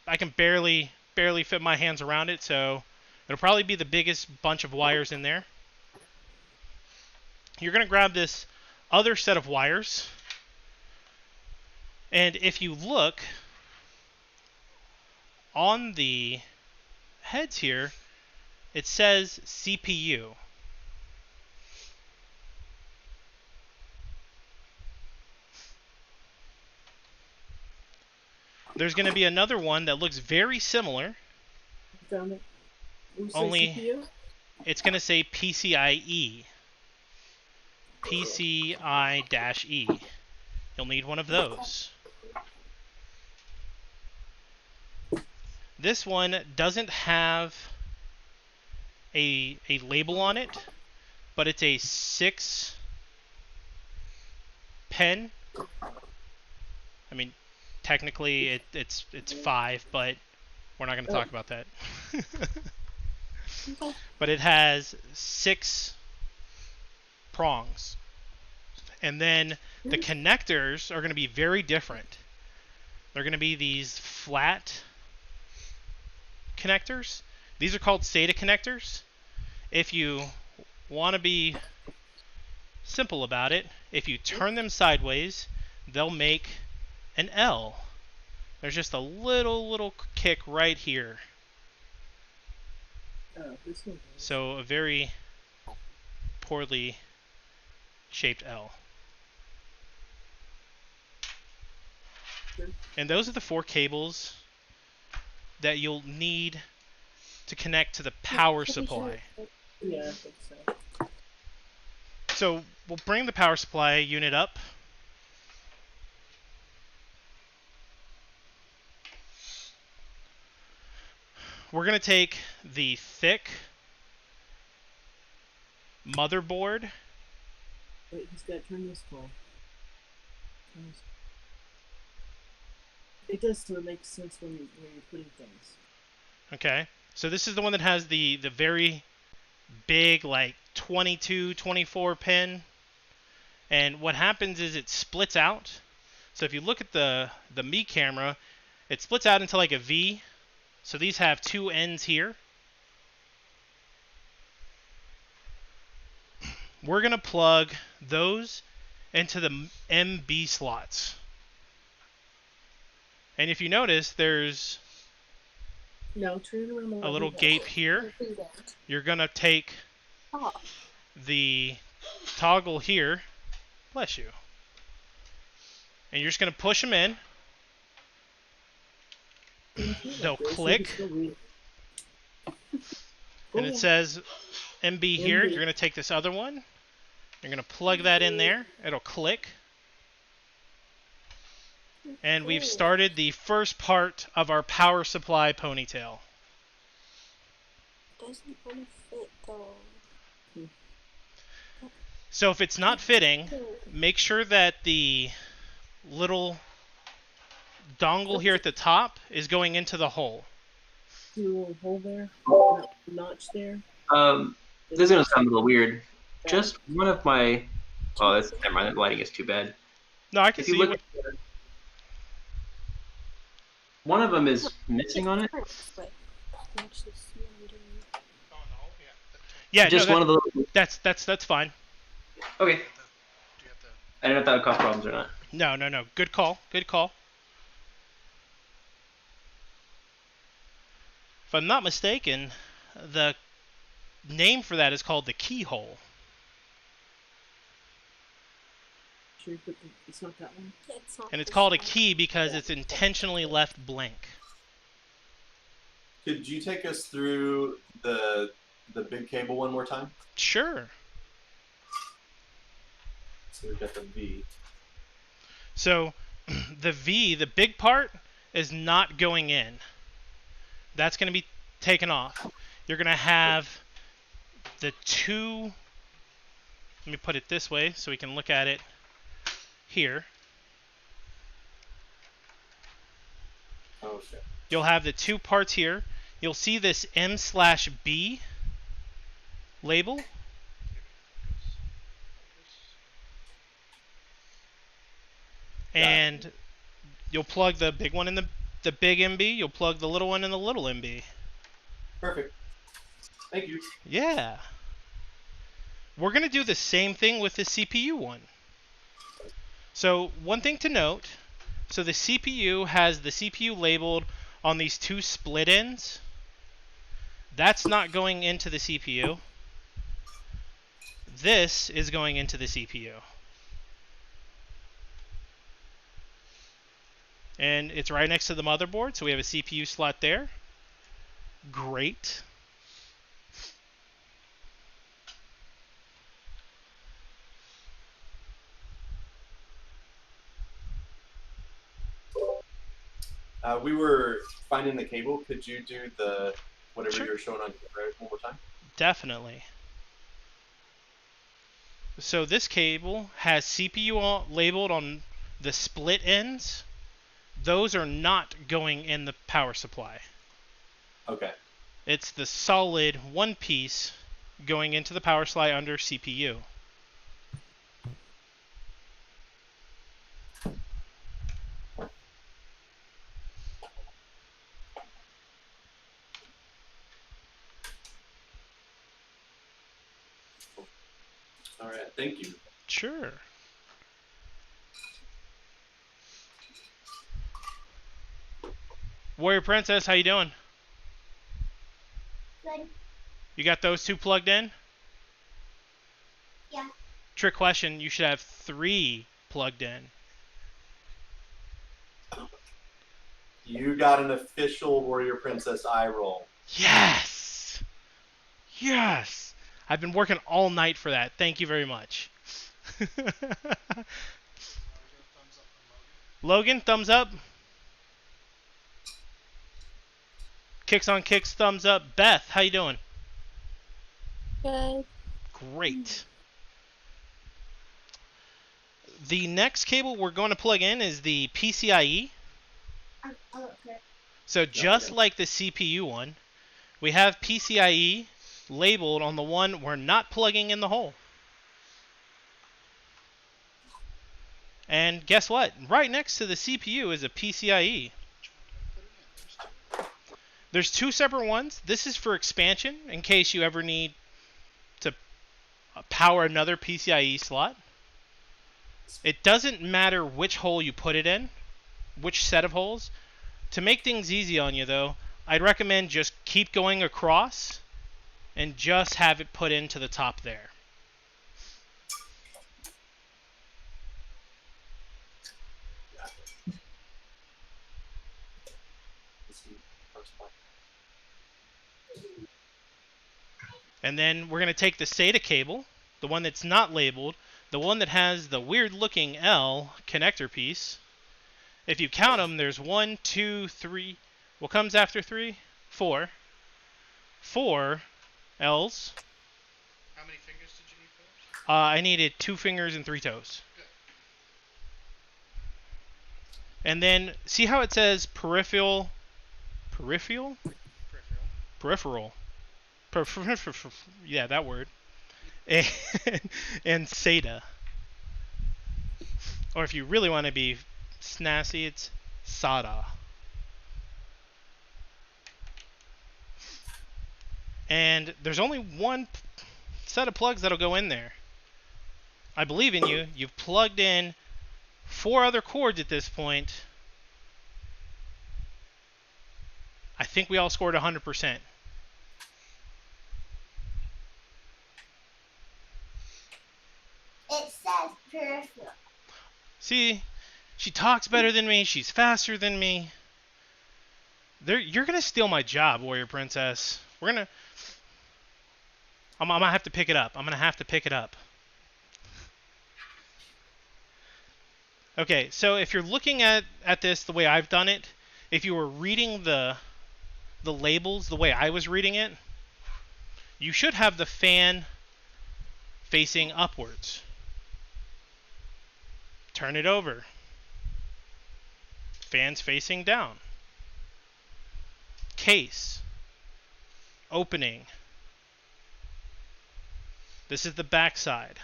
I can barely fit my hands around it, so it'll probably be the biggest bunch of wires in there. You're going to grab this other set of wires, and if you look on the heads here, it says CPU. There's going to be another one that looks very similar, Found it. only CPU? it's going to say PCIe. PCI-E. You'll need one of those. This one doesn't have a label on it, but it's a 6-pin. I mean, technically it's 5, but we're not going to talk about that. But it has 6 prongs. And then the connectors are going to be very different. They're going to be these flat connectors. These are called SATA connectors. If you want to be simple about it, if you turn them sideways, they'll make an L. There's just a little kick right here. So a very poorly shaped L. And those are the 4 cables that you'll need to connect to the power supply. Yeah, I think so. So we'll bring the power supply unit up. We're going to take the thick motherboard. Wait, he's got to turn this full. It does, so it makes sense when you're putting things. Okay. So this is the one that has the very big, like 22, 24 pin. And what happens is it splits out. So if you look at the me camera, it splits out into like a V. So these have two ends here. We're going to plug those into the MB slots. And if you notice, there's No, turn around the a little gate here. You're going to take the toggle here. Bless you. And you're just going to push them in. They'll click. And it says MB here. You're going to take this other one. You're going to plug that in there. It'll click. And we've started the first part of our power supply ponytail. Doesn't want to fit though. So if it's not fitting, make sure that the little dongle here at the top is going into the hole. See a little hole there? Notch there? This is going to sound a little weird. Just one of my... Oh, that's, never mind. The lighting is too bad. No, I can see it. One of them is missing on it. Yeah, just no, one of the little... That's fine. Okay. I didn't know if that would cause problems or not. No. Good call. Good call. If I'm not mistaken, the name for that is called the keyhole. Sure, but it's not that one? Yeah, it's not. And it's called a key because it's intentionally left blank. Could you take us through the big cable one more time? Sure. So we've got the V. So the V, the big part, is not going in. That's going to be taken off. You're going to have the two... Let me put it this way so we can look at it here. Okay. You'll have the two parts here. You'll see this M/B label. And you'll plug the big one in the big MB. You'll plug the little one in the little MB. Perfect. Thank you. Yeah. We're going to do the same thing with the CPU one. So one thing to note, so the CPU has the CPU labeled on these two split ends. That's not going into the CPU. This is going into the CPU. And it's right next to the motherboard, so we have a CPU slot there. Great. We were finding the cable. Could you do the whatever Sure. you were showing on camera one more time? Definitely. So this cable has CPU labeled on the split ends. Those are not going in the power supply. Okay. It's the solid one piece going into the power supply under CPU. All right. Thank you. Sure. Warrior Princess, how you doing? Good. You got those two plugged in? Yeah. Trick question, you should have 3 plugged in. You got an official Warrior Princess eye roll. Yes! Yes! I've been working all night for that. Thank you very much. Logan, thumbs up. Kicks on kicks, thumbs up. Beth, how you doing? Good. Great. The next cable we're going to plug in is the PCIe. So just like the CPU one, we have PCIe labeled on the one we're not plugging in the hole. And guess what? Right next to the CPU is a PCIe. There's two separate ones. This is for expansion in case you ever need to power another PCIe slot. It doesn't matter which hole you put it in, which set of holes. To make things easy on you though, I'd recommend just keep going across and just have it put into the top there. And then we're going to take the SATA cable, the one that's not labeled, the one that has the weird looking L connector piece. If you count them, there's 1, 2, 3. What comes after 3? 4. 4 L's. How many fingers did you need for those? I needed 2 fingers and 3 toes. Good. And then see how it says peripheral? Peripheral? Peripheral. Yeah, that word. And SATA. Or if you really want to be snazzy, it's SATA. And there's only one set of plugs that'll go in there. I believe in you. You've plugged in 4 other cords at this point. I think we all scored 100%. It says peripheral. See, she talks better than me. She's faster than me. You're gonna steal my job, Warrior Princess. I'm gonna have to pick it up. I'm gonna have to pick it up. Okay, so if you're looking at this the way I've done it, if you were reading the labels the way I was reading it, you should have the fan facing upwards. Turn it over. Fans facing down. Case. Opening. This is the back side.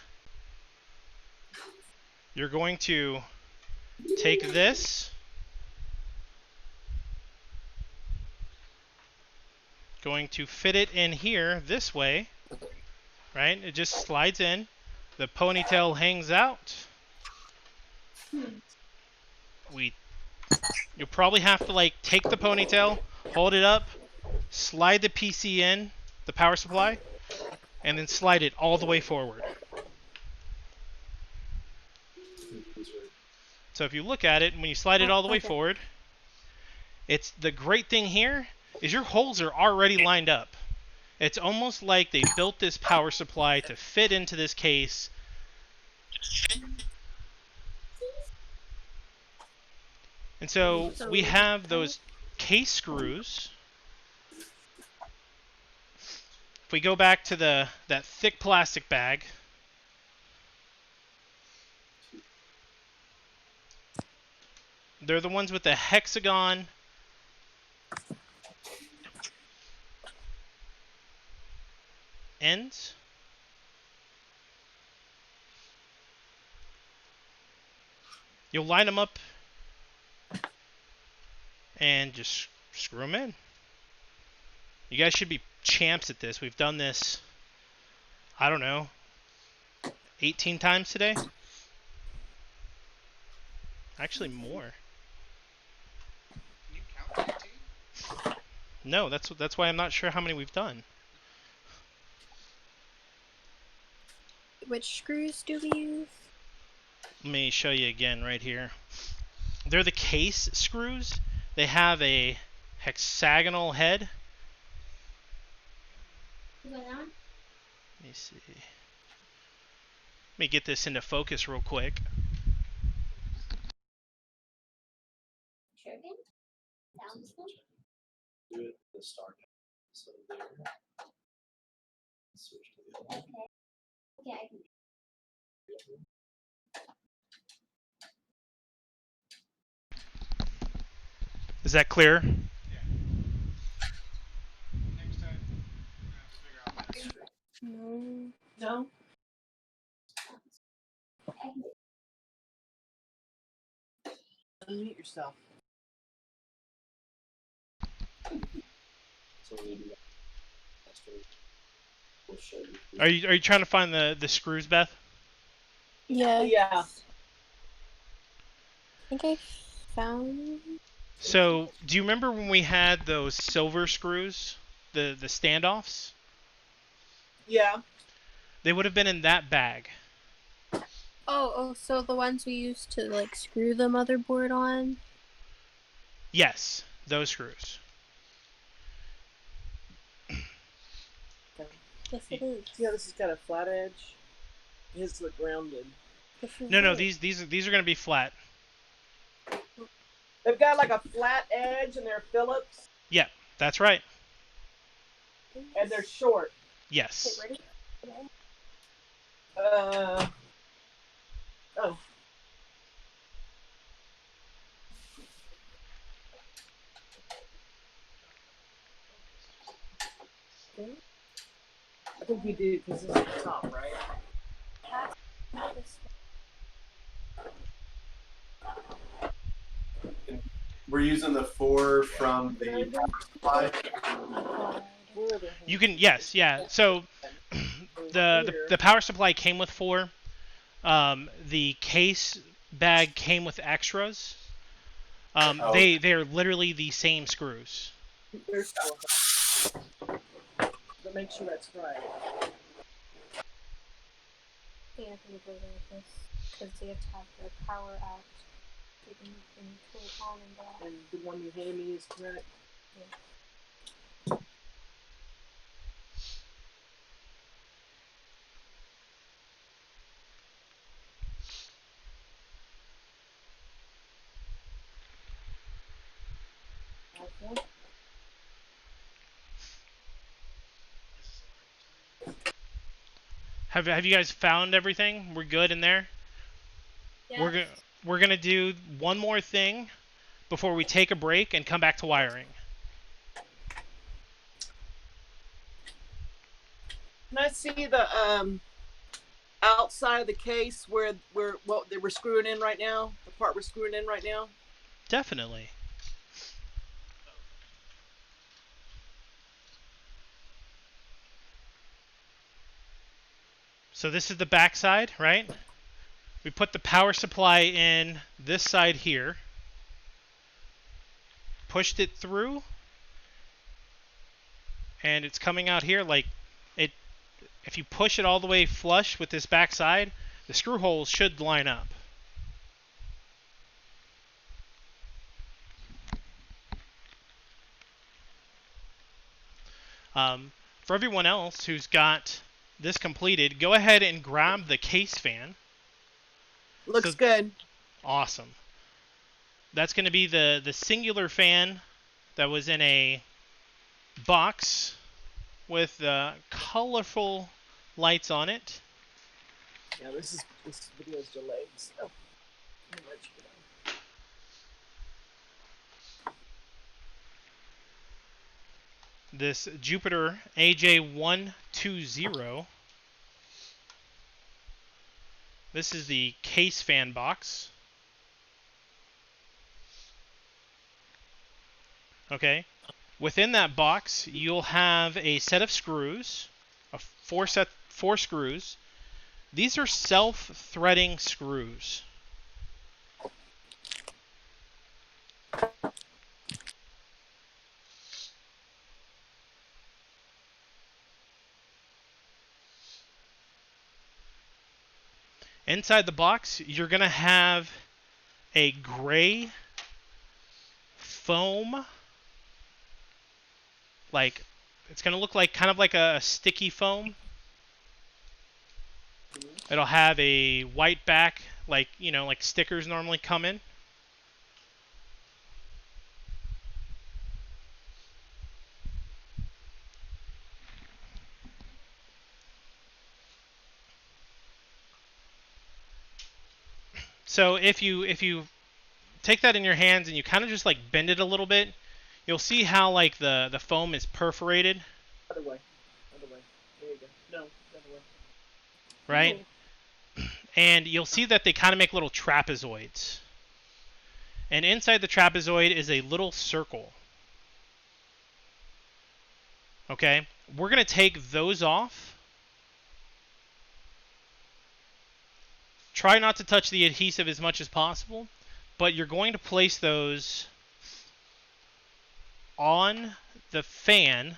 You're going to take this, going to fit it in here this way, right? It just slides in. The ponytail hangs out. You'll probably have to like take the ponytail, hold it up, slide the PC in, the power supply, and then slide it all the way forward. So if you look at it, when you slide it all the way forward, it's the great thing here is your holes are already lined up. It's almost like they built this power supply to fit into this case. And so we have those case screws. If we go back to that thick plastic bag, they're the ones with the hexagon ends. You'll line them up and just screw them in. You guys should be champs at this. We've done this, I don't know, 18 times today? Actually more. Can you count 18? No, that's why I'm not sure how many we've done. Which screws do we use? Let me show you again right here. They're the case screws. They have a hexagonal head. Let me see. Let me get this into focus real quick. Sure can. Down this one. Do it the start. So there. Switch to the other. Okay, I can. that clear? No. No. Unmute yourself. So we need to we'll show you. Are you trying to find the screws, Beth? Yeah. Yeah. I think I found. So, do you remember when we had those silver screws, the standoffs? Yeah. They would have been in that bag. Oh, so the ones we used to like screw the motherboard on. Yes, those screws. Yes, it is. See how this has got a flat edge? His look rounded. No, these are going to be flat. They've got like a flat edge and they're Phillips. Yeah, that's right. And they're short. Yes. Okay, ready? Oh. I think we do because this is the top, right? We're using the 4 from the power supply. You can, yes, yeah. So the power supply came with 4. The case bag came with extras. They are literally the same screws. But make sure that's right. Yeah, I think we'll go like this because they have to have the power out. So you can turn it on and off. And the one you handed me is correct. Yeah. Okay. Have you guys found everything? We're good in there? Yes. We're gonna do one more thing before we take a break and come back to wiring. Can I see the outside of the case where what they were screwing in right now? The part we're screwing in right now? Definitely. So this is the back side, right? We put the power supply in this side here. Pushed it through. And it's coming out here like it. If you push it all the way flush with this back side, the screw holes should line up. For everyone else who's got this completed, go ahead and grab the case fan. Looks good. Awesome. That's going to be the singular fan that was in a box with colorful lights on it. Yeah, this video's delayed. So let me let you go. This Jupiter AJ120. This is the case fan box. Okay. Within that box, you'll have a set of screws, four screws. These are self-threading screws. Inside the box, you're going to have a gray foam, like it's going to look like kind of like a sticky foam. It'll have a white back, like, you know, like stickers normally come in. So if you take that in your hands and you kind of just like bend it a little bit, you'll see how like the foam is perforated. Other way. Other way. There you go. No, other way. Right? And you'll see that they kind of make little trapezoids. And inside the trapezoid is a little circle. Okay? We're going to take those off. Try not to touch the adhesive as much as possible, but you're going to place those on the fan,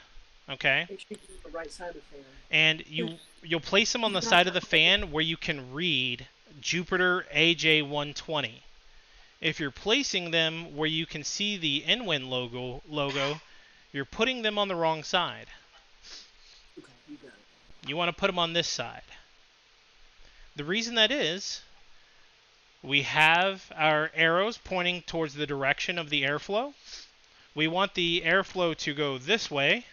okay? Make sure you get the right side of the fan. And you'll place them on the side of the fan where you can read Jupiter AJ120. If you're placing them where you can see the InWin logo, you're putting them on the wrong side. Okay, you got it. You want to put them on this side. The reason that is, we have our arrows pointing towards the direction of the airflow. We want the airflow to go this way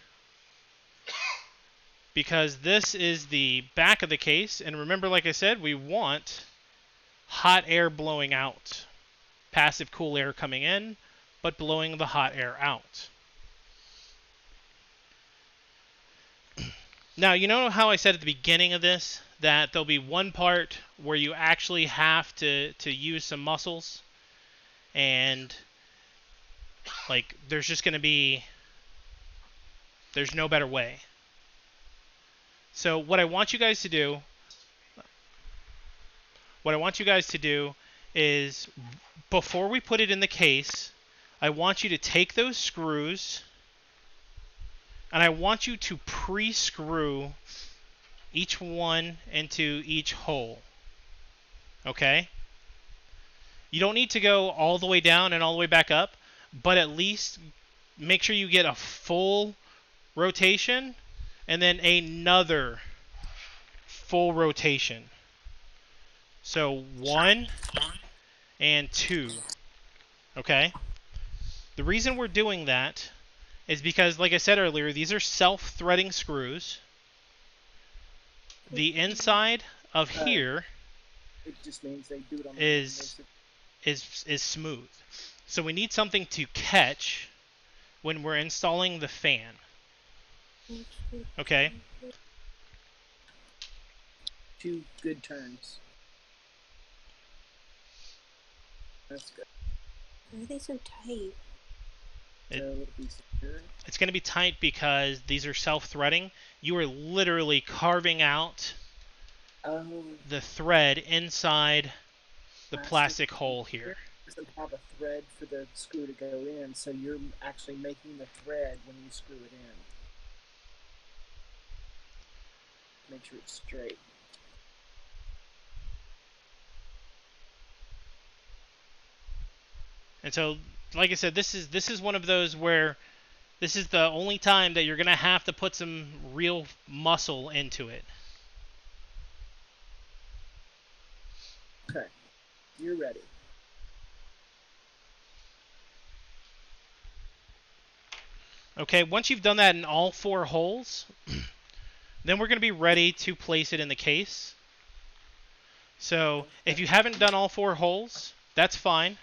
because this is the back of the case. And remember, like I said, we want hot air blowing out. Passive cool air coming in, but blowing the hot air out. Now, you know how I said at the beginning of this that there'll be one part where you actually have to use some muscles, and like there's no better way. So what I want you guys to do is, before we put it in the case, I want you to take those screws and I want you to pre-screw each one into each hole. Okay? You don't need to go all the way down and all the way back up, but at least make sure you get a full rotation and then another full rotation. So 1 and 2. Okay? The reason we're doing that is because, like I said earlier, these are self-threading screws. The inside of here it just means they do it on is smooth. So we need something to catch when we're installing the fan. Okay? 2 good turns. That's good. Why are they so tight? It's going to be tight because these are self-threading. You are literally carving out the thread inside the plastic hole here. It doesn't have a thread for the screw to go in, so you're actually making the thread when you screw it in. Make sure it's straight. And so, like I said, this is one of those where this is the only time that you're going to have to put some real muscle into it. Okay, you're ready. Okay, once you've done that in all 4 holes, then we're going to be ready to place it in the case. So if you haven't done all 4 holes, that's fine.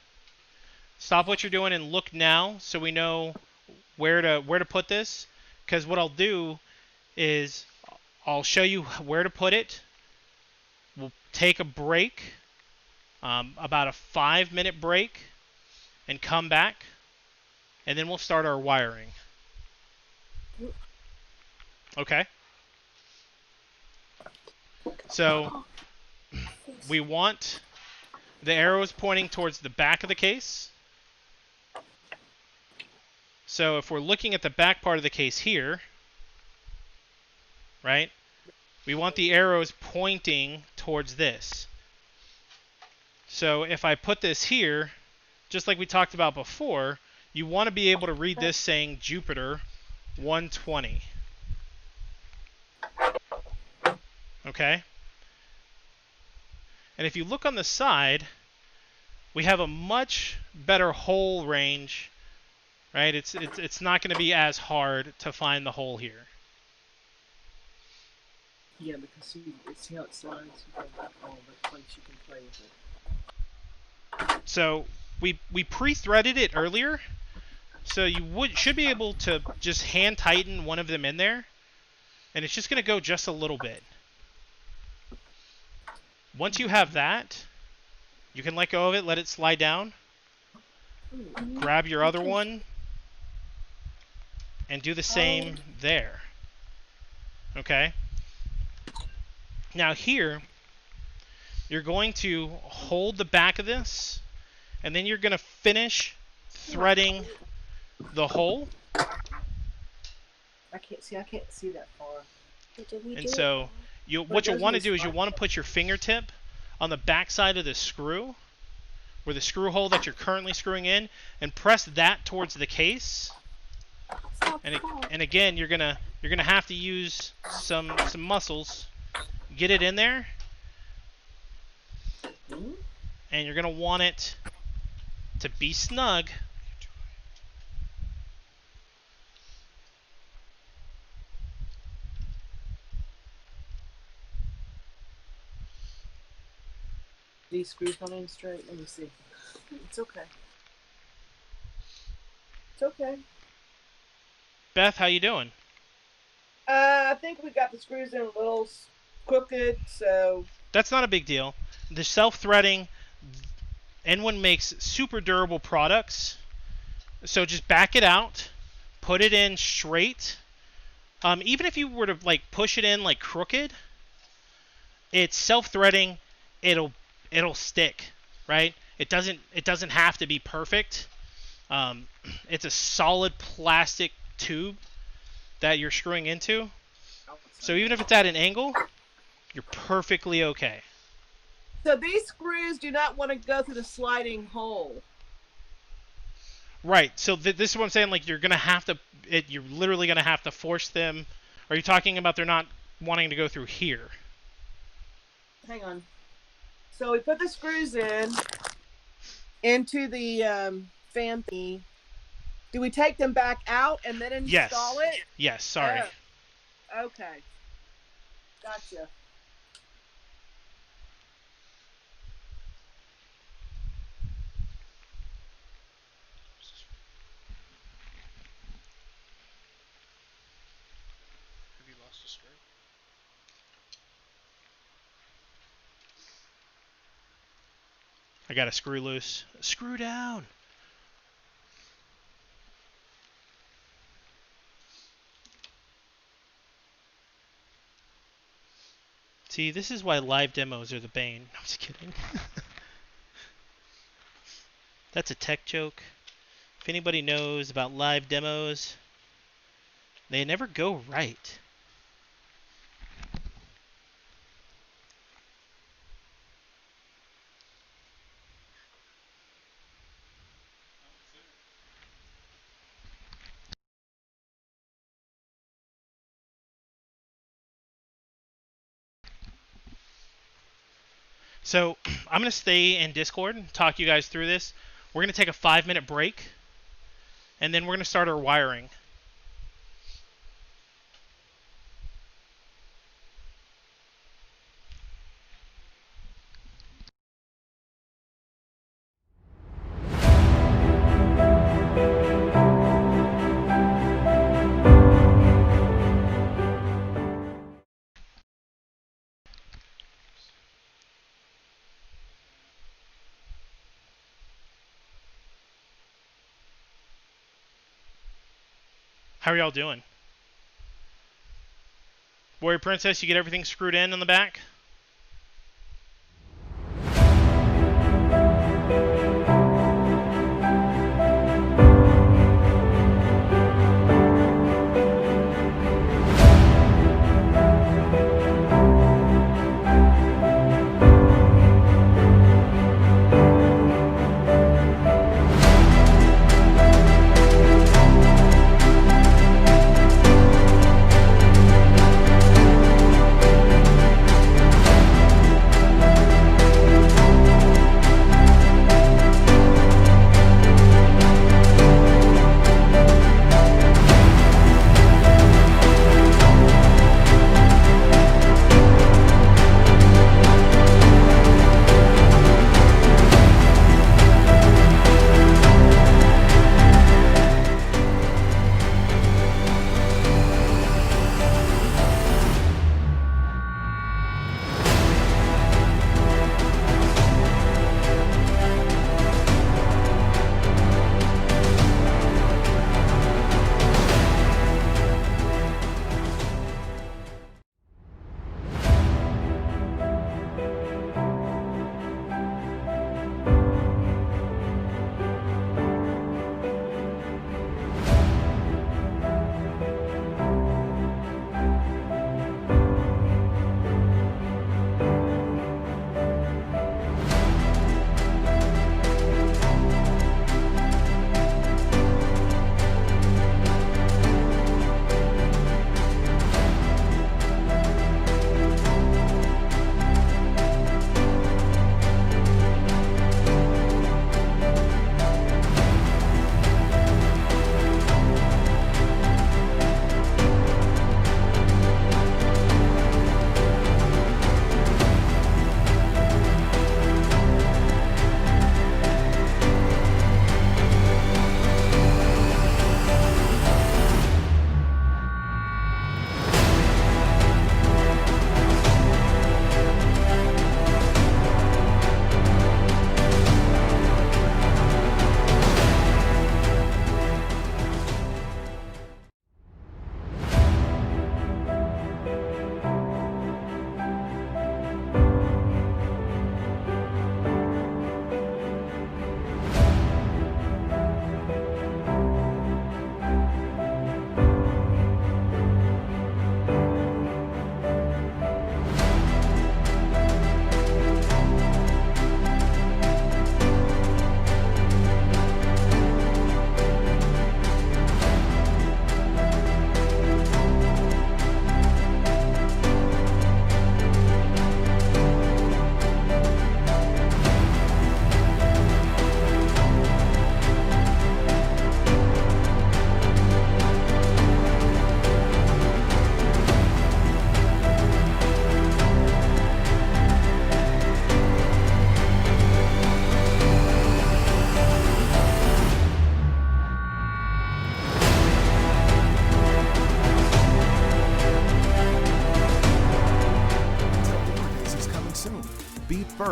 Stop what you're doing and look now so we know where to put this. Because what I'll do is I'll show you where to put it. We'll take a break, about a 5-minute break, and come back. And then we'll start our wiring. Okay? So we want the arrows pointing towards the back of the case. So if we're looking at the back part of the case here, right, we want the arrows pointing towards this. So if I put this here, just like we talked about before, you want to be able to read this saying Jupiter 120. Okay? And if you look on the side, we have a much better hole range. Right? It's not going to be as hard to find the hole here. Yeah, because see how it slides? You have all the place you can play with it. So we pre-threaded it earlier, so you should be able to just hand tighten one of them in there, and it's just going to go just a little bit. Once you have that, you can let go of it, let it slide down, grab your other one, and do the same there. Okay? Now here, you're going to hold the back of this, and then you're going to finish threading the hole. I can't see that far. And so what you'll want to do is you'll want to put your fingertip on the back side of the screw, where the screw hole that you're currently screwing in, and press that towards the case. And again, you're gonna have to use some muscles. Get it in there, and you're gonna want it to be snug. These screws not in straight. Let me see. It's okay. It's okay. Beth, how you doing? I think we got the screws in a little crooked, so... That's not a big deal. The self-threading, InWin makes super durable products. So just back it out, put it in straight. Even if you were to like push it in like crooked, it's self-threading. It'll stick, right? It doesn't have to be perfect. It's a solid plastic tube that you're screwing into. So even if it's at an angle, you're perfectly okay. So these screws do not want to go through the sliding hole. Right. So this is what I'm saying. Like you're literally gonna have to force them. Are you talking about they're not wanting to go through here? Hang on. So we put the screws into the fan thingy. Do we take them back out and then install it? Yes. Sorry. Oh, okay. Gotcha. Have you lost a screw? I got a screw loose. Screw down. See, this is why live demos are the bane. I'm just kidding. That's a tech joke. If anybody knows about live demos, they never go right. So I'm going to stay in Discord and talk you guys through this. We're going to take a 5-minute break, and then we're going to start our wiring. How are y'all doing? Warrior Princess, you get everything screwed in on the back?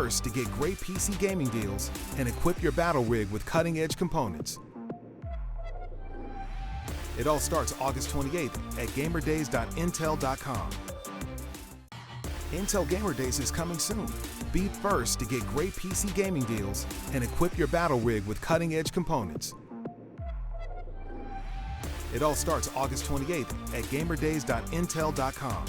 first to get great PC gaming deals and equip your battle rig with cutting-edge components. It all starts August 28th at gamerdays.intel.com. Intel Gamer Days is coming soon. Be first to get great PC gaming deals and equip your battle rig with cutting-edge components. It all starts August 28th at gamerdays.intel.com.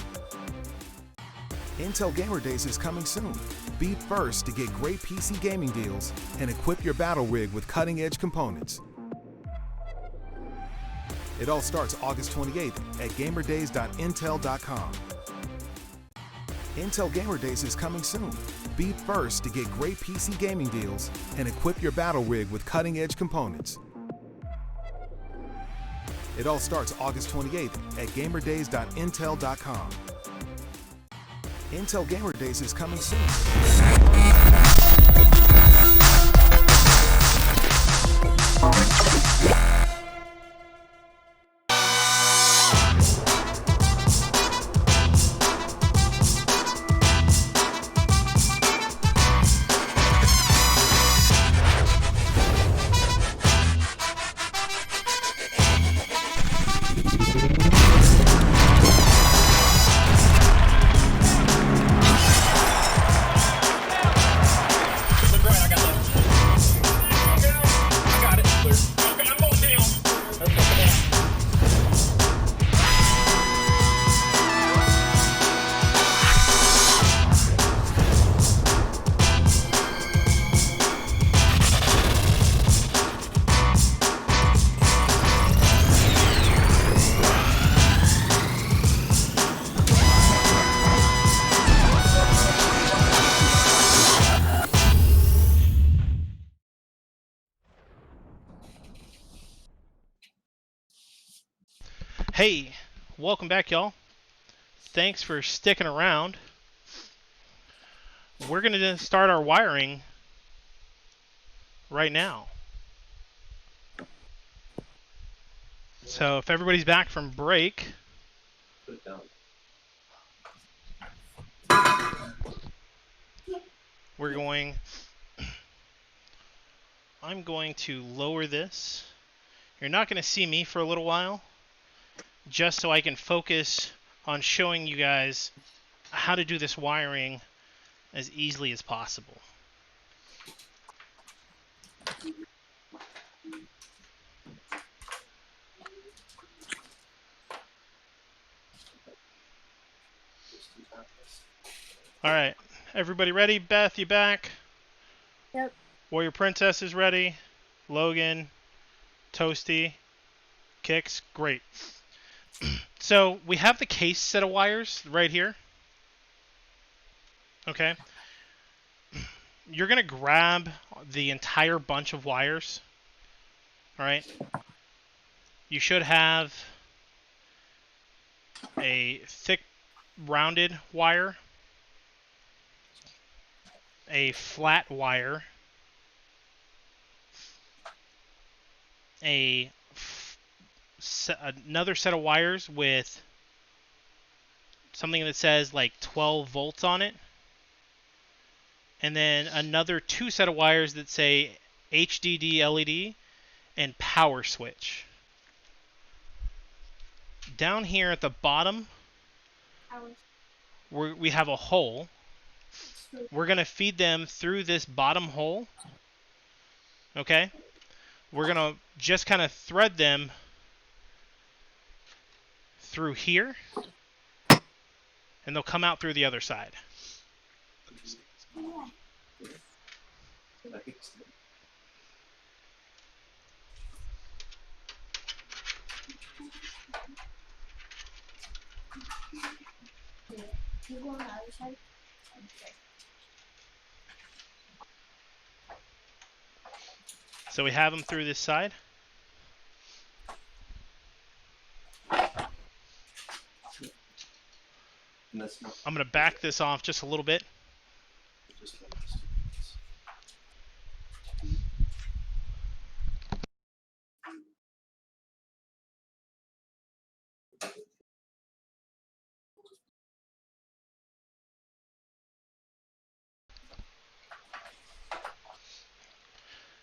Intel Gamer Days is coming soon. Be first to get great PC gaming deals and equip your battle rig with cutting-edge components. It all starts August 28th at gamerdays.intel.com. Intel Gamer Days is coming soon. Be first to get great PC gaming deals and equip your battle rig with cutting-edge components. It all starts August 28th at gamerdays.intel.com. Intel Gamer Days is coming soon. Hey, welcome back, y'all. Thanks for sticking around. We're going to start our wiring right now. So if everybody's back from break, I'm going to lower this. You're not going to see me for a little while, just so I can focus on showing you guys how to do this wiring as easily as possible. All right, everybody ready? Beth, you back? Yep. Warrior Princess is ready. Logan, Toasty, Kicks, great. So we have the case set of wires right here. Okay. You're going to grab the entire bunch of wires. All right. You should have a thick rounded wire, a flat wire, another set of wires with something that says like 12 volts on it, and then another two set of wires that say HDD LED and power switch. Down here at the bottom, we have a hole. We're going to feed them through this bottom hole. Okay? We're going to just kind of thread them through here, and they'll come out through the other side. You go on the other side? So we have them through this side. I'm going to back this off just a little bit.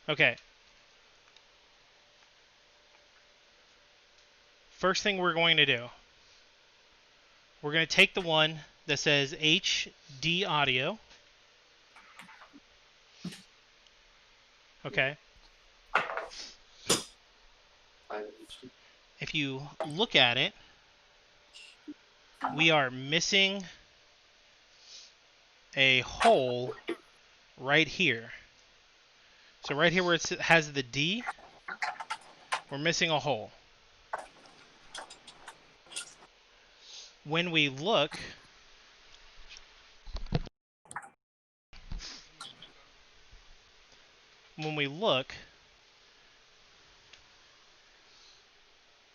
Okay. First thing we're going to do, we're going to take the one that says HD audio. Okay. If you look at it, we are missing a hole right here. So right here where it has the D, we're missing a hole. When we look,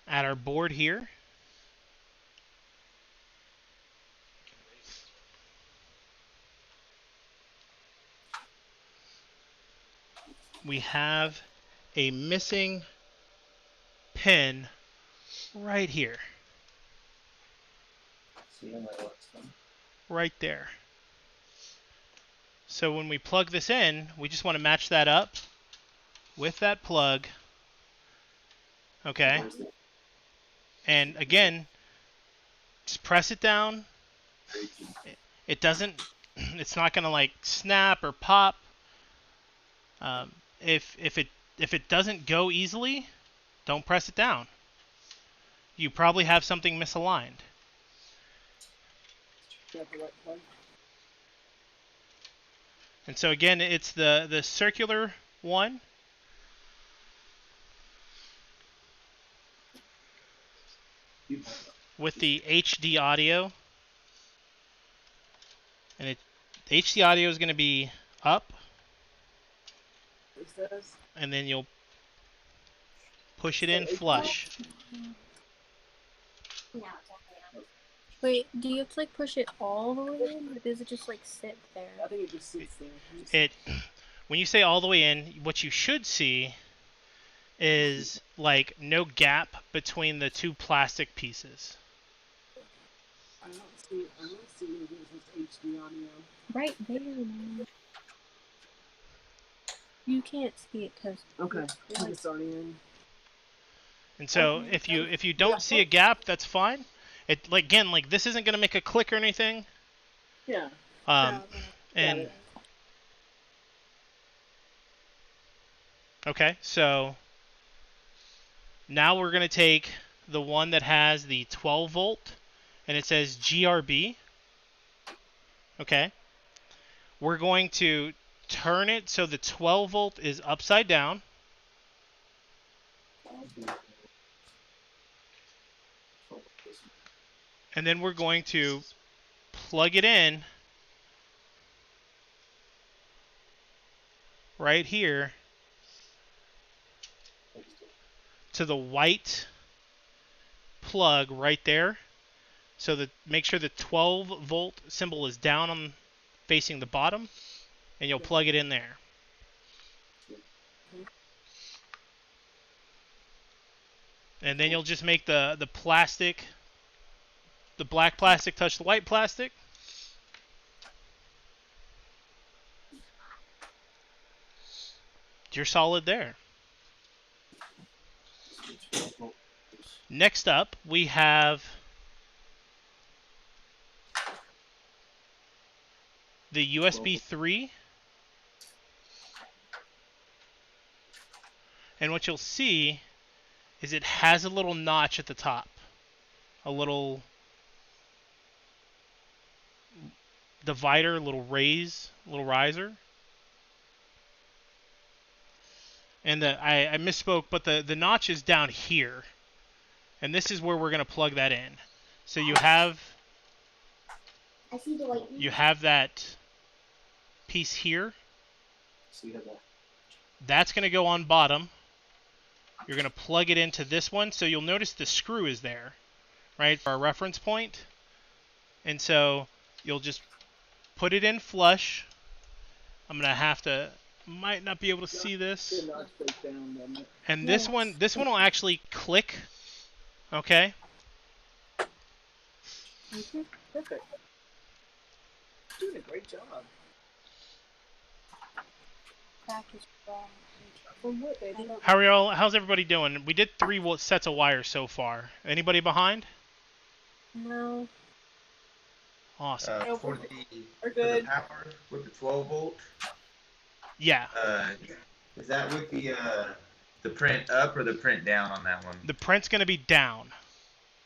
at our board here, we have a missing pin right here. Right there. So when we plug this in, we just want to match that up with that plug. Okay. And again, just press it down. It doesn't, it's not going to like snap or pop. If it doesn't go easily, don't press it down. You probably have something misaligned. And so again, it's the circular one. With the HD audio. And the HD audio is going to be up. And then you'll push it in flush. Wait, do you have to like push it all the way in, or does it just like sit there? I think it just sits there. When you say all the way in, what you should see is like no gap between the two plastic pieces. I don't see it as HD audio. Right there, man. You can't see it because It's already in. And so if you don't see a gap, that's fine. It like this isn't gonna make a click or anything. Yeah. And okay, so now we're gonna take the one that has the 12 volt and it says GRB. Okay. We're going to turn it so the 12 volt is upside down. And then we're going to plug it in right here to the white plug right there. So that make sure the 12 volt symbol is down on facing the bottom, and you'll plug it in there. And then you'll just make the black plastic touch the white plastic. You're solid there. Next up, we have the USB 3. And what you'll see is it has a little notch at the top. A little divider, little riser. And I misspoke, but the notch is down here. And this is where we're going to plug that in. So you have that piece here. That's going to go on bottom. You're going to plug it into this one. So you'll notice the screw is there, right, for our reference point. And so you'll just put it in flush. I'm going to might not be able to see this. And this one will actually click. Okay. Doing a great job. crack is wrong. From what, baby? How are y'all? How's everybody doing? We did 3 sets of wires so far. Anybody behind? No. Awesome. For We're the good. power with the 12 volt. Yeah. Is that with the print up or the print down on that one? The print's gonna be down.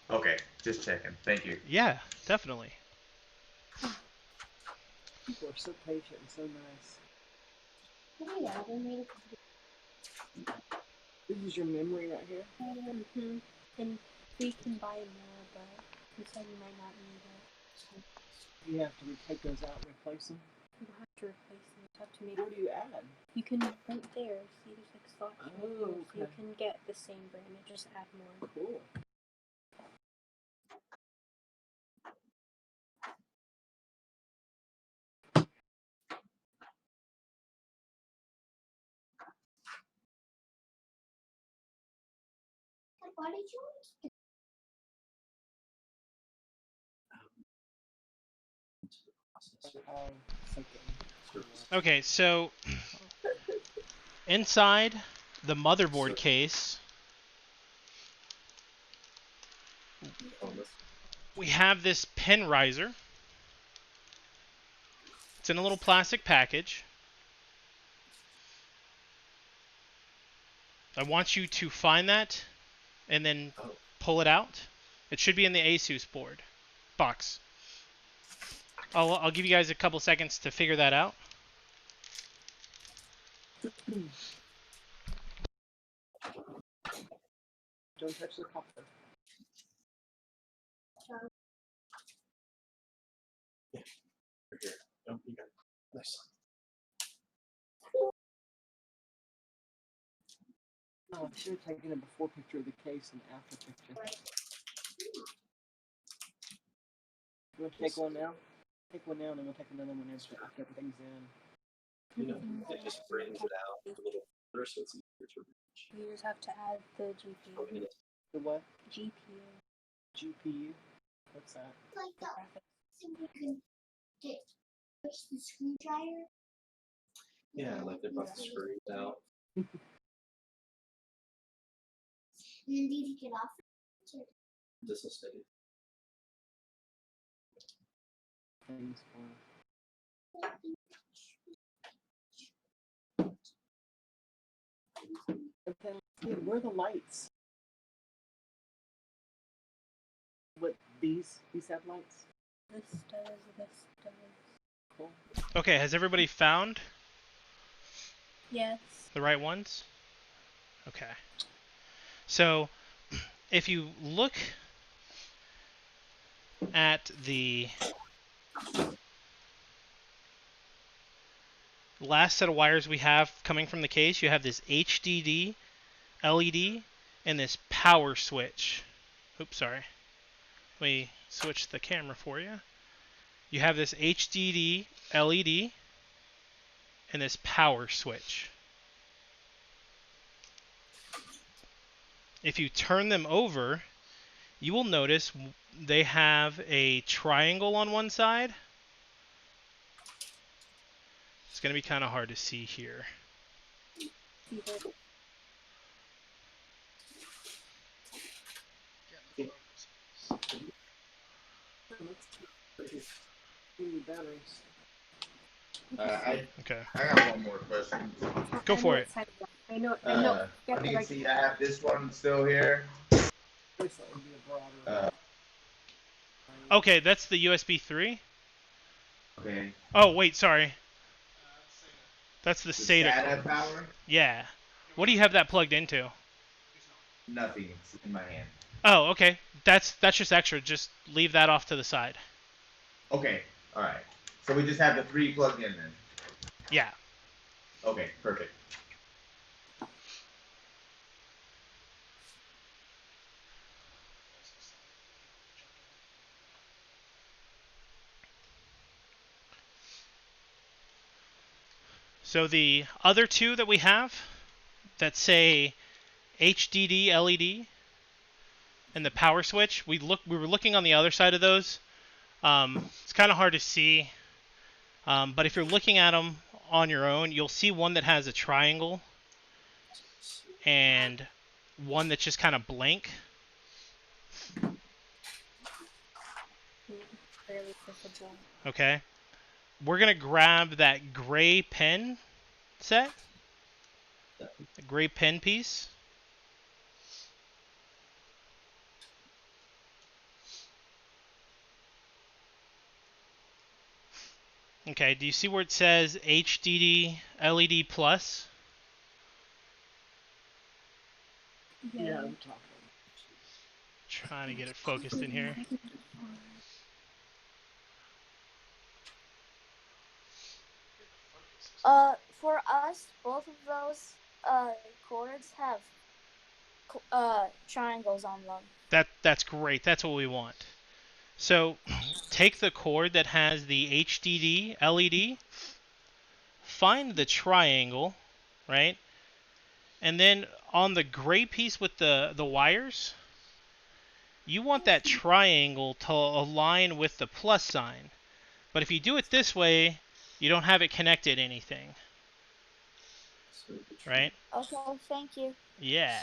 Okay, just checking. Thank you. Yeah, definitely. People are so patient and so nice. This is your memory right here? Mm-hmm. And we can buy more, but he said we might not need it. You have to take those out and replace them? You don't have to replace them. You have to make. What do you add? You can, right there, see there's like slots right here. Oh, So you can get the same brand and just add more. Cool. Why did you? Okay, so inside the motherboard case, we have this pin riser. It's in a little plastic package. I want you to find that and then pull it out. It should be in the Asus board box. I'll give you guys a couple seconds to figure that out. Don't touch the copper. Yeah, right here. Don't you got it. Nice. Oh, I should have taken a before picture of the case and after picture. You want to take one now? Take one now, and then we'll take another one after everything's in. You know, it just brings it out a little further, so it's easier to reach. You just have to add the GPU. The what? GPU. GPU? What's that? Like the so we can get push the screwdriver. Yeah, like they bust the screws out. And then do you take it off? This will stay. Things for. Where are the lights? What, these have lights? This does. Cool. Okay, has everybody found Yes. the right ones? Okay. So, if you look at the last set of wires we have coming from the case, you have this HDD, LED, and this power switch. Oops, sorry. Let me switch the camera for you. You have this HDD, LED, and this power switch. If you turn them over, you will notice they have a triangle on one side. It's going to be kind of hard to see here. Okay. I got one more question. Go for it. I know. You can see I have this one still here. Okay, that's the USB 3. Okay. Oh, wait, sorry. That's the SATA. SATA power? Yeah. What do you have that plugged into? Nothing. It's in my hand. Oh, okay. That's just extra. Just leave that off to the side. Okay. All right. So we just have the 3 plugged in then. Yeah. Okay. Perfect. So the other 2 that we have that say HDD LED and the power switch, we were looking on the other side of those. It's kind of hard to see, but if you're looking at them on your own, you'll see one that has a triangle and one that's just kind of blank. Barely visible. Okay. We're going to grab that gray pen set, the gray pen piece. Okay, do you see where it says HDD LED plus? Yeah. Trying to get it focused in here. For us, both of those cords have triangles on them. That's great. That's what we want. So take the cord that has the HDD LED, find the triangle, right? And then on the gray piece with the wires, you want that triangle to align with the plus sign. But if you do it this way, you don't have it connected to anything. Right? Okay, thank you. Yeah.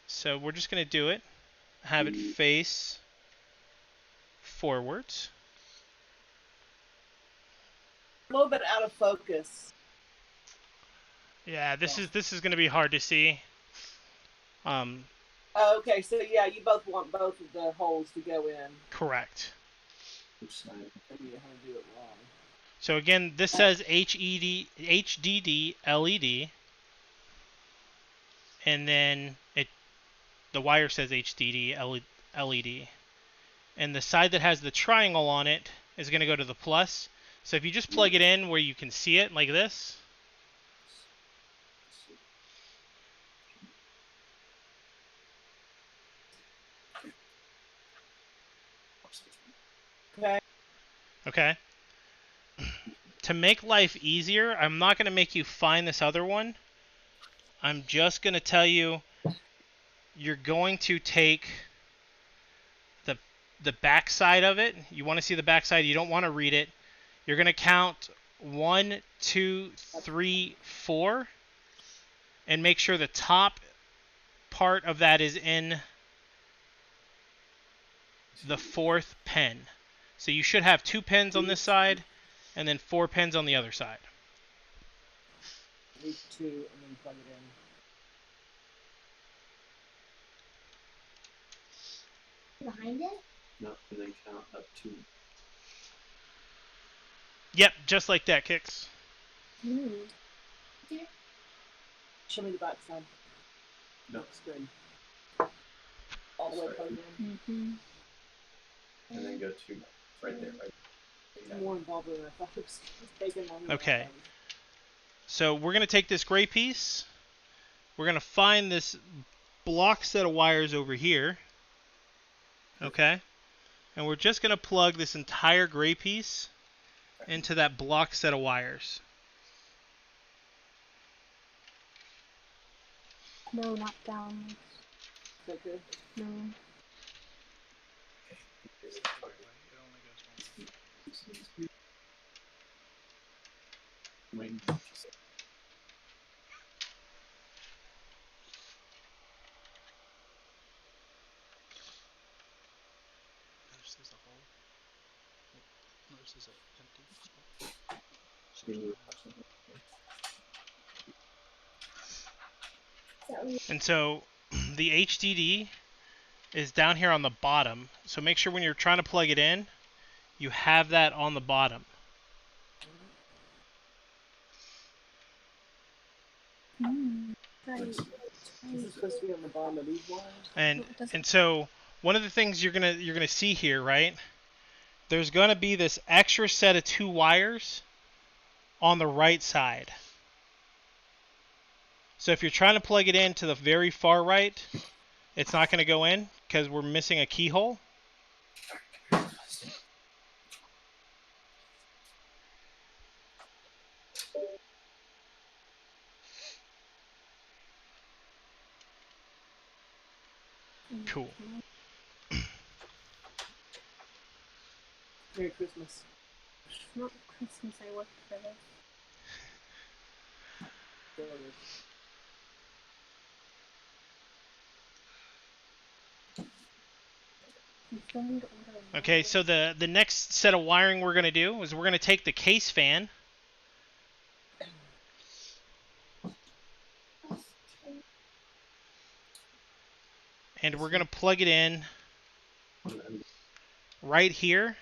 So we're just going to do it. Have it face forwards. A little bit out of focus. Yeah, this is going to be hard to see. Okay, so yeah, you both want both of the holes to go in. Correct. Maybe you have to do it wrong. So again, this says HDD LED, and then the wire says HDD LED, and the side that has the triangle on it is going to go to the plus. So if you just plug it in where you can see it like this. Okay. Okay. To make life easier, I'm not going to make you find this other one. I'm just going to tell you you're going to take the back side of it. You want to see the back side. You don't want to read it. You're going to count 1, 2, 3, 4, and make sure the top part of that is in the 4th pen. So you should have 2 pens on this side and then 4 pens on the other side. Leave 2 and then plug it in. Behind it? No, and then count up 2. Yep, just like that, Kix. Show me the back side. No. Looks good. All the way plugged in. And then go 2. Right there, right. It's more involved than I thought it was taking longer. Okay. So we're going to take this gray piece. We're going to find this block set of wires over here. Okay. And we're just going to plug this entire gray piece into that block set of wires. No, not down. Okay. No. Notice there's a hole. Notice there's an empty spot. And so the HDD is down here on the bottom. So make sure when you're trying to plug it in, you have that on the bottom. Right. Is it supposed to be on the bottom of these wires? And so one of the things you're gonna see here, right? There's gonna be this extra set of 2 wires on the right side. So if you're trying to plug it in to the very far right, it's not gonna go in because we're missing a keyhole. Cool. Merry Christmas. Not Christmas, I worked for this. Okay, so the next set of wiring we're going to do is we're going to take the case fan. And we're going to plug it in right here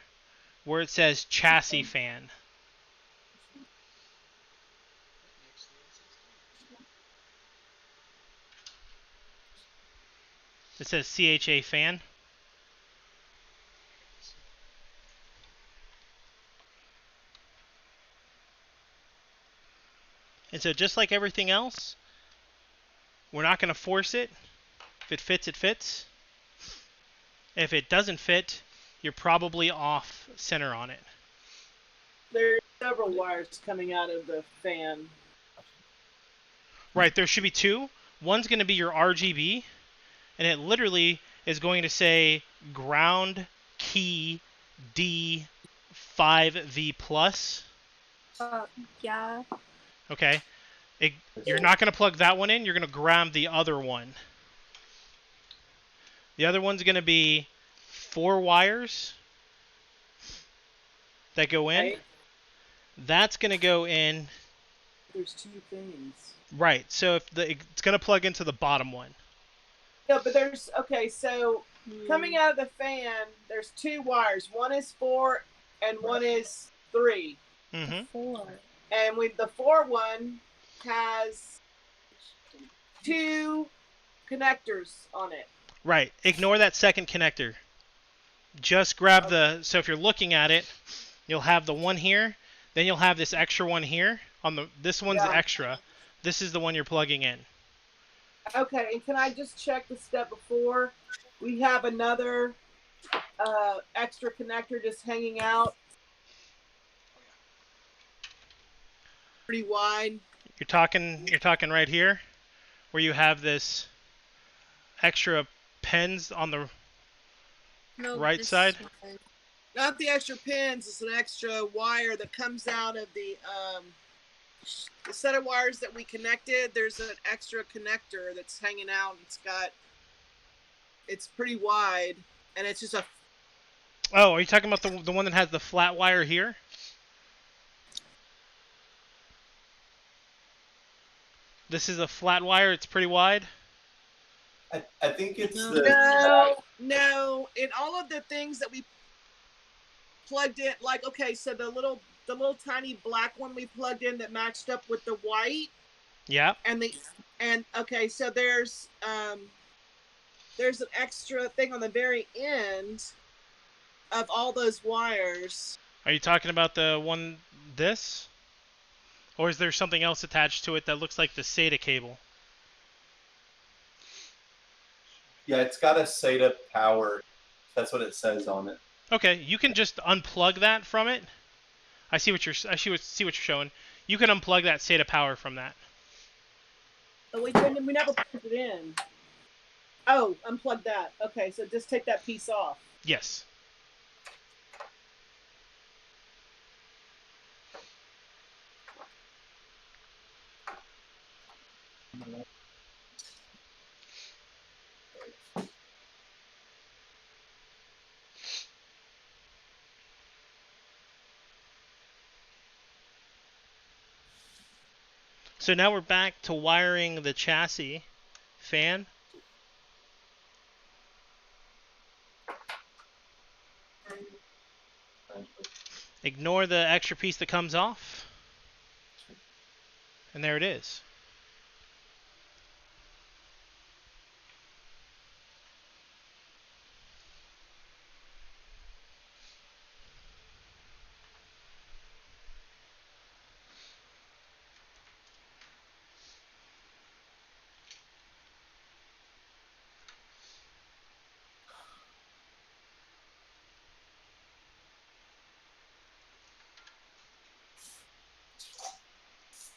where it says chassis fan. It says CHA fan. And so just like everything else, we're not going to force it. If it fits, it fits. If it doesn't fit, you're probably off center on it. There are several wires coming out of the fan. Right, there should be two. One's going to be your RGB, and it literally is going to say ground key D5V plus. Yeah. Okay. You're not going to plug that one in. You're going to grab the other one. The other one's going to be 4 wires that go in. Right. That's going to go in. There's 2 things. Right. So if it's going to plug into the bottom one. No, but there's so coming out of the fan, there's 2 wires. One is 4 and one is 3. Mm-hmm. 4. And the 4 one has 2 connectors on it. Right. Ignore that second connector. Just grab so if you're looking at it, you'll have the one here, then you'll have this extra one here. This one's extra. This is the one you're plugging in. Okay, and can I just check the step before? We have another extra connector just hanging out. Pretty wide. You're talking right here, where you have this extra pins on the right side. Not the extra pins. It's an extra wire that comes out of the set of wires that we connected. There's an extra connector that's hanging out. It's pretty wide, and it's just a. Oh, are you talking about the one that has the flat wire here? This is a flat wire. It's pretty wide. I think it's No. In all of the things that we plugged in, like so the little tiny black one we plugged in that matched up with the white. Yeah. So there's an extra thing on the very end of all those wires. Are you talking about the one this? Or is there something else attached to it that looks like the SATA cable? Yeah, it's got a SATA power. That's what it says on it. Okay, you can just unplug that from it. I see what you're showing. You can unplug that SATA power from that. Oh, we never plugged it in. Oh, unplug that. Okay, so just take that piece off. Yes. So now we're back to wiring the chassis fan. Ignore the extra piece that comes off. And there it is.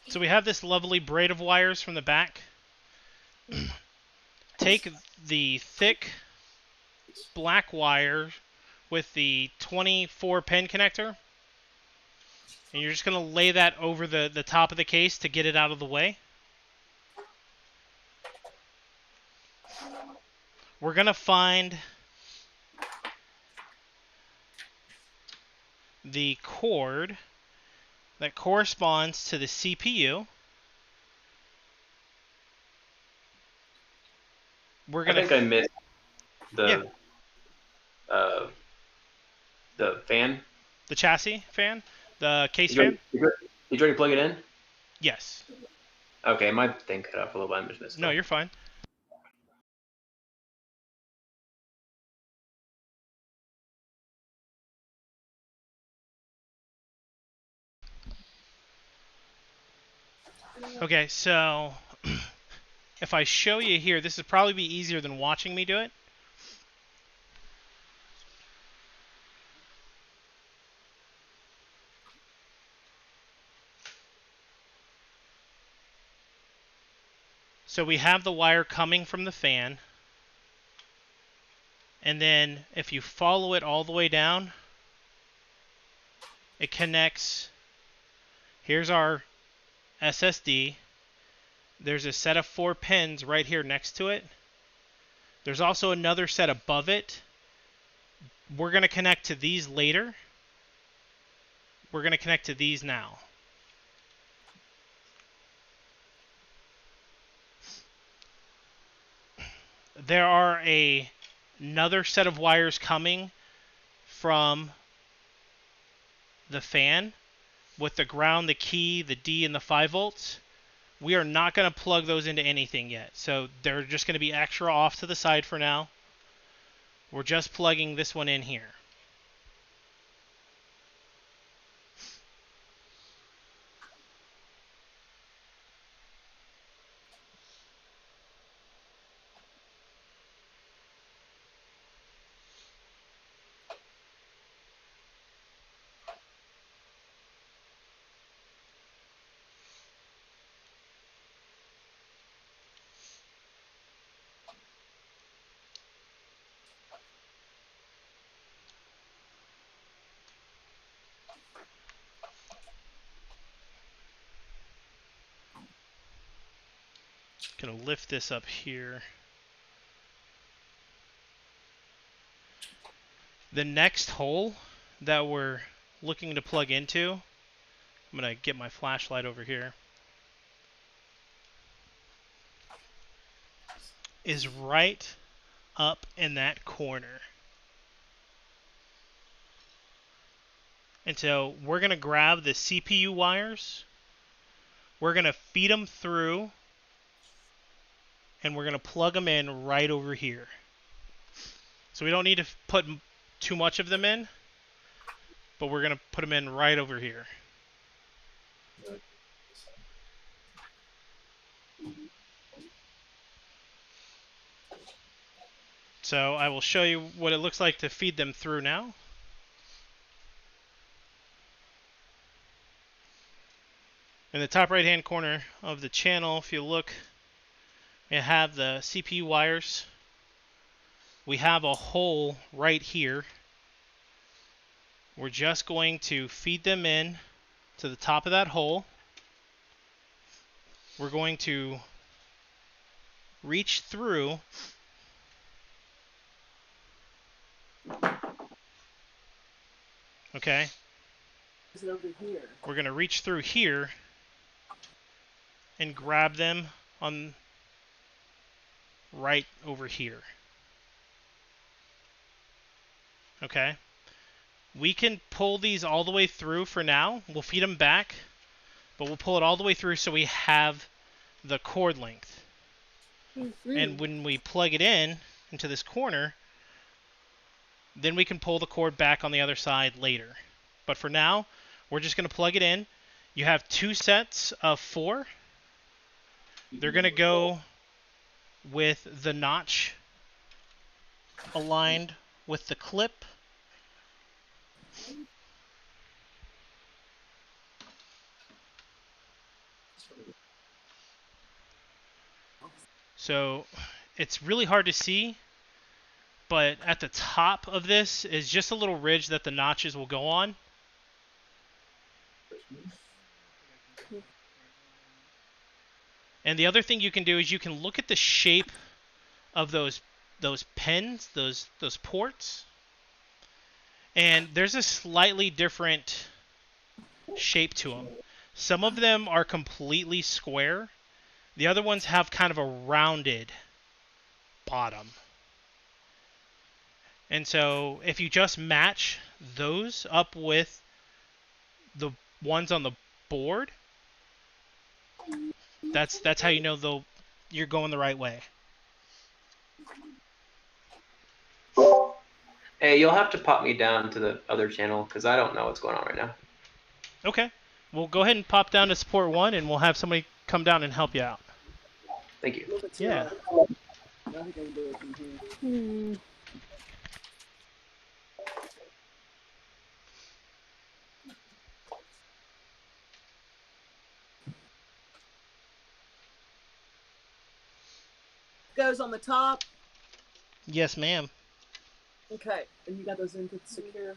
So we have this lovely braid of wires from the back. Take the thick black wire with the 24 pin connector, and you're just going to lay that over the top of the case to get it out of the way. we're going to find the cord that corresponds to the CPU. I think I missed the fan. The chassis fan? The case fan? Did you already plug it in? Yes. Okay, my thing cut off a little bit. I just missed it. No, you're fine. Okay, so if I show you here, this would probably be easier than watching me do it. So we have the wire coming from the fan. And then if you follow it all the way down, it connects. Here's our SSD. There's a set of 4 pins right here next to it. There's also another set above it. We're going to connect to these later. We're going to connect to these now. There are another set of wires coming from the fan with the ground, the key, the D, and the 5 volts. We are not going to plug those into anything yet. So they're just going to be extra off to the side for now. We're just plugging this one in here. Gonna lift this up here. The next hole that we're looking to plug into, I'm gonna get my flashlight over here, is right up in that corner. And so we're gonna grab the CPU wires, we're gonna feed them through, and we're going to plug them in right over here. So we don't need to put too much of them in, but we're going to put them in right over here. So I will show you what it looks like to feed them through now. In the top right hand corner of the channel, if you look, we have the CPU wires. We have a hole right here. We're just going to feed them in to the top of that hole. We're going to reach through okay. Is it over here? We're going to reach through here and grab them on right over here. Okay. We can pull these all the way through for now. We'll feed them back, but we'll pull it all the way through so we have the cord length. And when we plug it in into this corner, then we can pull the cord back on the other side later. But for now, we're just going to plug it in. You have 2 sets of 4. They're going to go with the notch aligned with the clip. So it's really hard to see, but at the top of this is just a little ridge that the notches will go on. And the other thing you can do is you can look at the shape of those pins, those ports, and there's a slightly different shape to them. Some of them are completely square. The other ones have kind of a rounded bottom. And so if you just match those up with the ones on the board, that's how you know you're going the right way. Hey, you'll have to pop me down to the other channel because I don't know what's going on right now. Okay. Well, go ahead and pop down to support 1, and we'll have somebody come down and help you out. Thank you. Yeah. I think I can do it from here. Hmm. Goes on the top. Yes, ma'am. Okay. And you got those in to secure?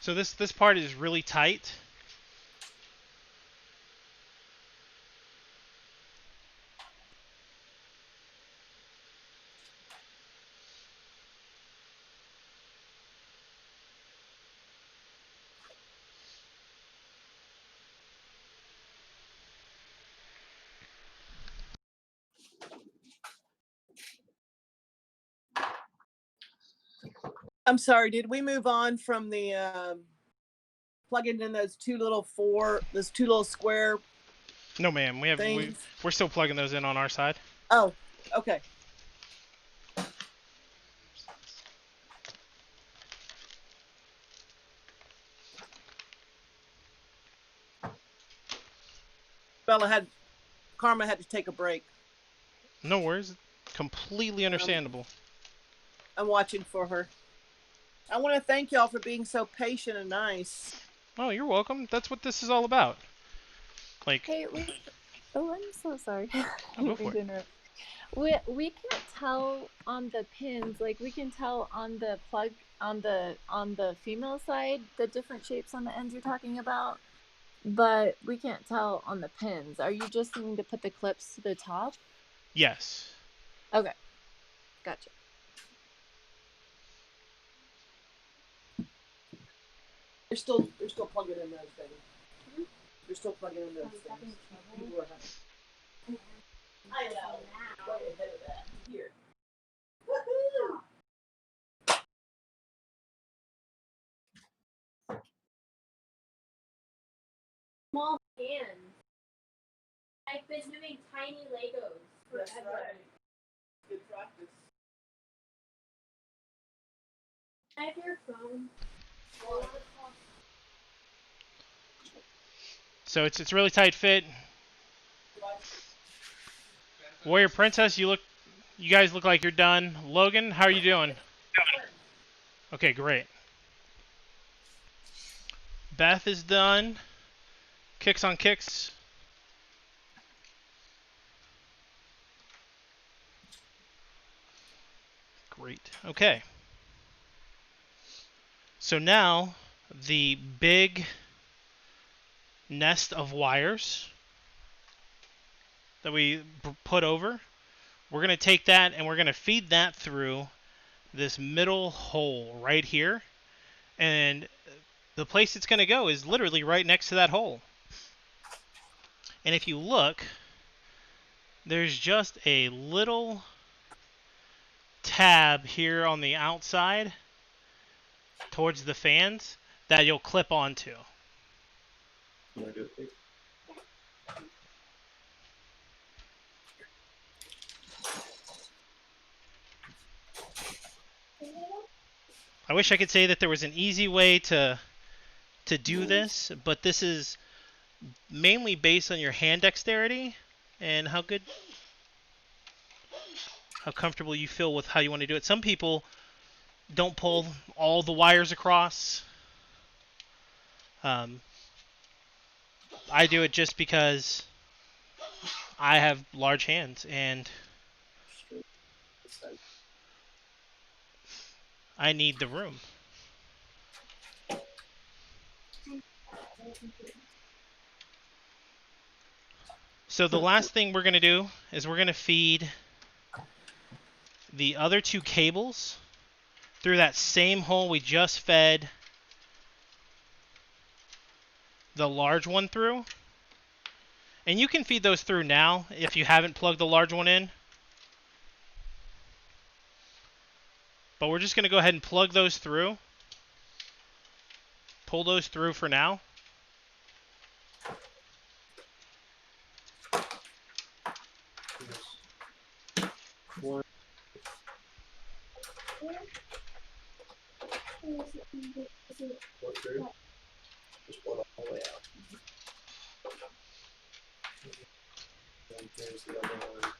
So this part is really tight. I'm sorry, did we move on from the plugging in those two little square? No, ma'am. We're still plugging those in on our side. Oh, okay. Karma had to take a break. No worries. Completely understandable. I'm watching for her. I want to thank y'all for being so patient and nice. Oh, you're welcome. That's what this is all about. Like. Hey, oh, I'm so sorry. I Oh, go didn't mean for to it. interrupt. We can't tell on the pins, like we can tell on the plug on the female side the different shapes on the ends you're talking about, but we can't tell on the pins. Are you just needing to put the clips to the top? Yes. Okay, gotcha. They're still plugging in those, baby. They're still plugging in those things. People are having. I know. I've been doing tiny Legos forever. Good practice. I have your phone. So it's really tight fit. Warrior Princess, you guys look like you're done. Logan, how are you doing? Okay, great. Beth is done. Kicks on kicks. Great. Okay. So now the big nest of wires that we put over, we're going to take that and we're going to feed that through this middle hole right here. And the place it's going to go is literally right next to that hole. And if you look, there's just a little tab here on the outside towards the fans that you'll clip onto. You want to do it, please? I wish I could say that there was an easy way to do this, but this is mainly based on your hand dexterity and how comfortable you feel with how you want to do it. Some people don't pull all the wires across. I do it just because I have large hands and I need the room. So the last thing we're going to do is we're going to feed the other two cables through that same hole we just fed the large one through. And you can feed those through now if you haven't plugged the large one in. But we're just going to go ahead and plug those through. Pull those through for now. Just pull it all the way out. And there's the other one.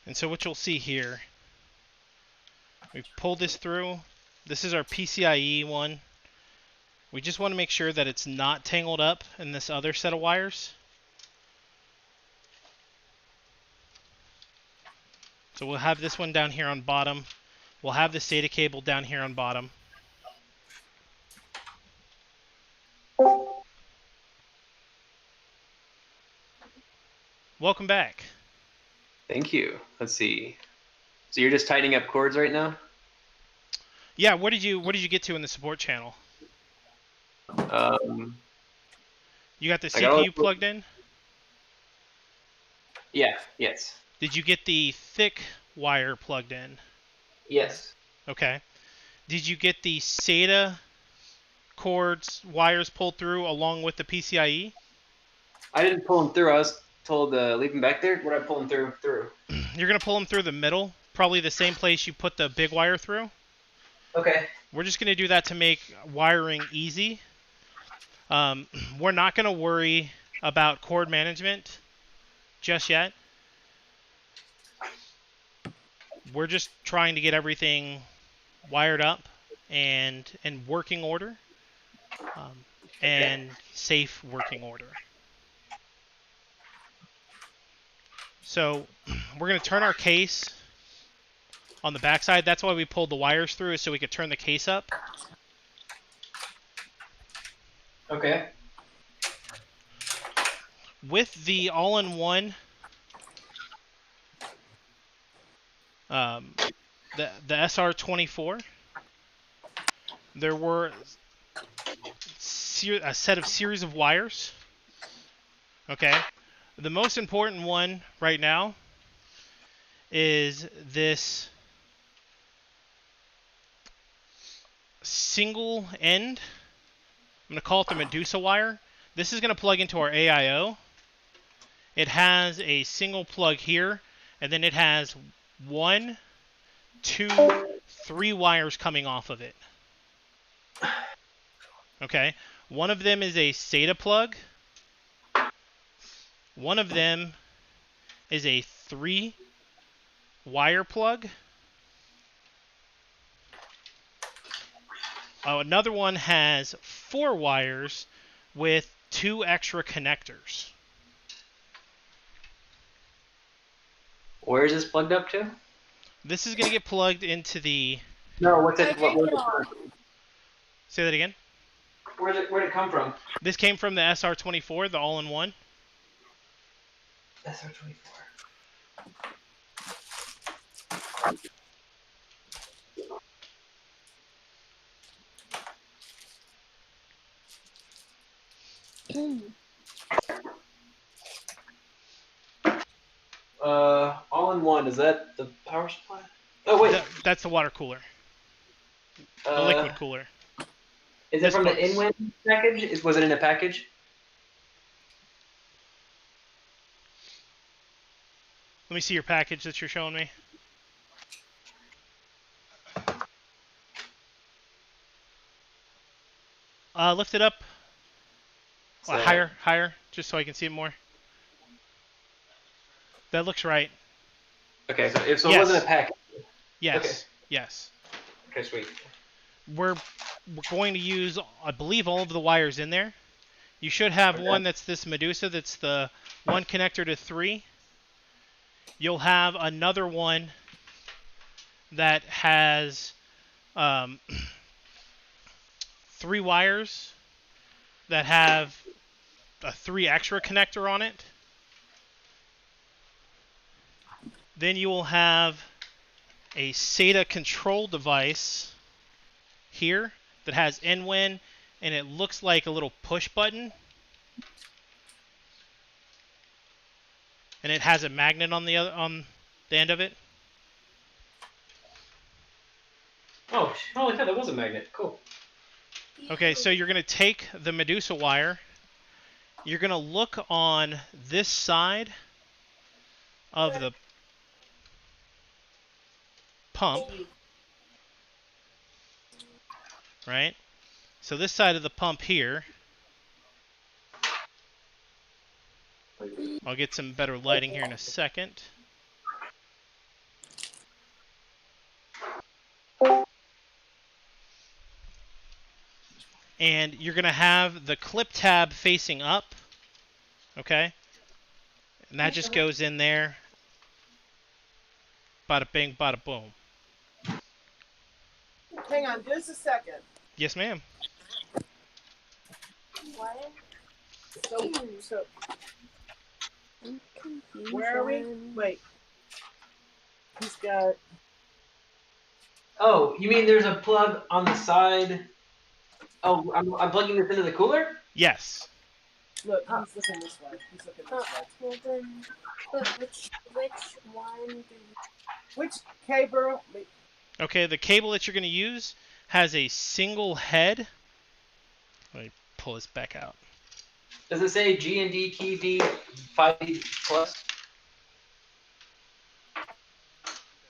And so what you'll see here, we pull this through. This is our PCIe one. We just want to make sure that it's not tangled up in this other set of wires. So we'll have this one down here on bottom. We'll have the SATA cable down here on bottom. Welcome back. Thank you. Let's see. So you're just tightening up cords right now? Yeah, what did you get to in the support channel? You got the CPU plugged in? Yeah, yes. Did you get the thick wire plugged in? Yes. Okay. Did you get the SATA cords, wires pulled through along with the PCIe? I didn't pull them through. I was told to leave them back there. What did I pull them through? You're going to pull them through the middle, probably the same place you put the big wire through. Okay. We're just going to do that to make wiring easy. We're not going to worry about cord management just yet. We're just trying to get everything wired up and in working order and safe working order. So we're going to turn our case on the backside. That's why we pulled the wires through, is so we could turn the case up. Okay. With the all-in-one, the SR24, there were a set of series of wires. Okay. The most important one right now is this single end. I'm going to call it the Medusa wire. This is going to plug into our AIO. It has a single plug here, and then it has 1, 2, 3 wires coming off of it. Okay, one of them is a SATA plug. One of them is a 3-wire plug. Another one has 4 wires with 2 extra connectors. Where is this plugged up to? This is going to get plugged into the... No, what's it? Say that again? Where'd it come from? This came from the SR24, the all-in-one. SR24. All-in-one, is that the power supply? Oh, wait. That's the water cooler. The liquid cooler. Is it from the InWin package? Was it in a package? Let me see your package that you're showing me. Lift it up. Higher, just so I can see it more. That looks right. Okay, so it wasn't a package. Yes. Okay. Yes. Okay, sweet. We're going to use, I believe, all of the wires in there. You should have one that's this Medusa, that's the 1 connector to 3. You'll have another one that has 3 wires that have a 3 extra connector on it. Then you will have a SATA control device here that has InWin, and it looks like a little push button. And it has a magnet on the end of it. Oh, holy cow, that was a magnet. Cool. Okay, so you're going to take the Medusa wire. You're going to look on this side of the pump. Right? So this side of the pump here. I'll get some better lighting here in a second. And you're going to have the clip tab facing up. Okay? And that just goes in there. Bada bing, bada boom. Hang on just a second. Yes, ma'am. What? So I'm confused. where are we? Wait. He's got... Oh, you mean there's a plug on the side? Oh, I'm plugging this into the cooler? Yes. Look, he's looking this way. He's looking this way. Well then, but which one do you... Which cable? Okay, the cable that you're going to use has a single head. Let me pull this back out. Does it say G&D TV 5D plus?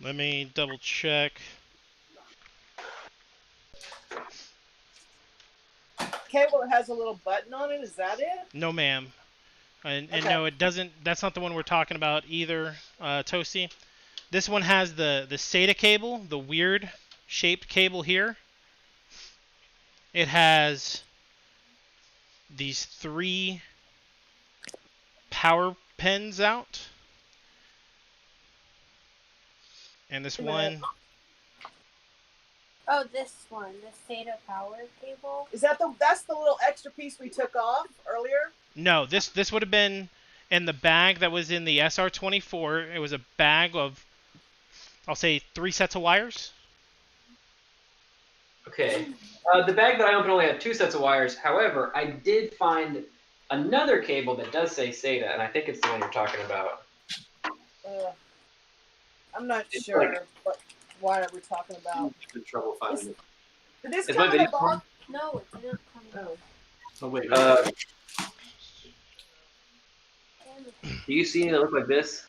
Let me double check. Cable that has a little button on it, is that it? No, ma'am. And Okay. no, it doesn't. That's not the one we're talking about either, Toasty. This one has the SATA cable, the weird shaped cable here. It has these 3 power pins out. And this one... Oh, this one, the SATA power cable. Is that that's the little extra piece we took off earlier? No, this would have been in the bag that was in the SR24. It was a bag of, I'll say, 3 sets of wires. Okay. The bag that I opened only had 2 sets of wires. However, I did find another cable that does say SATA, and I think it's the one you're talking about. I'm not It's sure why we're talking about. In trouble finding it. Did this Is come my in a video box? No, it didn't come. Oh. Oh wait. Do you see any that look like this?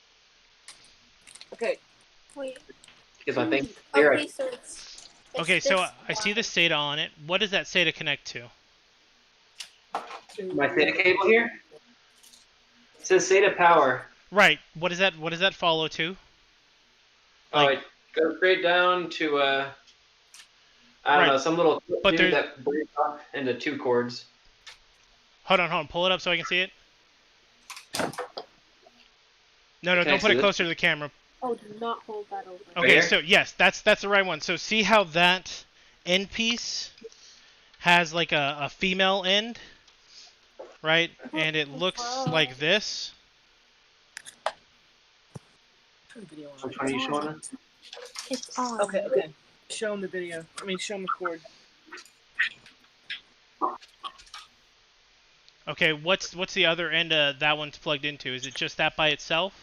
Okay. Wait. Is my thing clear? Okay, so it's Okay, so this I see the SATA on it. What does that SATA connect to? My SATA cable here? It says SATA power. Right. What does that follow to? Oh, it goes straight down to I don't know, some little But dude there's that breaks off into 2 cords. Hold on. Pull it up so I can see it. No, Can I don't put see it this? closer to the camera. Oh, do not hold that over. Okay, Right so yes, that's the right one. So see how that end piece has like a female end, right? And it looks like this. Which one are you showing us? It's on. Okay. Show them the video. Show them the cord. Okay, what's the other end that one's plugged into? Is it just that by itself?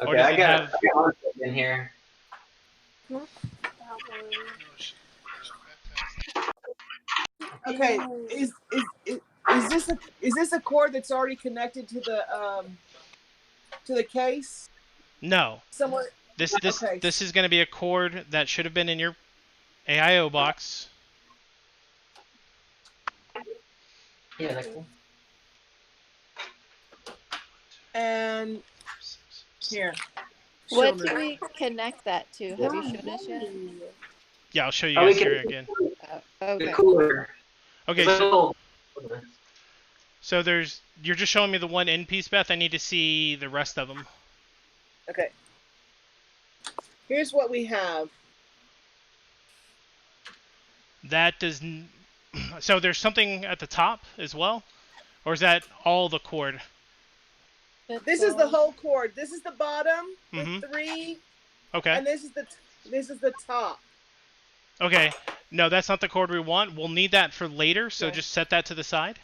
Okay, Or does I it got have... one in here. Okay. Is this a cord that's already connected to the case? No. Somewhere. This Okay. this is going to be a cord that should have been in your AIO box. Yeah, that's cool. And here. What do we connect that to? Have you shown us yet? Yeah, I'll show you Oh, we guys can- here again. Okay. The cooler. Okay, It's a little- so you're just showing me the one end piece, Beth. I need to see the rest of them. Okay. Here's what we have. That does. So there's something at the top as well, or is that all the cord? This is the whole cord. This is the bottom with Mhm. 3. Okay. And this is the top. Okay. No, that's not the cord we want. We'll need that for later, so just set that to the side.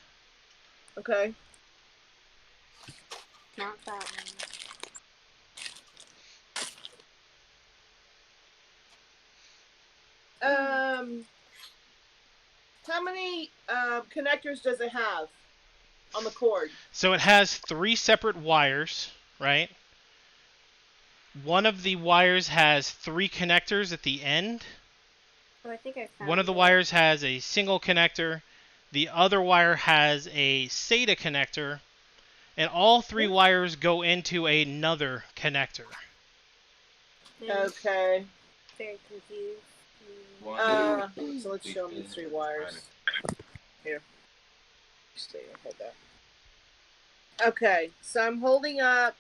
Okay. Not that one. How many connectors does it have on the cord? So it has 3 separate wires, right? One of the wires has 3 connectors at the end. Oh, I think I found One of the it. wires has a single connector. The other wire has a SATA connector. And all 3 wires go into another connector. Okay. Very confused. So let's show them the 3 wires. Here. Stay. Hold that. Okay, so I'm holding up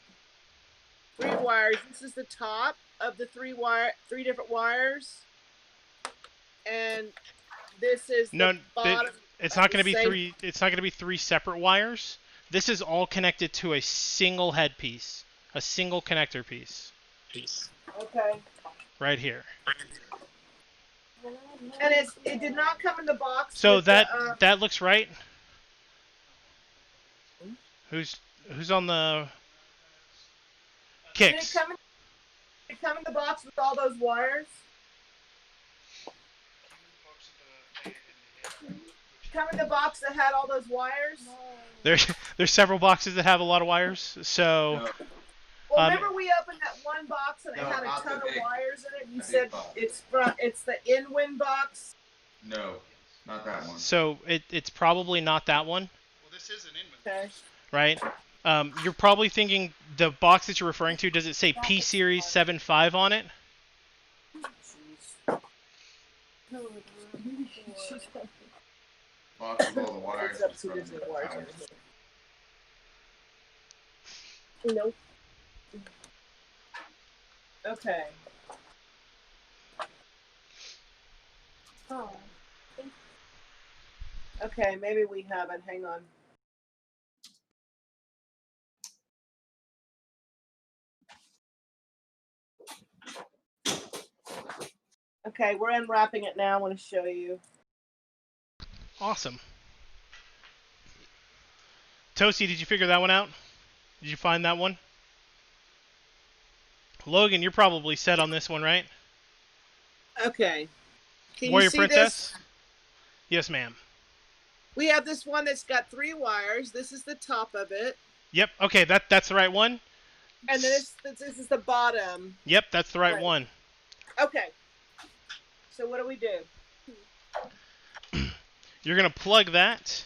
3 wires. This is the top of the 3 different wires, and this is the bottom. It's not going to be 3. It's not going to be 3 separate wires. This is all connected to a single headpiece, a single connector piece. Okay. Right here. And it did not come in the box. So with that looks right. Who's on the kicks? Did it come in the box with all those wires? Come in the box that had all those wires? There's several boxes that have a lot of wires. So Well, remember we opened that one box and it had a ton of wires in it. And you said it's the InWin box. No, not that one. So it's probably not that one. Well, this is an InWin. Okay. Right? You're probably thinking the box that you're referring to, does it say P Series 7.5 on it? Box with all the wires. Up to the wires. Nope. Okay. Oh. Okay, maybe we haven't. Hang on. Okay, we're unwrapping it now. I want to show you. Awesome. Toasty, did you figure that one out? Did you find that one? Logan, you're probably set on this one, right? Okay. Can you Warrior see Princess? this? Yes, ma'am. We have this one that's got 3 wires. This is the top of it. Yep. Okay, that's the right one. And then this is the bottom. Yep, that's the right one. Okay. So what do we do? You're gonna plug that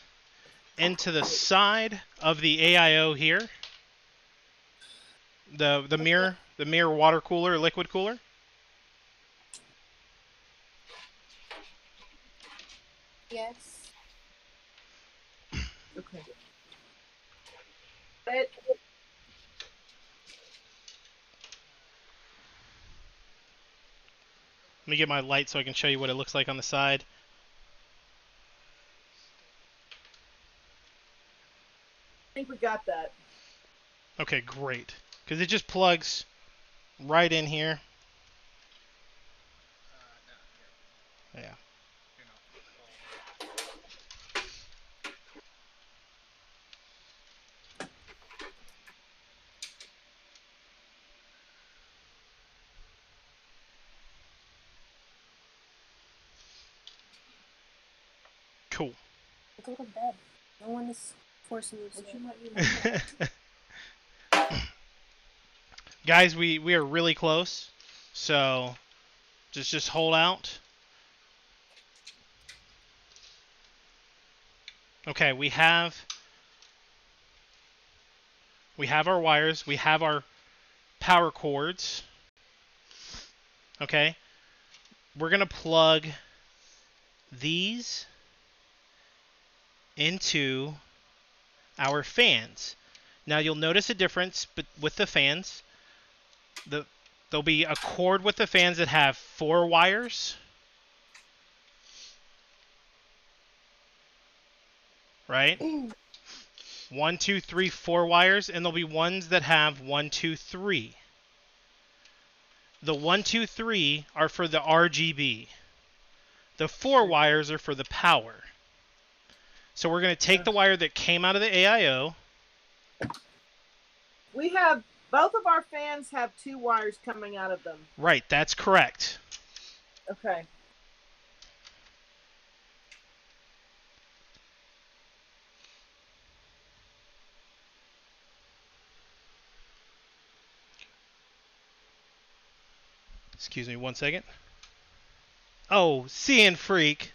into the side of the AIO here. The mirror water cooler, liquid cooler. Yes. Okay. Let me get my light so I can show you what it looks like on the side. I think we got that. Okay, great. Because it just plugs right in here. Yeah. Cool. Go to bed. No one is forcing you to. Guys, we are really close. So just hold out. Okay, we have our wires, we have our power cords. Okay? We're going to plug these into our fans. Now you'll notice a difference with the fans. There'll be a cord with the fans that have 4 wires. Right? 1, 2, 3, 4 wires, and there'll be ones that have 1, 2, 3. The 1, 2, 3 are for the RGB. The 4 wires are for the power. So we're going to take the wire that came out of the AIO. We have, both of our fans have 2 wires coming out of them. Right, that's correct. Okay. Excuse me 1 second. Oh, CN Freak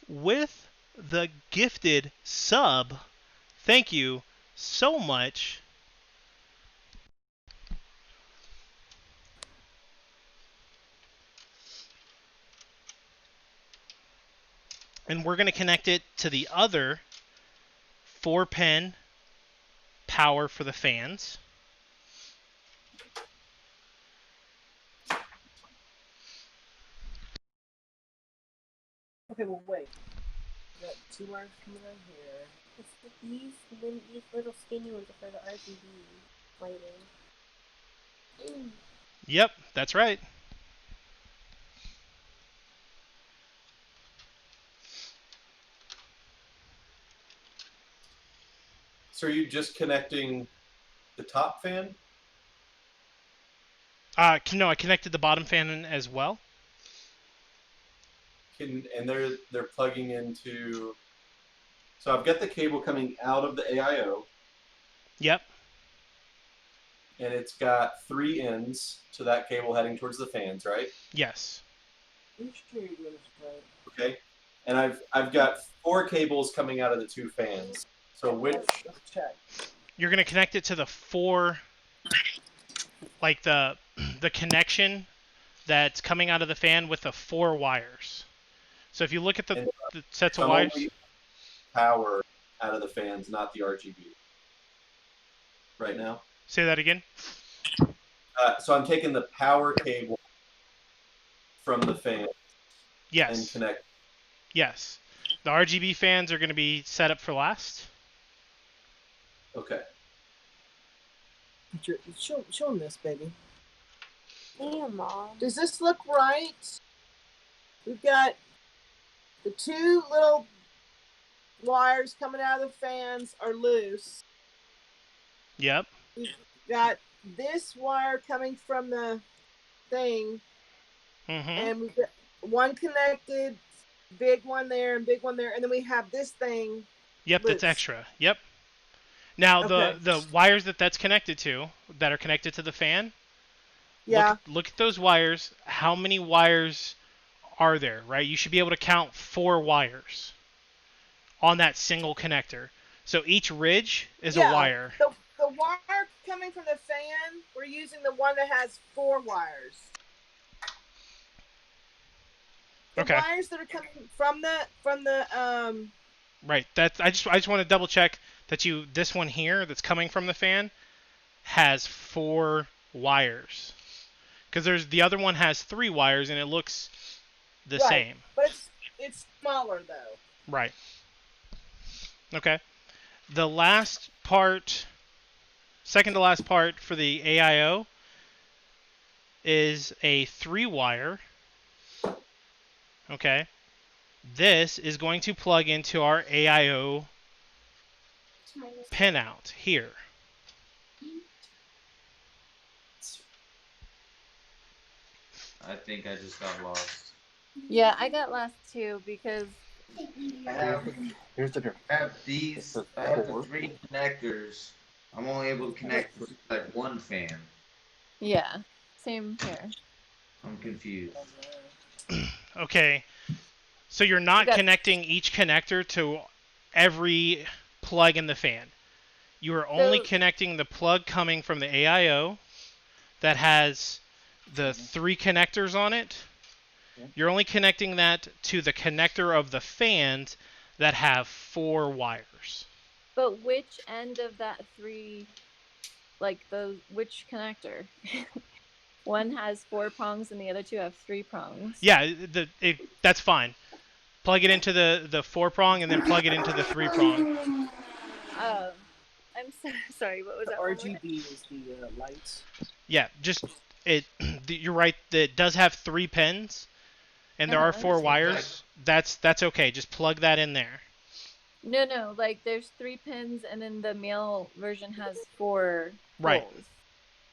with the gifted sub. Thank you so much. And we're going to connect it to the other 4-pin power for the fans. Okay, well, wait. We got 2 wires coming out here. These little skinny ones are for the RGB lighting. Yep, that's right. So are you just connecting the top fan? No, I connected the bottom fan in as well. And they're plugging into. So I've got the cable coming out of the AIO. Yep. And it's got 3 ends to that cable heading towards the fans, right? Yes. I'm sure you're doing this right. Okay. And I've got 4 cables coming out of the 2 fans. So which? Let's check. You're going to connect it to the 4, like the connection that's coming out of the fan with the 4 wires. So if you look at the sets of wires. Power out of the fans, not the RGB. Right now. Say that again. So I'm taking the power cable from the fan. Yes. And connect. Yes. The RGB fans are going to be set up for last. Okay. Show them this, baby. Yeah, Mom. Does this look right? We've got the 2 little wires coming out of the fans are loose. Yep. We've got this wire coming from the thing, Mm-hmm. and we've got one connected, big one there and big one there, and then we have this thing. Yep, loose. that's extra. Yep. Now Okay. the wires that's connected to, that are connected to the fan. Yeah. Look at those wires. How many wires are there? Right. You should be able to count 4 wires on that single connector. So each ridge is a wire. The wire coming from the fan, we're using the one that has 4 wires. The Okay. wires that are coming from the Right. That's I just want to double check that this one here that's coming from the fan has 4 wires. Because the other one has 3 wires and it looks the same. But it's smaller though. Right. Okay. The last part, second to last part for the AIO is a 3-wire. Okay. This is going to plug into our AIO pinout here. I think I just got lost. Yeah, I got lost too because Here's the difference. I have the 3 connectors. I'm only able to connect like one fan. yeah, same here. I'm confused. Okay. So you're not connecting each connector to every plug in the fan. You are only connecting the plug coming from the AIO that has the 3 connectors on it. You're only connecting that to the connector of the fans that have 4 wires. But which end of that 3, like which connector? One has 4 prongs and the other 2 have 3 prongs. Yeah, that's fine. Plug it into the 4-prong and then plug it into the 3-prong. I'm sorry. What was that? RGB is the lights. Yeah, just you're right. It does have 3 pins, and there are 4 wires. That's okay. Just plug that in there. No. Like there's 3 pins, and then the male version has 4 right. holes.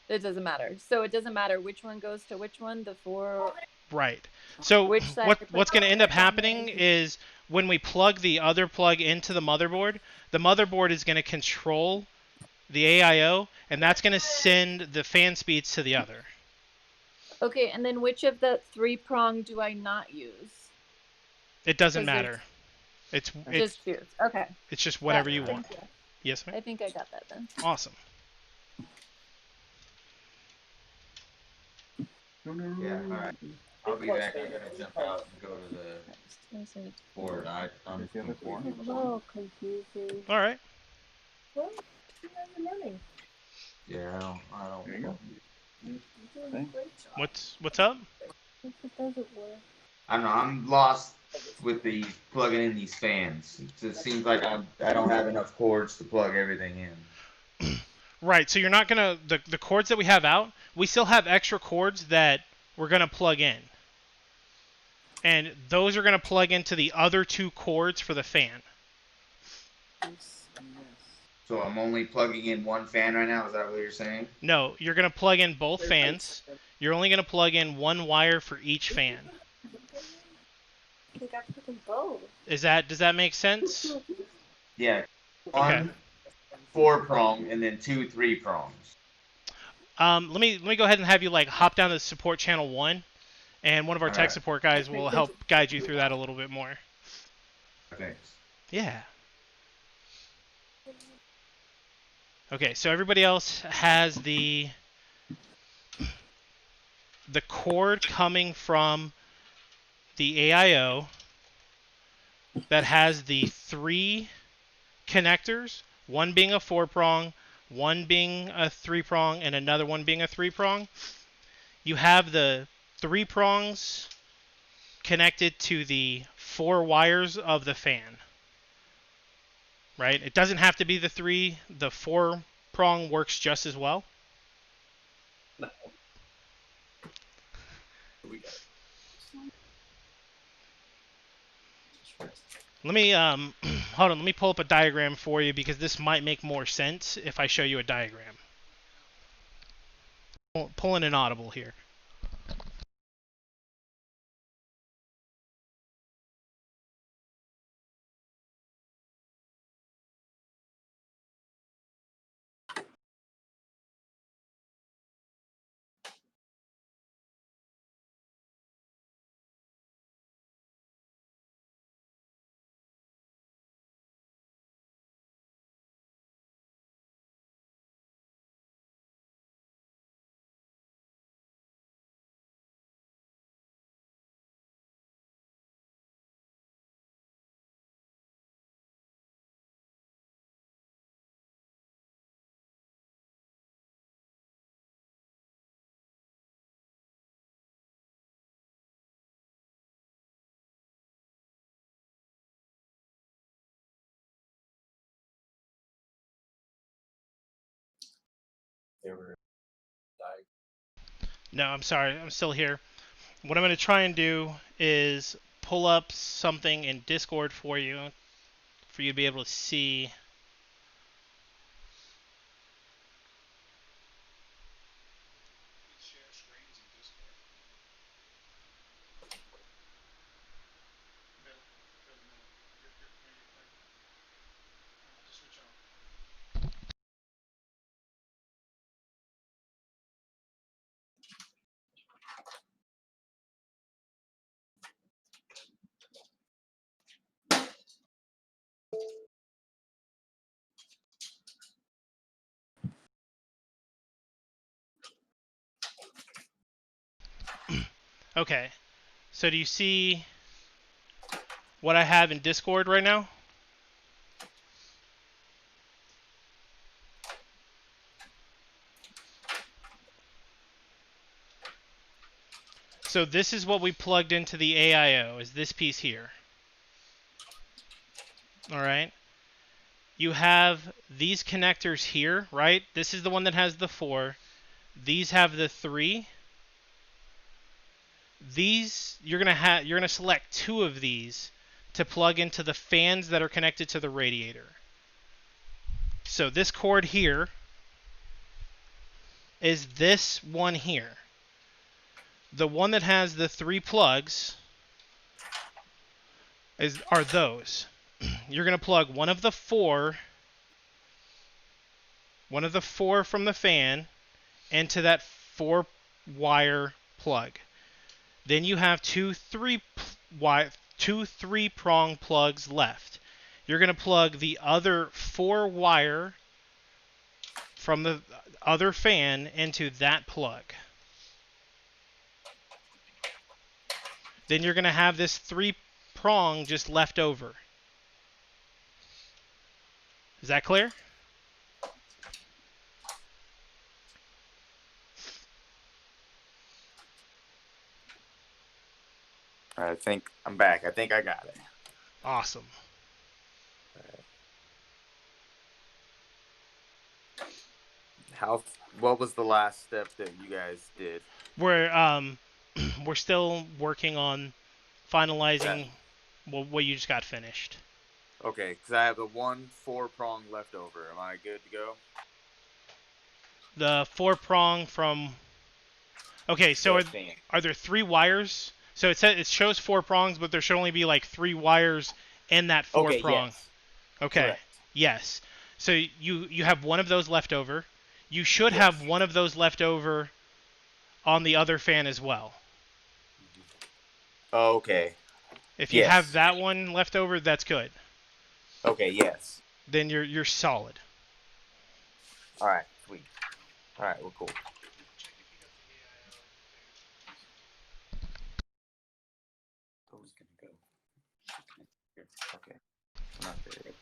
It doesn't matter. So it doesn't matter which one goes to which one. The 4. Right. So what's going to end up happening is when we plug the other plug into the motherboard is going to control the AIO, and that's going to send the fan speeds to the other. Okay, and then which of the 3-prong do I not use? It doesn't matter. It's just choose. Okay. It's just whatever you want. You. Yes, ma'am. I think I got that then. Awesome. Yeah, alright. I'll be back. I'm gonna jump out and go to the board. I'm Oh, confusing. All right. Well, you guys are learning. Yeah, I don't know. What's up? It doesn't work. I don't know. I'm lost with the plugging in these fans. It seems like I don't have enough cords to plug everything in. Right. So you're not gonna the cords that we have out. We still have extra cords that we're gonna plug in, and those are gonna plug into the other 2 cords for the fan. So I'm only plugging in one fan right now. Is that what you're saying? No, you're gonna plug in both fans. You're only gonna plug in 1 wire for each fan. I think I put them both. Does that make sense? Yeah. One 4-prong and then 2 3-prongs. Let me go ahead and have you hop down to support channel 1, and one of our tech support guys will help guide you through that a little bit more. Thanks. Yeah. Okay, so everybody else has the cord coming from the AIO that has the 3 connectors, one being a 4-prong, one being a 3-prong, and another one being a 3-prong. You have the 3 prongs connected to the 4 wires of the fan. Right? It doesn't have to be the 3. The 4-prong works just as well. No. We got it. Let me hold on. Let me pull up a diagram for you because this might make more sense if I show you a diagram. pulling an audible here. No, I'm sorry. I'm still here. What I'm going to try and do is pull up something in Discord for you to be able to see. Okay. So do you see what I have in Discord right now? So this is what we plugged into the AIO, is this piece here. All right. You have these connectors here, right? This is the one that has the 4. These have the 3. These you're gonna select 2 of these to plug into the fans that are connected to the radiator. So this cord here is this one here. The one that has the 3 plugs are those. You're gonna plug one of the 4 from the fan into that 4-wire plug. Then you have two 3-prong plugs left. You're going to plug the other 4-wire from the other fan into that plug. Then you're going to have this 3-prong just left over. Is that clear? I think I'm back. I think I got it. Awesome. What was the last step that you guys did? We're still working on finalizing what you just got finished. Okay, because I have the 1 4-prong left over. Am I good to go? The 4-prong from... Okay, so are there 3 wires? So it shows 4 prongs, but there should only be like 3 wires in that 4-prong. Yes. Okay. Correct. Yes. So you have one of those left over. You should have one of those left over on the other fan as well. Okay. If you have that one left over, that's good. Okay, yes. Then you're solid. All right, sweet. All right, well, cool. Okay. Not there.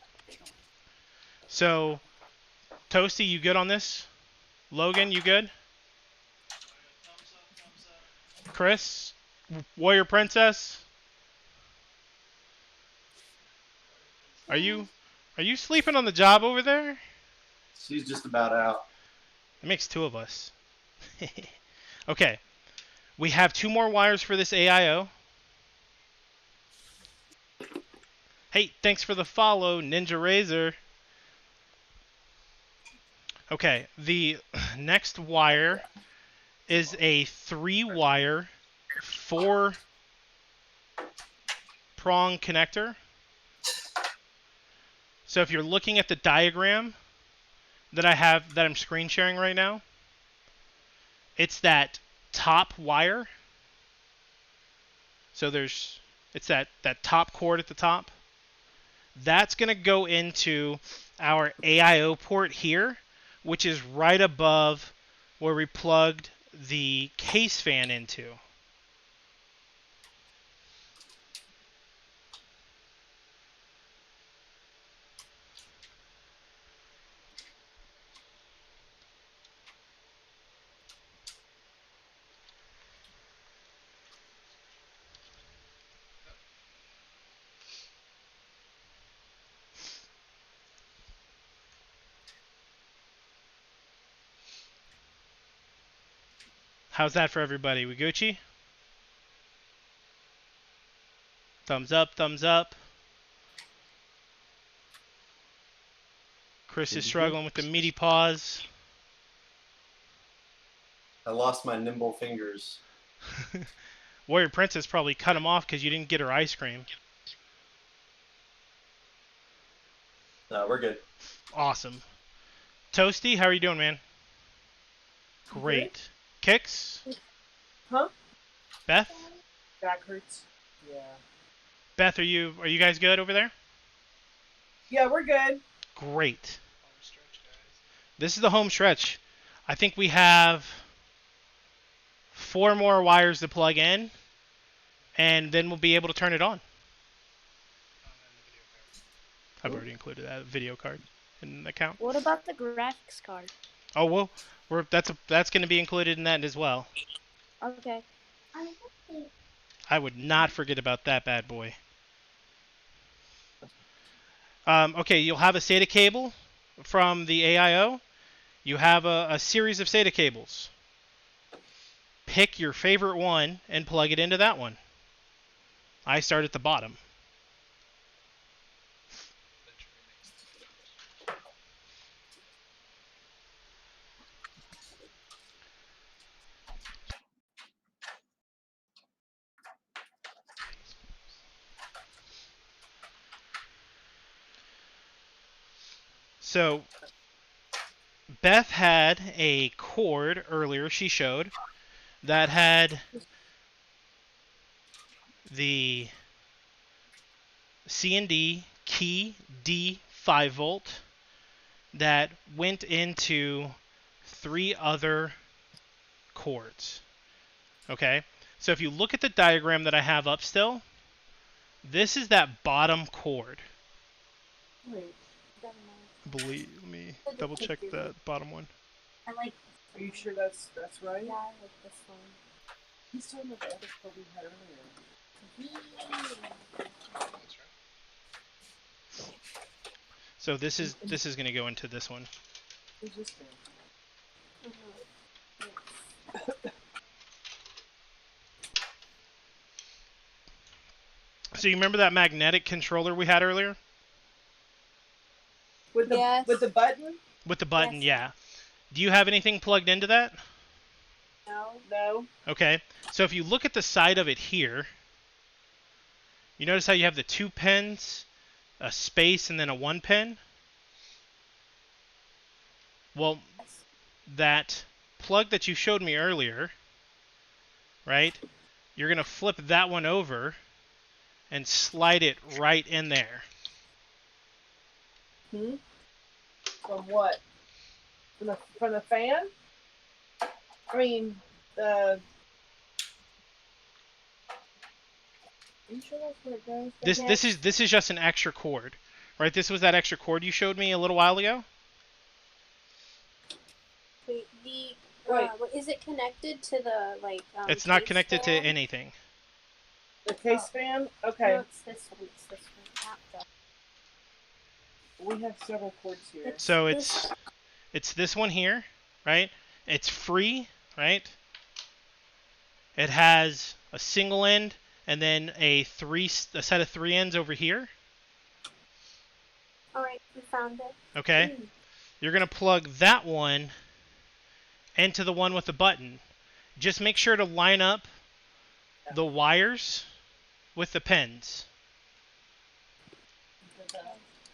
So, Toasty, you good on this? Logan, you good? Chris, Warrior Princess, are you sleeping on the job over there? She's just about out. It makes 2 of us. Okay, we have 2 more wires for this AIO. Hey, thanks for the follow, Ninja Razor. Okay, the next wire is a 3-wire, 4-prong connector. So if you're looking at the diagram that I'm screen sharing right now, it's that top wire. So it's that top cord at the top. That's going to go into our AIO port here, which is right above where we plugged the case fan into. How's that for everybody? We Gucci? Thumbs up, thumbs up. Chris is struggling with the meaty paws. I lost my nimble fingers. Warrior Princess probably cut him off because you didn't get her ice cream. No, we're good. Awesome. Toasty, how are you doing, man? Great. Good. Kicks? Huh? Beth? Back hurts. Yeah. Beth, are you guys good over there? Yeah, we're good. Great. This is the home stretch. I think we have 4 more wires to plug in, and then we'll be able to turn it on. I've already included that video card in the account. What about the graphics card? Oh well, that's going to be included in that as well. Okay. I would not forget about that bad boy. Okay, you'll have a SATA cable from the AIO. You have a series of SATA cables. Pick your favorite one and plug it into that one. I start at the bottom. So Beth had a cord earlier she showed that had the C&D key D 5 volt that went into 3 other cords. Okay, so if you look at the diagram that I have up still, this is that bottom cord. Wait. Let me double check that bottom one. I like. Are you sure that's right? Yeah, I like this one. He's talking about the other code we had earlier. So this is going to go into this one. Who's this guy? So you remember that magnetic controller we had earlier? With the button? With the button, Yes. yeah. Do you have anything plugged into that? No. Okay. So if you look at the side of it here, you notice how you have the 2 pins, a space, and then a 1 pin? Well, that plug that you showed me earlier, right? You're going to flip that one over and slide it right in there. From what? From the fan? I mean, are you sure that's where it goes? This is just an extra cord, right? This was that extra cord you showed me a little while ago. Wait, is it connected to the It's not case connected to fan? anything. The case fan? Okay. No, it's this one. It's this one. We have several cords here. So it's this one here, right? It's free, right? It has a single end and then a set of 3 ends over here. All right, we found it. Okay. You're going to plug that one into the one with the button. just make sure to line up the wires with the pins.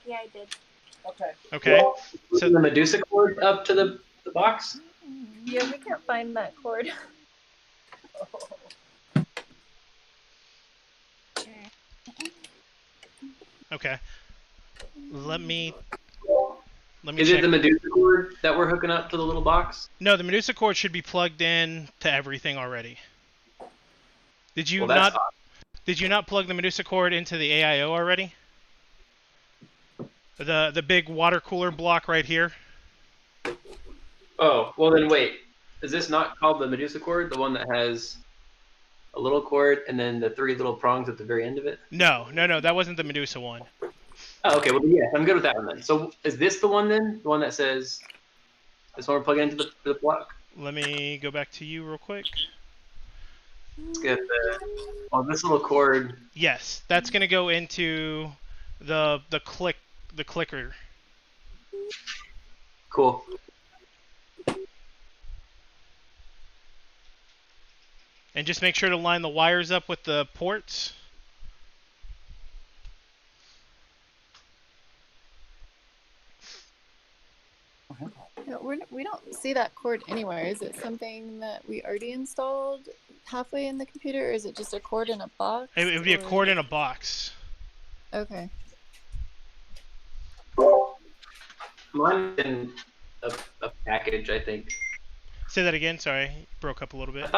Yeah, I did. Okay. Okay. So the Medusa cord up to the box? Yeah, we can't find that cord. okay. Let me Is check. it the Medusa cord that we're hooking up to the little box? No, the Medusa cord should be plugged in to everything already. Did you Well, not plug the Medusa cord into the AIO already? The big water cooler block right here? Oh, well then wait. Is this not called the Medusa cord? The one that has a little cord and then the 3 little prongs at the very end of it? No, that wasn't the Medusa one. Oh, okay. Well, yeah, I'm good with that one then. So is this the one then? The one that says this one we're plugging into the block? Let me go back to you real quick. Let's get this little cord. Yes, that's gonna go into the clicker. Cool. And just make sure to line the wires up with the ports. Yeah, we don't see that cord anywhere. Is it something that we already installed halfway in the computer, or is it just a cord in a box? It would be a cord in a box. Okay. Mine's in a package, I think. Say that again. Sorry, broke up a little bit.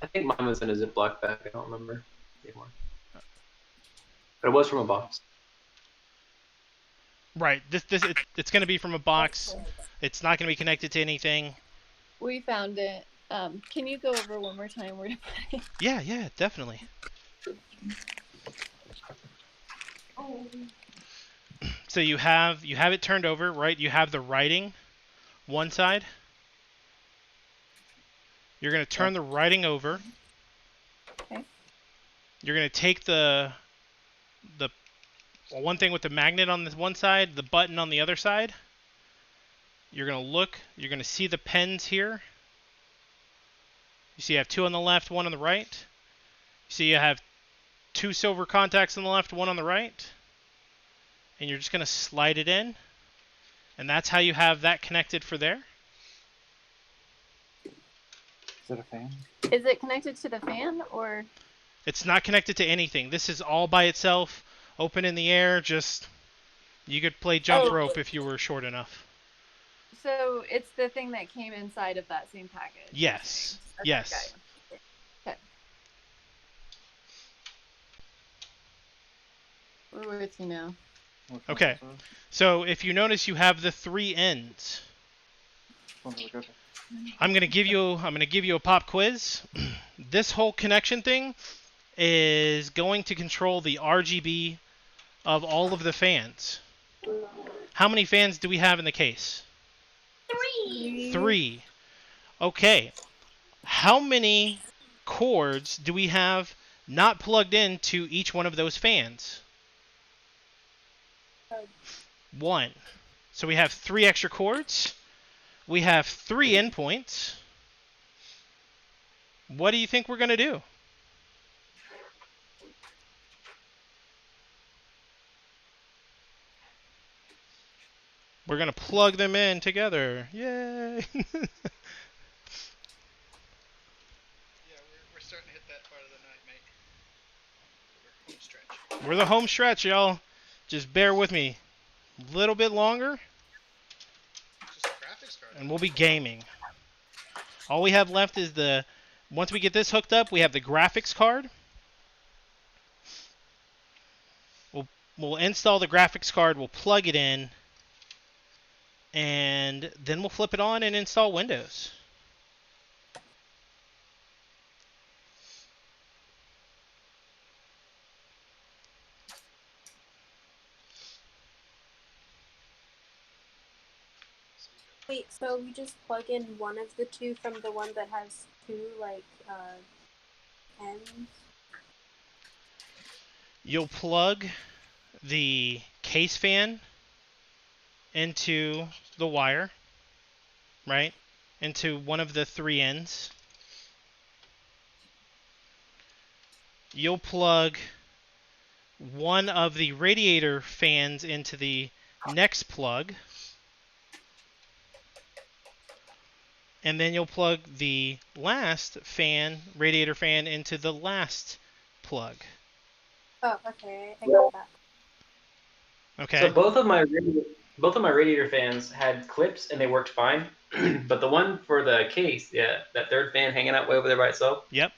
I think mine was in a Ziploc bag. I don't remember anymore. But it was from a box. Right. It's going to be from a box. It's not going to be connected to anything. We found it. Can you go over one more time where to put it? Yeah, definitely. So you have it turned over, right? You have the writing one side. You're going to turn the writing over. Okay. You're going to take the one thing with the magnet on this one side, the button on the other side. You're going to look. You're going to see the pens here. You see you have 2 on the left, 1 on the right. You see you have 2 silver contacts on the left, 1 on the right. And you're just going to slide it in. And that's how you have that connected for there. Is it a fan? Is it connected to the fan, or? It's not connected to anything. This is all by itself, open in the air. Just you could play jump rope if you were short enough. So it's the thing that came inside of that same package. Yes. Okay, Yes. Okay. We're with you now. Okay. So if you notice, you have the 3 ends. I'm gonna give you a pop quiz. This whole connection thing is going to control the RGB of all of the fans. How many fans do we have in the case? 3. 3. Okay. How many cords do we have not plugged into each one of those fans? 1. So we have 3 extra cords. We have 3 endpoints. What do you think we're going to do? We're going to plug them in together. Yay! Yeah, we're starting to hit that part of the night, mate. We're home stretch. We're the home stretch, y'all. Just bear with me a little bit longer. Just a graphics card. And we'll be gaming. All we have left is once we get this hooked up, we have the graphics card. We'll install the graphics card, we'll plug it in, and then we'll flip it on and install Windows. Wait, so we just plug in one of the 2 from the one that has 2 ends? You'll plug the case fan into the wire, right? Into one of the 3 ends. you'll plug one of the radiator fans into the next plug, and then you'll plug the last radiator fan into the last plug. Oh, okay. I got that. Okay. So both of my radiator fans had clips and they worked fine, but the one for the case, yeah, that third fan hanging out way over there by itself. Yep.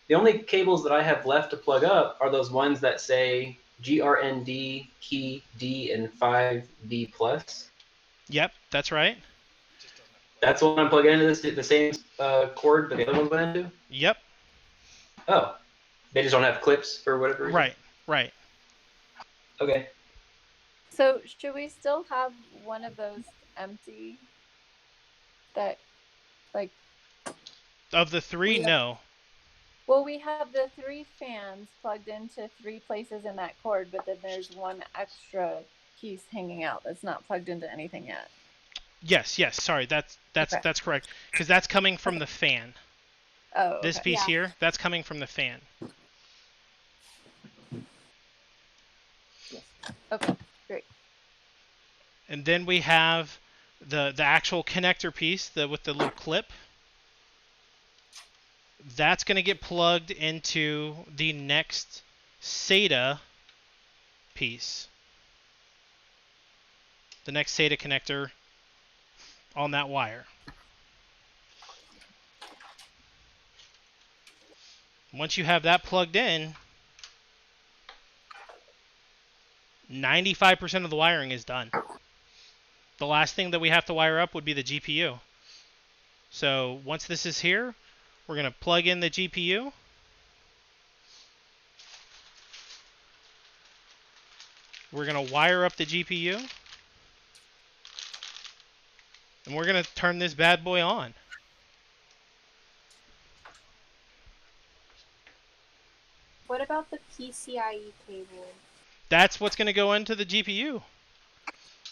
The only cables that I have left to plug up are those ones that say GRND, key D, and 5D plus. Yep, that's right. That's the one I'm plugging into the same cord that the other ones went into? Yep. Oh. They just don't have clips for whatever reason? Right. Okay. So should we still have one of those empty that, like... Of the three, no. Well, we have the 3 fans plugged into 3 places in that cord, but then there's one extra piece hanging out that's not plugged into anything yet. Yes. Sorry, that's correct. Because that's coming from the fan. Oh, okay. This piece here, that's coming from the fan. Okay, great. And then we have the actual connector piece with the little clip. That's going to get plugged into the next SATA piece. The next SATA connector on that wire. Once you have that plugged in, 95% of the wiring is done. The last thing that we have to wire up would be the GPU. So once this is here, we're going to plug in the GPU. We're going to wire up the GPU. And we're going to turn this bad boy on. What about the PCIe cable? That's what's going to go into the GPU.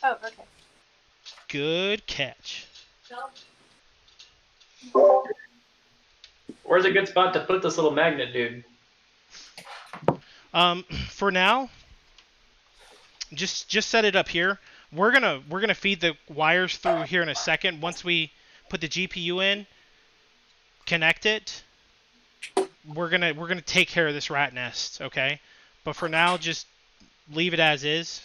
Oh, okay. Good catch. Where's a good spot to put this little magnet, dude? For now, just set it up here. We're gonna feed the wires through here in a second. Once we put the GPU in, connect it. We're gonna take care of this rat nest, okay? But for now, just leave it as is.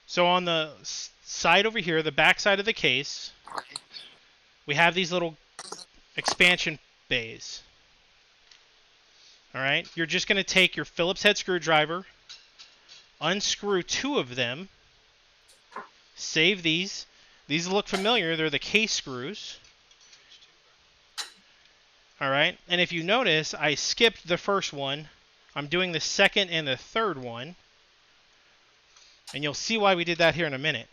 So on the side over here, the back side of the case, we have these little expansion bays. All right, you're just going to take your Phillips head screwdriver, unscrew 2 of them, save these. These look familiar. They're the case screws. All right, and if you notice, I skipped the first one. I'm doing the second and the third one. And you'll see why we did that here in a minute.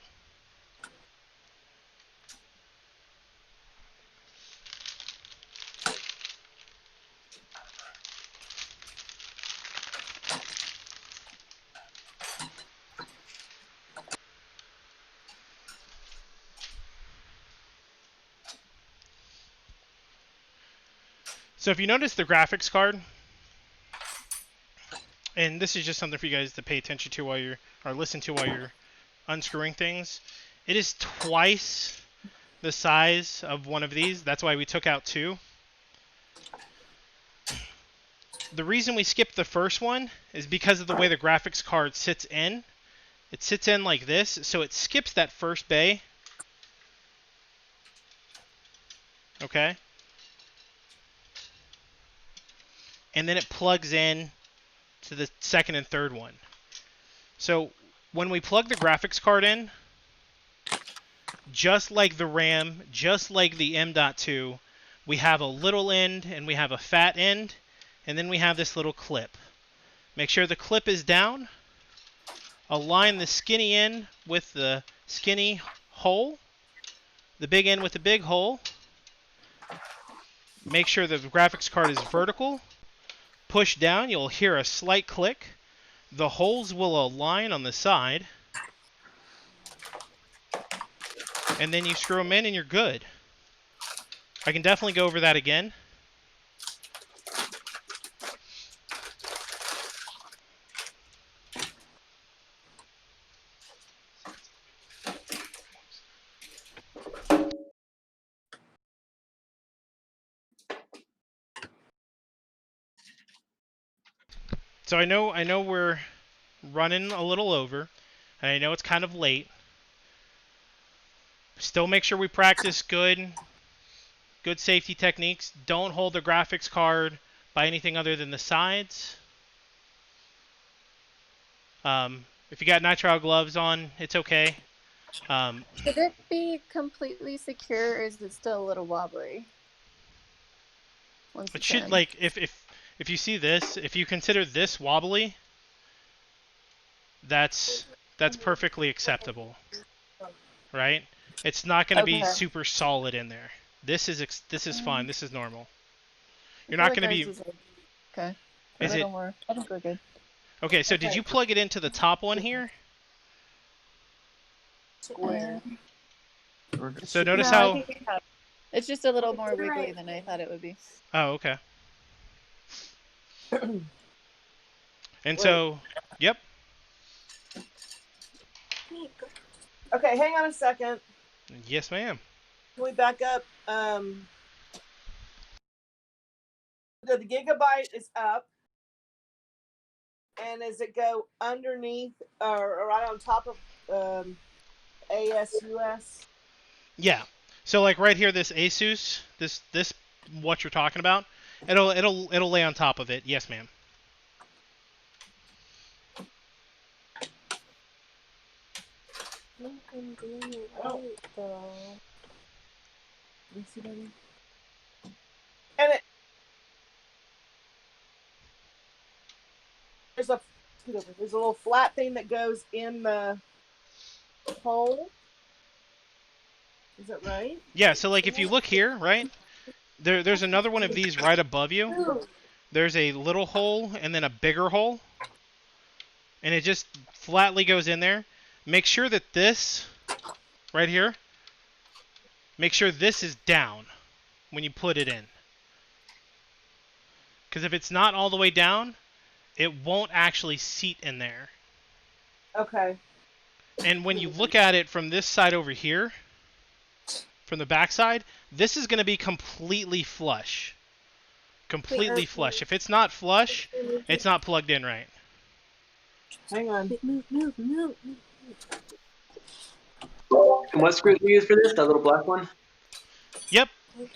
So if you notice the graphics card, and this is just something for you guys to pay attention to or listen to while you're unscrewing things. It is twice the size of one of these. That's why we took out 2. The reason we skipped the first one is because of the way the graphics card sits in. It sits in like this, so it skips that first bay. Okay? And then it plugs in to the second and third one. So when we plug the graphics card in, just like the RAM, just like the M.2, we have a little end and we have a fat end, and then we have this little clip. Make sure the clip is down. Align the skinny end with the skinny hole, the big end with the big hole. Make sure the graphics card is vertical. Push down, you'll hear a slight click. The holes will align on the side. and then you screw them in and you're good. I can definitely go over that again. So I know we're running a little over, and I know it's kind of late. Still make sure we practice good safety techniques. Don't hold the graphics card by anything other than the sides. If you got nitrile gloves on, it's okay. Should it be completely secure, or is it still a little wobbly? It should, like, if you see this, if you consider this wobbly, that's perfectly acceptable, right? It's not going to be super solid in there. This is fine. This is normal. You're not going to be. Okay. Is it? I think we're good. Okay. So did you plug it into the top one here? Square. So notice how. It's just a little more wiggly than I thought it would be. Oh, okay. And so, yep. Okay, hang on a second. Yes, ma'am. Can we back up? The gigabyte is up. And does it go underneath or right on top of ASUS? Yeah. So like right here, this Asus, this what you're talking about, it'll lay on top of it. Yes, ma'am. I'm doing it right, though. You see that? And there's a little flat thing that goes in the hole. Is that right? Yeah. So like if you look here, right, there's another one of these right above you. There's a little hole and then a bigger hole, and it just flatly goes in there. Make sure that this right here, make sure this is down when you put it in. Because if it's not all the way down, it won't actually seat in there. Okay. And when you look at it from this side over here, from the back side, this is going to be completely flush. Completely flush. If it's not flush, it's not plugged in right. Hang on. Move. And what screw do you use for this? That little black one? Yep,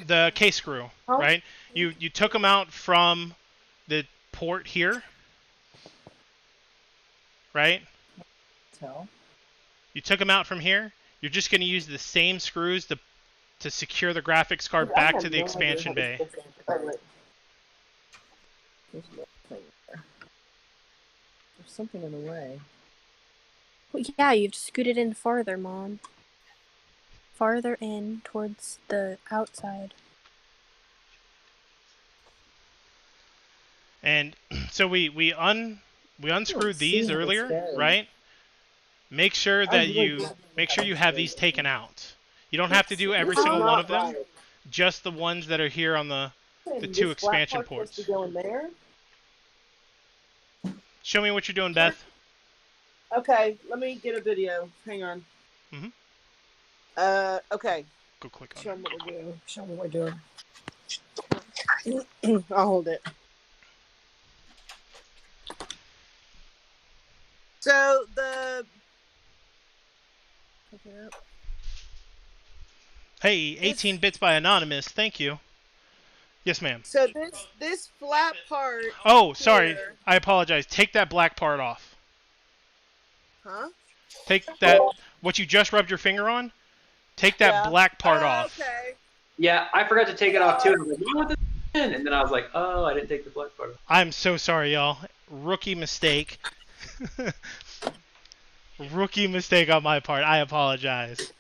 the case screw, right? You took them out from the port here, right? You took them out from here. You're just going to use the same screws to secure the graphics card back to the expansion bay. There's something in the way. Well, yeah, you have to scoot it in farther, Mom. Farther in towards the outside. And so we unscrewed these earlier, right? Make sure that you have these taken out. You don't have to do every single one of them, just the ones that are here on the two expansion ports. Show me what you're doing, Beth. Okay, let me get a video. Hang on. Okay. Go click on Show them what we're doing. Show them what we're doing. I'll hold it. So Hey, 18 bits by Anonymous. Thank you. Yes, ma'am. So this flat part. Oh, sorry. Here, I apologize. Take that black part off. huh? Take that, what you just rubbed your finger on, take that black part off. Okay. Yeah, I forgot to take it off too. And I was like, "Why this in?" And then I was like, oh, I didn't take the black part off. I'm so sorry, y'all. Rookie mistake. Rookie mistake on my part. I apologize.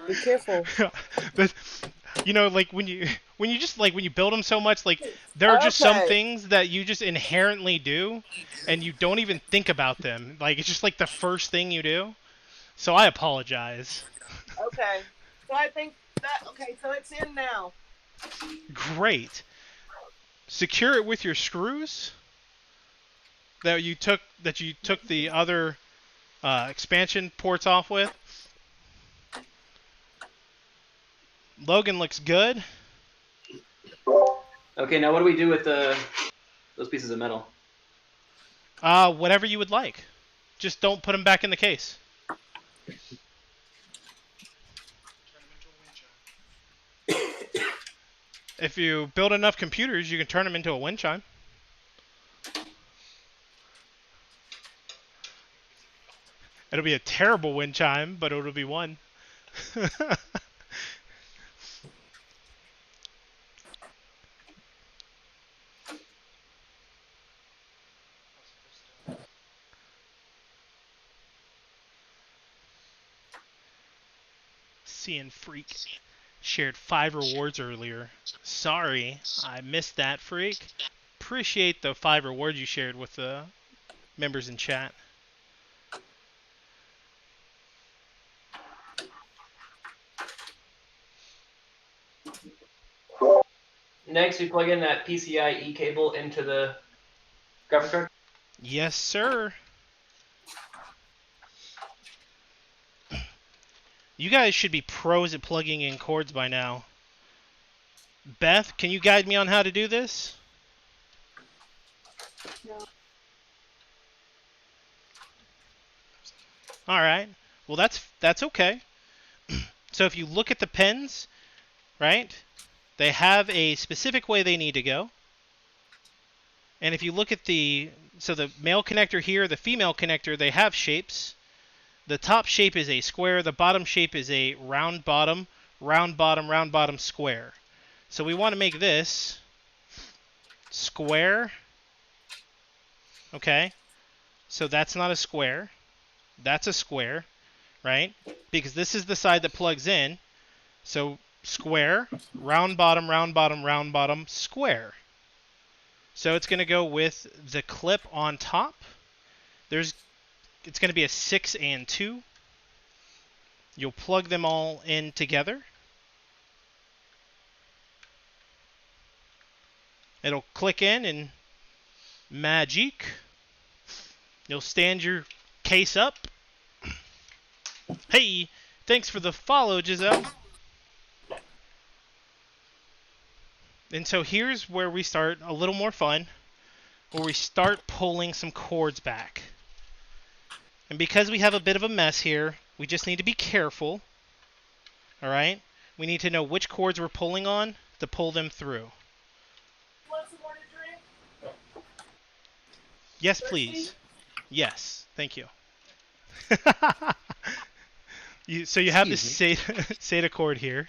Be careful. But, you know, like when you build them so much, like there are just some things that you just inherently do, and you don't even think about them. Like it's just like the first thing you do. So I apologize. Okay. So I think that okay. So it's in now. Great. Secure it with your screws that you took the other expansion ports off with. Logan looks good. Okay, now what do we do with those pieces of metal? Whatever you would like. Just don't put them back in the case. If you build enough computers, you can turn them into a wind chime. It'll be a terrible wind chime, but it'll be one. Seeing Freak shared 5 rewards earlier. Sorry, I missed that, Freak. Appreciate the 5 rewards you shared with the members in chat. Next, we plug in that PCIe cable into the graphics card. Yes, sir. You guys should be pros at plugging in cords by now. Beth, can you guide me on how to do this? No. All right. Well, that's okay. So if you look at the pins, right? They have a specific way they need to go. And if you look at the male connector here, the female connector, they have shapes. The top shape is a square, the bottom shape is a round bottom, round bottom, round bottom, square. So we want to make this square. Okay. So that's not a square. That's a square, right? Because this is the side that plugs in. So square, round bottom, round bottom, round bottom, square. So it's going to go with the clip on top. It's going to be a 6 and 2. You'll plug them all in together. It'll click in and magic. You'll stand your case up. Hey, thanks for the follow, Giselle. And so here's where we start a little more fun, where we start pulling some cords back. And because we have a bit of a mess here, we just need to be careful. All right? We need to know which cords we're pulling on to pull them through. Want some more to drink? Yes, please. Yes, thank you. So you have this SATA cord here.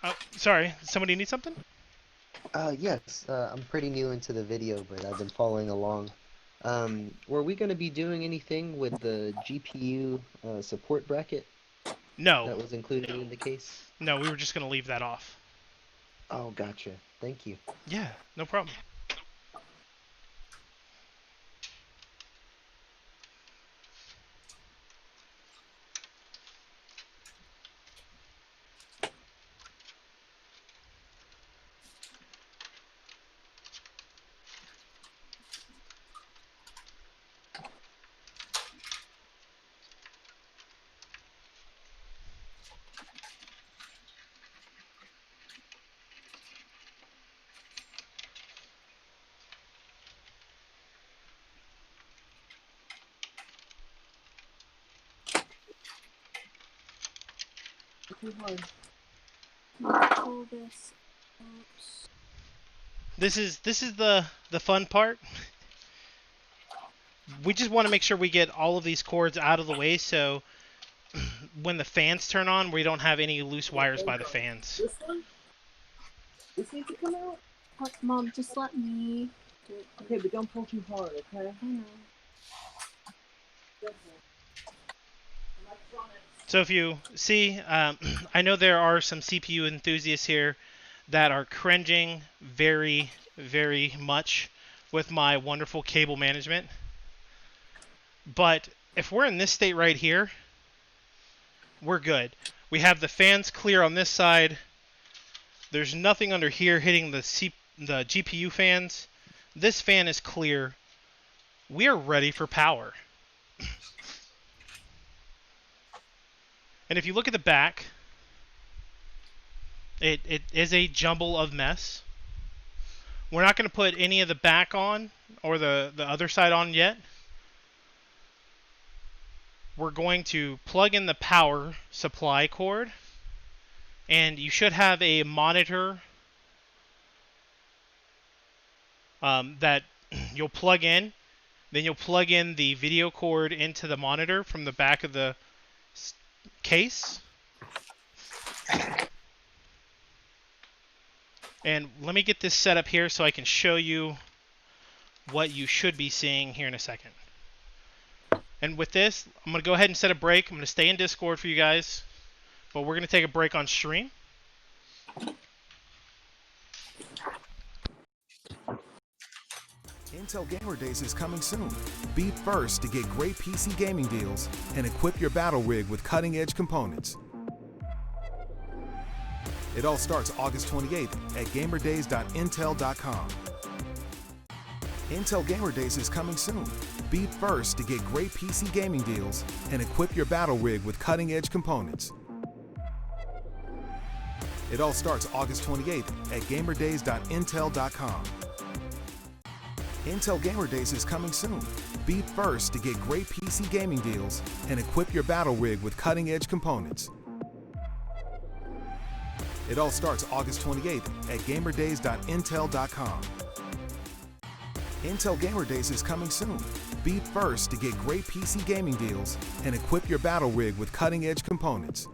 Oh, sorry. Somebody need something? Yes. I'm pretty new into the video, but I've been following along. Were we going to be doing anything with the GPU support bracket? No. That was included in the case? No, we were just going to leave that off. Oh, gotcha. Thank you. Yeah, no problem. Pull this. Oops. This is the fun part. We just want to make sure we get all of these cords out of the way so when the fans turn on, we don't have any loose wires by the fans. This one? This needs to come out? Mom, just let me do it. Okay, but don't pull too hard, okay? I know. So if you see, I know there are some CPU enthusiasts here that are cringing very, very much with my wonderful cable management. But if we're in this state right here, we're good. We have the fans clear on this side. There's nothing under here hitting the GPU fans. This fan is clear. We are ready for power. And if you look at the back, it is a jumble of mess. We're not going to put any of the back on or the other side on yet. We're going to plug in the power supply cord, and you should have a monitor that you'll plug in. Then you'll plug in the video cord into the monitor from the back of the case. And let me get this set up here so I can show you what you should be seeing here in a second. And with this, I'm going to go ahead and set a break. I'm going to stay in Discord for you guys, but we're going to take a break on stream. Intel Gamer Days is coming soon. Be first to get great PC gaming deals and equip your battle rig with cutting-edge components. It all starts August 28th at gamerdays.intel.com. Intel Gamer Days is coming soon. Be first to get great PC gaming deals and equip your battle rig with cutting-edge components. It all starts August 28th at gamerdays.intel.com. Intel Gamer Days is coming soon. Be first to get great PC gaming deals and equip your battle rig with cutting-edge components. It all starts August 28th at gamerdays.intel.com. Intel Gamer Days is coming soon. Be first to get great PC gaming deals and equip your battle rig with cutting-edge components.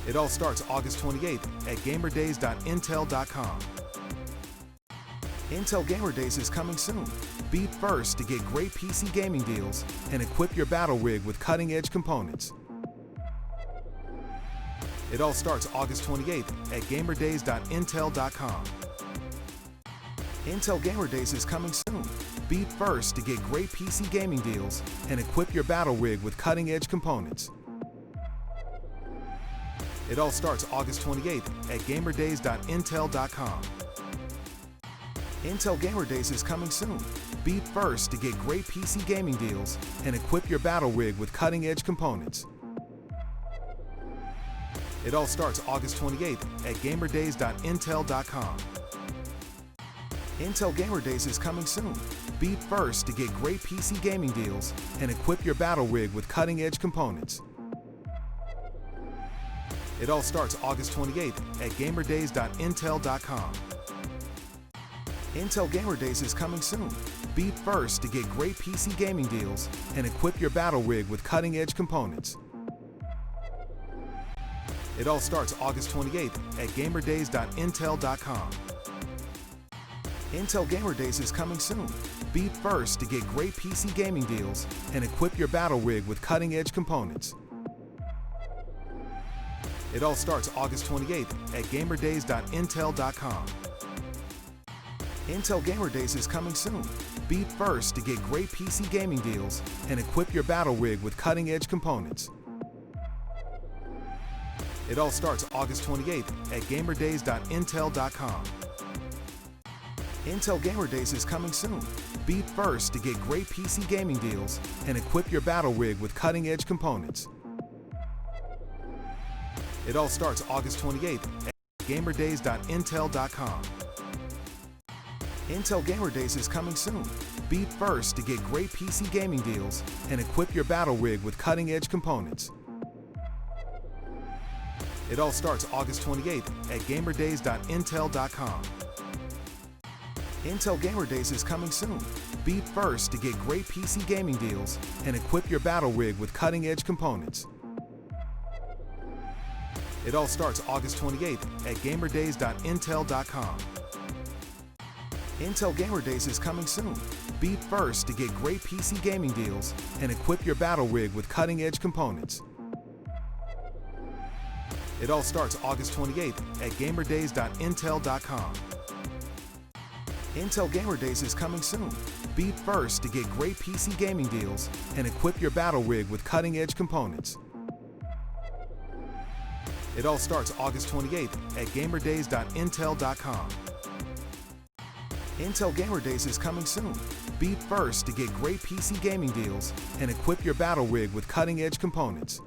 It all starts August 28th at gamerdays.intel.com. Intel Gamer Days is coming soon. Be first to get great PC gaming deals and equip your battle rig with cutting-edge components. It all starts August 28th at gamerdays.intel.com. Intel Gamer Days is coming soon. Be first to get great PC gaming deals and equip your battle rig with cutting-edge components. It all starts August 28th at gamerdays.intel.com. Intel Gamer Days is coming soon. Be first to get great PC gaming deals and equip your battle rig with cutting-edge components. It all starts August 28th at gamerdays.intel.com. Intel Gamer Days is coming soon. Be first to get great PC gaming deals and equip your battle rig with cutting-edge components. It all starts August 28th at gamerdays.intel.com. Intel Gamer Days is coming soon. Be first to get great PC gaming deals and equip your battle rig with cutting-edge components. It all starts August 28th at gamerdays.intel.com. Intel Gamer Days is coming soon. Be first to get great PC gaming deals and equip your battle rig with cutting-edge components. It all starts August 28th at gamerdays.intel.com. Intel Gamer Days is coming soon. Be first to get great PC gaming deals and equip your battle rig with cutting-edge components. It all starts August 28th at gamerdays.intel.com. Intel Gamer Days is coming soon. Be first to get great PC gaming deals and equip your battle rig with cutting-edge components. It all starts August 28th at gamerdays.intel.com. Intel Gamer Days is coming soon. Be first to get great PC gaming deals and equip your battle rig with cutting-edge components. It all starts August 28th at gamerdays.intel.com. Intel Gamer Days is coming soon. Be first to get great PC gaming deals and equip your battle rig with cutting-edge components. It all starts August 28th at gamerdays.intel.com. Intel Gamer Days is coming soon. Be first to get great PC gaming deals and equip your battle rig with cutting-edge components. It all starts August 28th at gamerdays.intel.com. Intel Gamer Days is coming soon. Be first to get great PC gaming deals and equip your battle rig with cutting-edge components. It all starts August 28th at gamerdays.intel.com. Intel Gamer Days is coming soon. Be first to get great PC gaming deals and equip your battle rig with cutting-edge components.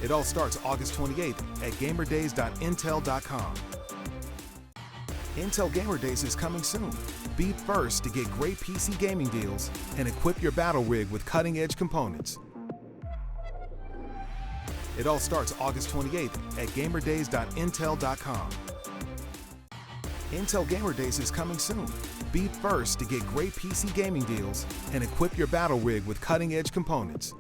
It all starts August 28th at gamerdays.intel.com. Intel Gamer Days is coming soon. Be first to get great PC gaming deals and equip your battle rig with cutting-edge components. It all starts August 28th at gamerdays.intel.com. Intel Gamer Days is coming soon. Be first to get great PC gaming deals and equip your battle rig with cutting-edge components.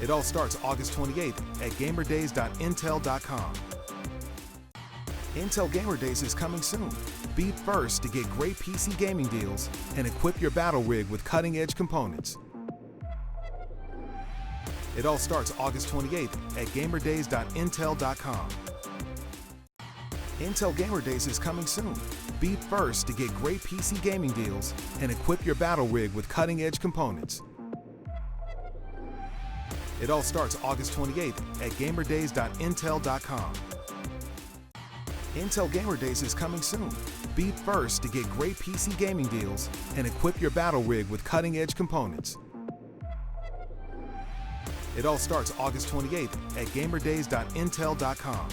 It all starts August 28th at gamerdays.intel.com. Intel Gamer Days is coming soon. Be first to get great PC gaming deals and equip your battle rig with cutting-edge components. It all starts August 28th at gamerdays.intel.com. Intel Gamer Days is coming soon. Be first to get great PC gaming deals and equip your battle rig with cutting-edge components. It all starts August 28th at gamerdays.intel.com. Intel Gamer Days is coming soon. Be first to get great PC gaming deals and equip your battle rig with cutting-edge components. It all starts August 28th at gamerdays.intel.com.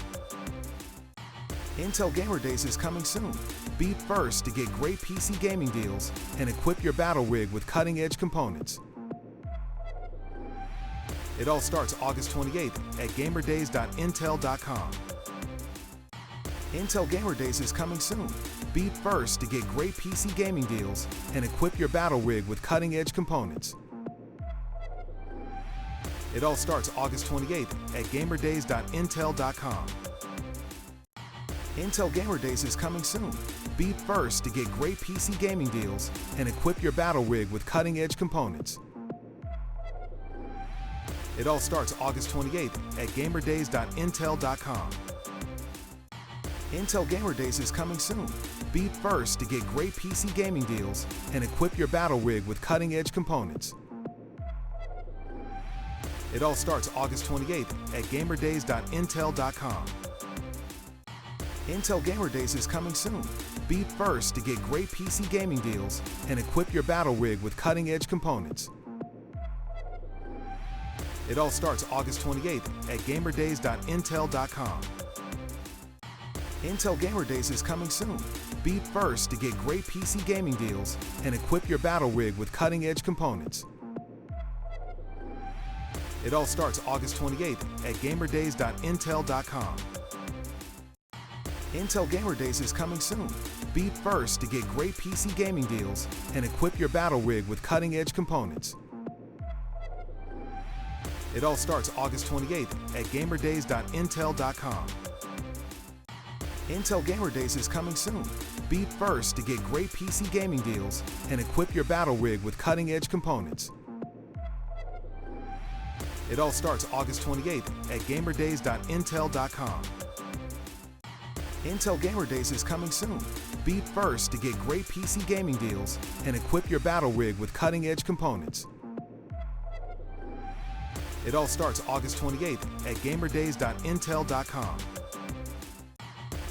Intel Gamer Days is coming soon. Be first to get great PC gaming deals and equip your battle rig with cutting-edge components. It all starts August 28th at gamerdays.intel.com. Intel Gamer Days is coming soon. Be first to get great PC gaming deals and equip your battle rig with cutting-edge components. It all starts August 28th at gamerdays.intel.com. Intel Gamer Days is coming soon. Be first to get great PC gaming deals and equip your battle rig with cutting-edge components. It all starts August 28th at gamerdays.intel.com. Intel Gamer Days is coming soon. Be first to get great PC gaming deals and equip your battle rig with cutting-edge components. It all starts August 28th at gamerdays.intel.com. Intel Gamer Days is coming soon. Be first to get great PC gaming deals and equip your battle rig with cutting-edge components. It all starts August 28th at gamerdays.intel.com. Intel Gamer Days is coming soon. Be first to get great PC gaming deals and equip your battle rig with cutting-edge components. It all starts August 28th at gamerdays.intel.com. Intel Gamer Days is coming soon. Be first to get great PC gaming deals and equip your battle rig with cutting-edge components. It all starts August 28th at gamerdays.intel.com. Intel Gamer Days is coming soon. Be first to get great PC gaming deals and equip your battle rig with cutting-edge components. It all starts August 28th at gamerdays.intel.com. Intel Gamer Days is coming soon. Be first to get great PC gaming deals and equip your battle rig with cutting-edge components. It all starts August 28th at gamerdays.intel.com.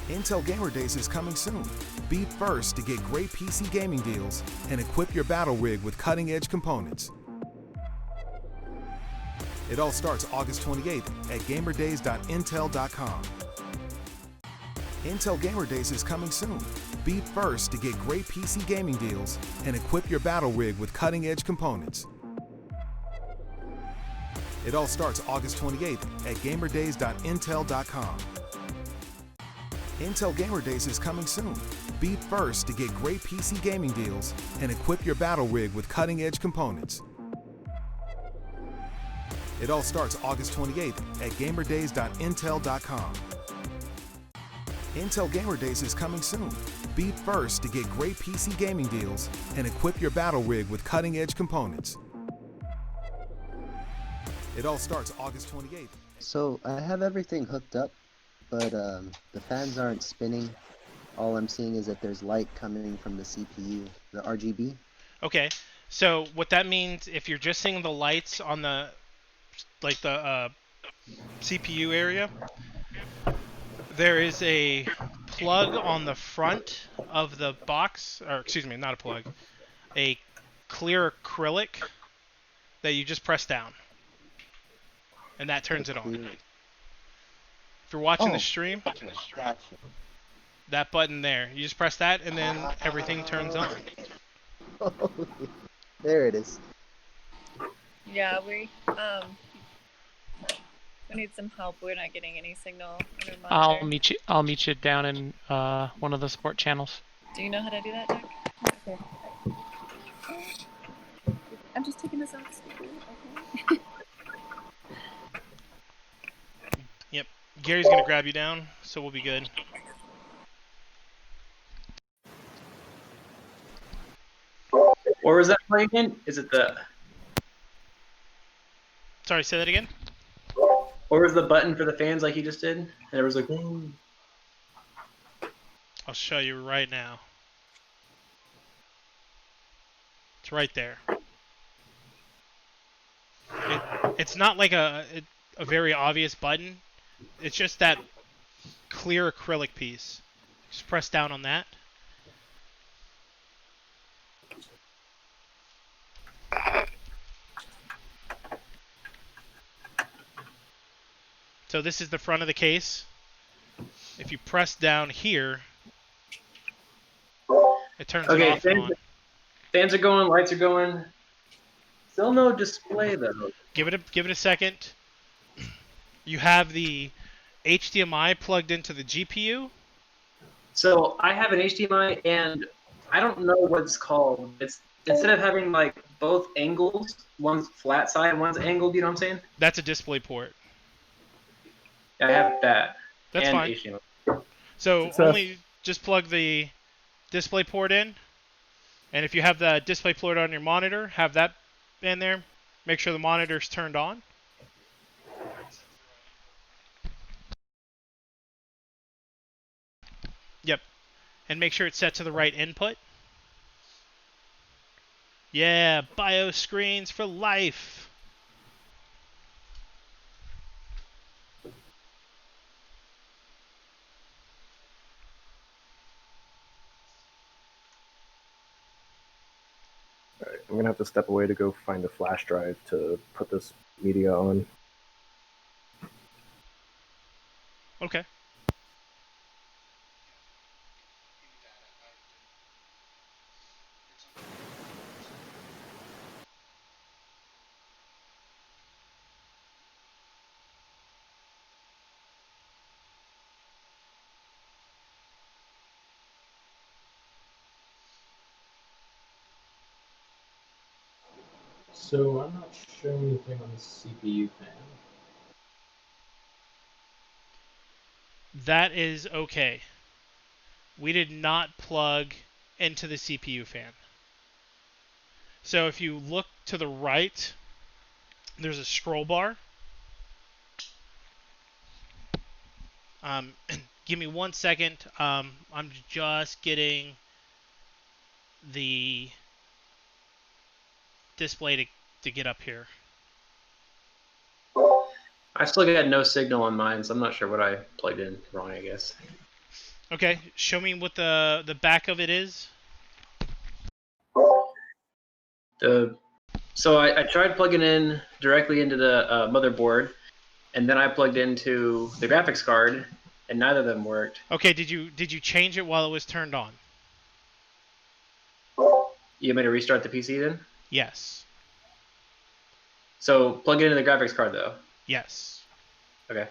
Intel Gamer Days is coming soon. Be first to get great PC gaming deals and equip your battle rig with cutting-edge components. It all starts August 28th at gamerdays.intel.com. Intel Gamer Days is coming soon. Be first to get great PC gaming deals and equip your battle rig with cutting-edge components. It all starts August 28th at gamerdays.intel.com. Intel Gamer Days is coming soon. Be first to get great PC gaming deals and equip your battle rig with cutting-edge components. It all starts August 28th at gamerdays.intel.com. Intel Gamer Days is coming soon. Be first to get great PC gaming deals and equip your battle rig with cutting-edge components. It all starts August 28th. So I have everything hooked up, but the fans aren't spinning. All I'm seeing is that there's light coming from the CPU, the RGB. Okay, so what that means, if you're just seeing the lights on the CPU area, there is a plug on the front of the box, or excuse me, not a plug, a clear acrylic that you just press down, and that turns it on. If you're watching the stream, Gotcha. that button there, you just press that, and then everything turns on. There it is. Yeah, we need some help. We're not getting any signal on our monitor. I'll meet you down in one of the support channels. Do you know how to do that, Jack? Okay. I'm just taking this off speaker. Okay. Yep. Gary's gonna grab you down, so we'll be good. Or was that play again? Is it the? Sorry, say that again. Or was the button for the fans like you just did? And there was like. I'll show you right now. It's right there. It's not like a very obvious button. It's just that clear acrylic piece. Just press down on that. So this is the front of the case. If you press down here, it turns it off and on. Fans are going, lights are going. Still no display though. Give it a second. You have the HDMI plugged into the GPU. So I have an HDMI and I don't know what it's called. It's instead of having like both angles, one's flat side and one's angled, you know what I'm saying? That's a display port. I have that. That's and fine. HDMI. So only just plug the display port in. And if you have the display port on your monitor, have that in there. Make sure the monitor's turned on. Yep. And make sure it's set to the right input. Yeah, BIOS screens for life. Alright, I'm gonna have to step away to go find a flash drive to put this media on. Okay. So I'm not showing anything on the CPU fan. That is okay. We did not plug into the CPU fan. So if you look to the right, there's a scroll bar. Give me 1 second. I'm just getting the display to get up here. I still got no signal on mine, so I'm not sure what I plugged in wrong, I guess. Okay, show me what the back of it is. So I tried plugging in directly into the motherboard, and then I plugged into the graphics card, and neither of them worked. Okay, did you change it while it was turned on? You want me to restart the PC then? Yes. So plug it into the graphics card though. Yes. Okay.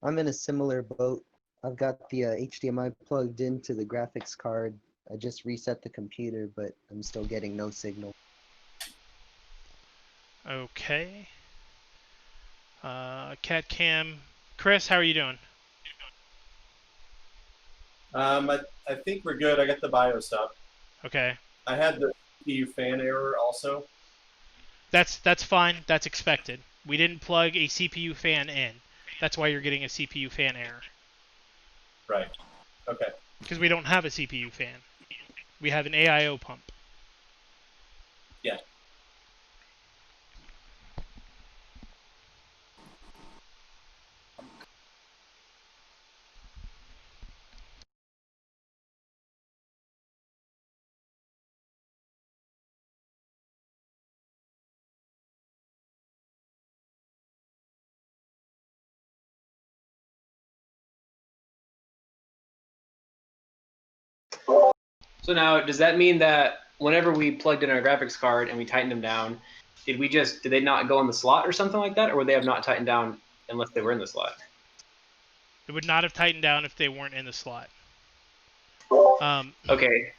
I'm in a similar boat. I've got the HDMI plugged into the graphics card. I just reset the computer, but I'm still getting no signal. Okay. Cat cam. Chris, how are you doing? I think we're good. I got the BIOS up. Okay. I had the CPU fan error also. That's fine. That's expected. We didn't plug a CPU fan in. That's why you're getting a CPU fan error. Right. Okay. Because we don't have a CPU fan. We have an AIO pump. Yeah. So now, does that mean that whenever we plugged in our graphics card and we tightened them down, did they not go in the slot or something like that, or would they have not tightened down unless they were in the slot? It would not have tightened down if they weren't in the slot. Okay.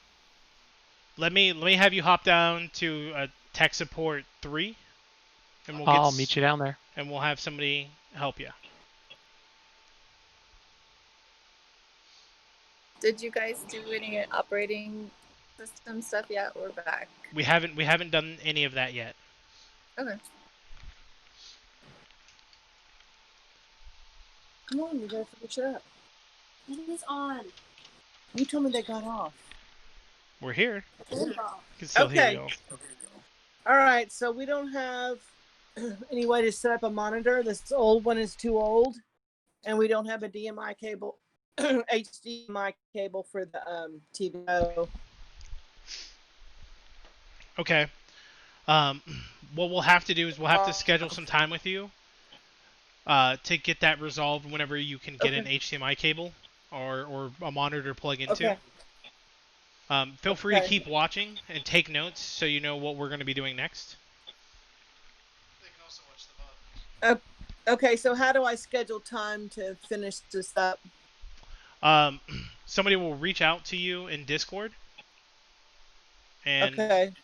Let me have you hop down to tech support 3, and I'll meet you down there. And we'll have somebody help you. Did you guys do any operating system stuff yet? We're back. We haven't done any of that yet. Okay. Come on, we gotta finish up. It is on. You told me they got off. We're here. Good. You can still hear y'all. All right, so we don't have any way to set up a monitor. This old one is too old, and we don't have a DMI cable, HDMI cable for the TV. Okay. What we'll have to do is we'll have to schedule some time with you to get that resolved whenever you can get an HDMI cable or a monitor to plug into. Okay. Feel free to keep watching and take notes so you know what we're going to be doing next. They can also watch the VOD. Okay, so how do I schedule time to finish this up? Somebody will reach out to you in Discord. And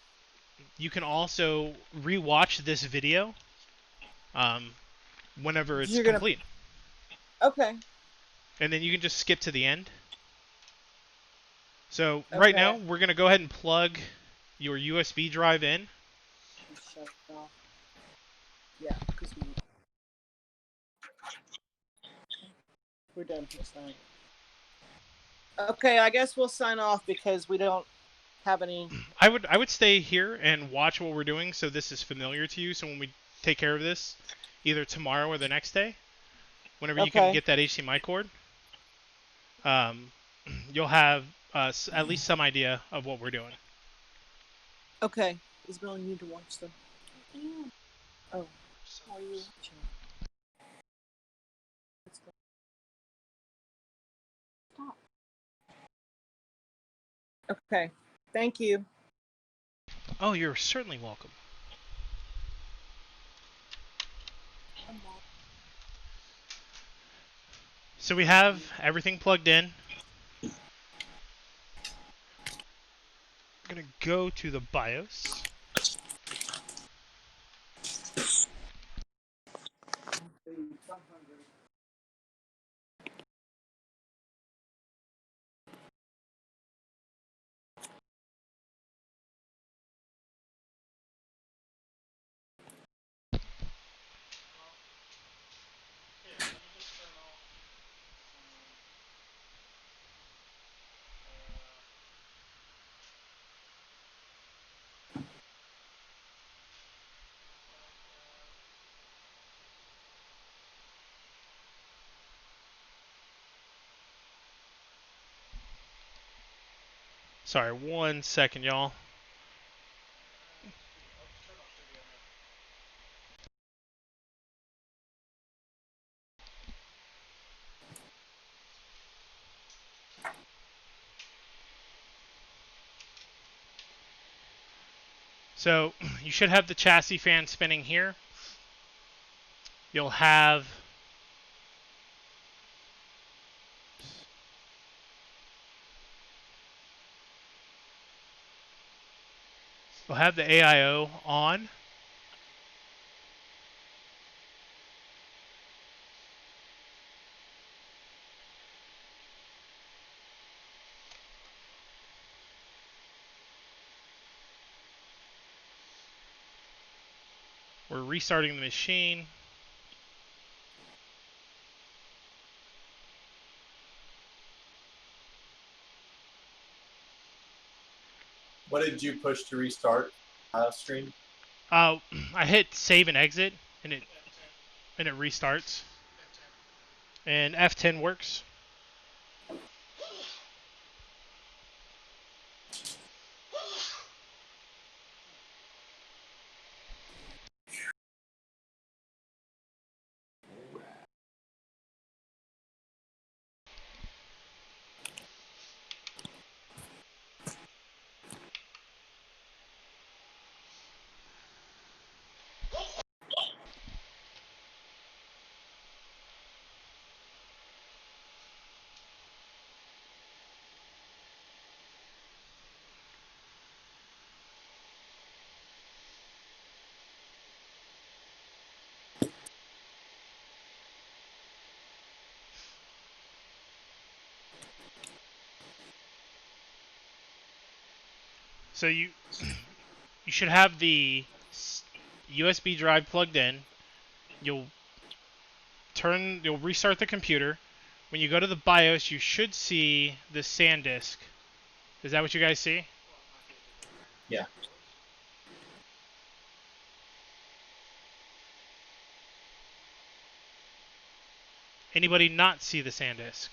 you can also rewatch this video whenever it's complete. Okay. And then you can just skip to the end. So right now, we're going to go ahead and plug your USB drive in. Shut it off. Yeah, because we're done for tonight. Okay, I guess we'll sign off because we don't have any. I would stay here and watch what we're doing so this is familiar to you. So when we take care of this, either tomorrow or the next day, whenever you can get that HDMI cord, you'll have at least some idea of what we're doing. Okay. Isabel, you need to watch them. Oh. Are you? Stop. Okay. Thank you. Oh, you're certainly welcome. So we have everything plugged in. I'm going to go to the BIOS. Sorry, 1 second, y'all. So you should have the chassis fan spinning here. You'll have We'll have the AIO on. We're restarting the machine. What did you push to restart stream? I hit save and exit, and it restarts. And F10 works. So you should have the USB drive plugged in. You'll restart the computer. When you go to the BIOS, you should see the SanDisk. Is that what you guys see? Yeah. Anybody not see the SanDisk?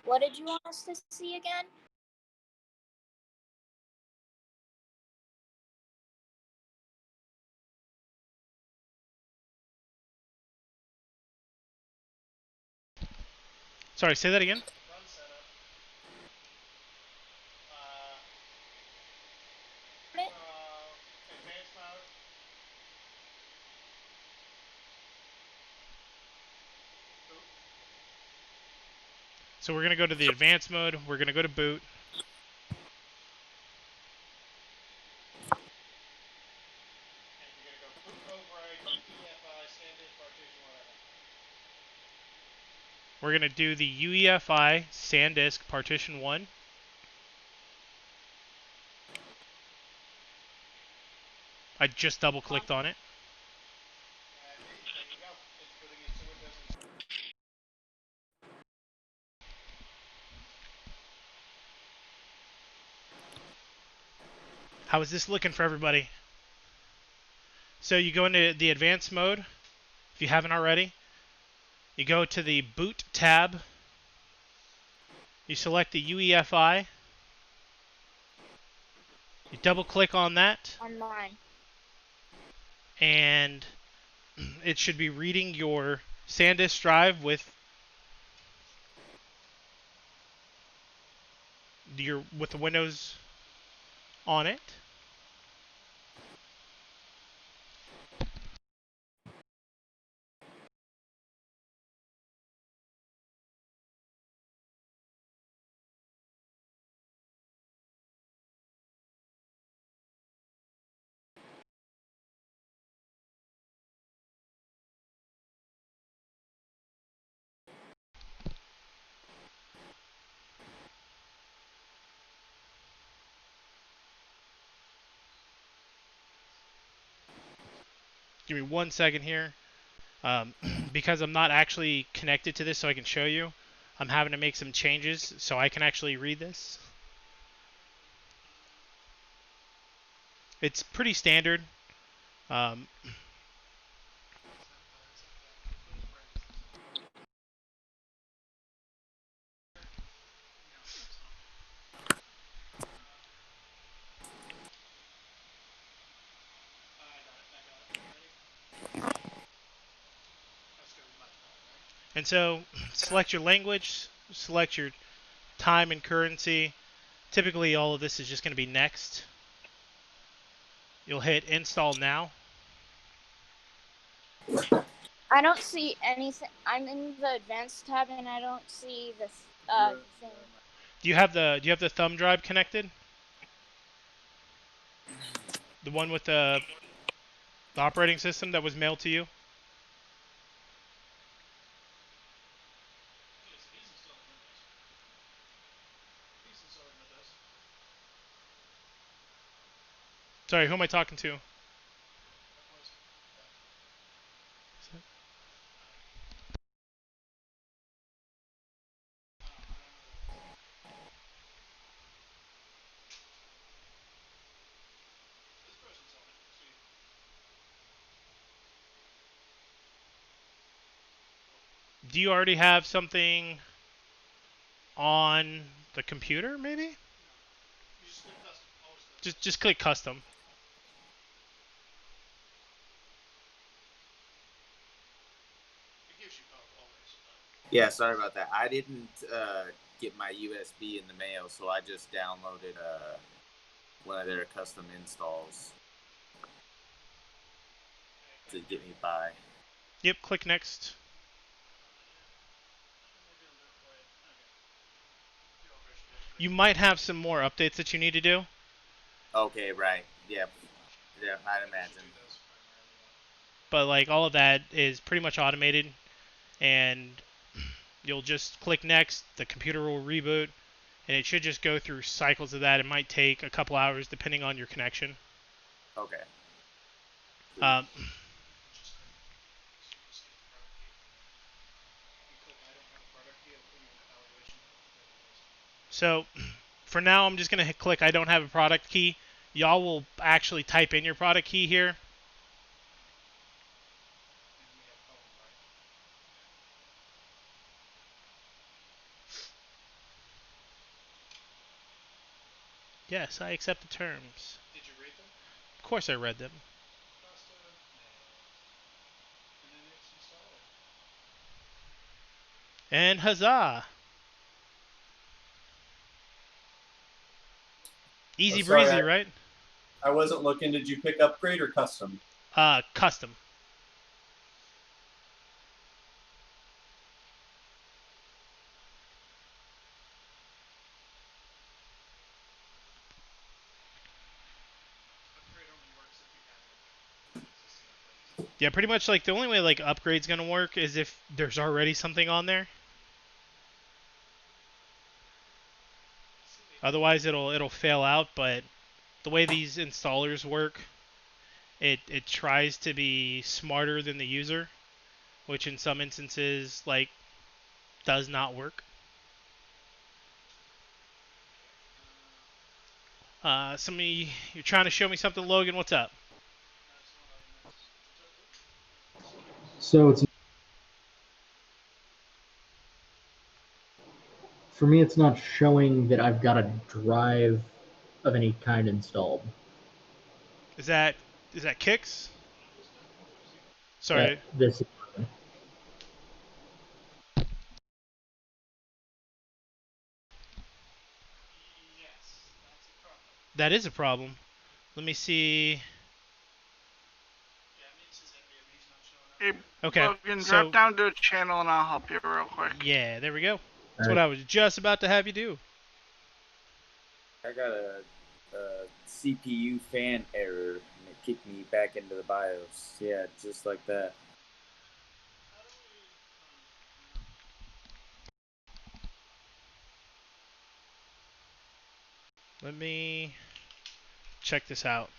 What did you want us to see again? Sorry, say that again. So we're going to go to the advanced mode. We're going to go to boot. We're going to do the UEFI SanDisk Partition 1. I just double clicked on it. How is this looking for everybody? So you go into the advanced mode, if you haven't already. You go to the boot tab. You select the UEFI. You double click on that. On mine. And it should be reading your SanDisk drive with the Windows on it. Give me 1 second here. Because I'm not actually connected to this so I can show you, I'm having to make some changes so I can actually read this. It's pretty standard. And so select your language, select your time and currency. Typically all of this is just going to be next. You'll hit install now. I don't see anything. I'm in the advanced tab and I don't see the thing. Do you have the thumb drive connected? The one with the operating system that was mailed to you? Sorry, who am I talking to? Do you already have something on the computer, maybe? Just click custom. Yeah, sorry about that. I didn't get my USB in the mail, so I just downloaded one of their custom installs to get me by. Yep, click next. You might have some more updates that you need to do. Okay, right. Yeah, I'd imagine. But like all of that is pretty much automated, and you'll just click next, the computer will reboot, and it should just go through cycles of that. It might take a couple hours depending on your connection. Okay. Um, so for now, I'm just going to click I don't have a product key. Y'all will actually type in your product key here. Yes, I accept the terms. Did you read them? Of course I read them. And huzzah! Easy breezy, right? I wasn't looking. Did you pick upgrade or custom? Custom. Yeah, pretty much like the only way like upgrade's gonna work is if there's already something on there. Otherwise it'll fail out, but the way these installers work, it tries to be smarter than the user, which in some instances like does not work. You're trying to show me something, Logan, what's up? So it's for me, it's not showing that I've got a drive of any kind installed. Is that Kix? Sorry. This. That is a problem. Let me see. Hey, Okay, Logan, so drop down to a channel and I'll help you real quick. yeah, there we go. That's what I was just about to have you do. I got a CPU fan error, and it kicked me back into the BIOS. Yeah, just like that. Let me check this out.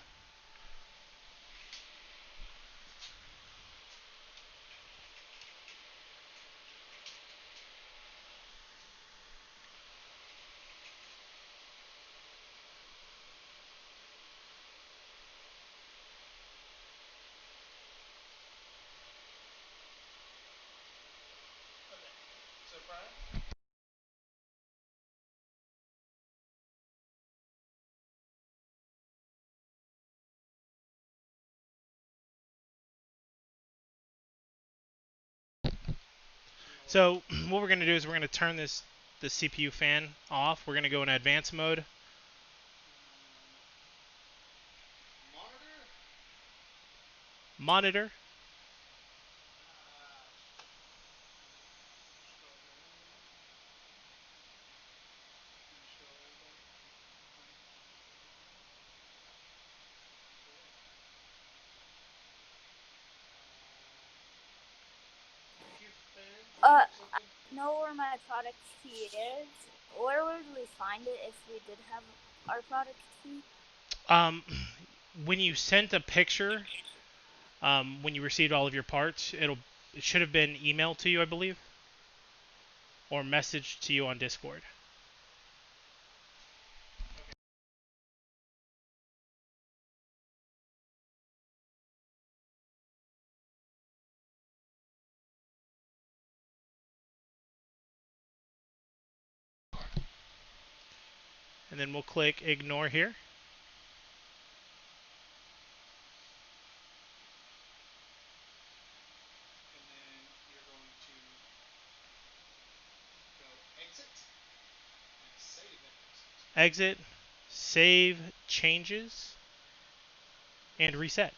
So what we're going to do is we're going to turn the CPU fan off. We're going to go in advanced mode. Monitor. I know where my product key is. Where would we find it if we did have our product key? When you sent a picture, when you received all of your parts, it should have been emailed to you, I believe, or messaged to you on Discord. And then we'll click ignore here. Exit, save changes, and reset.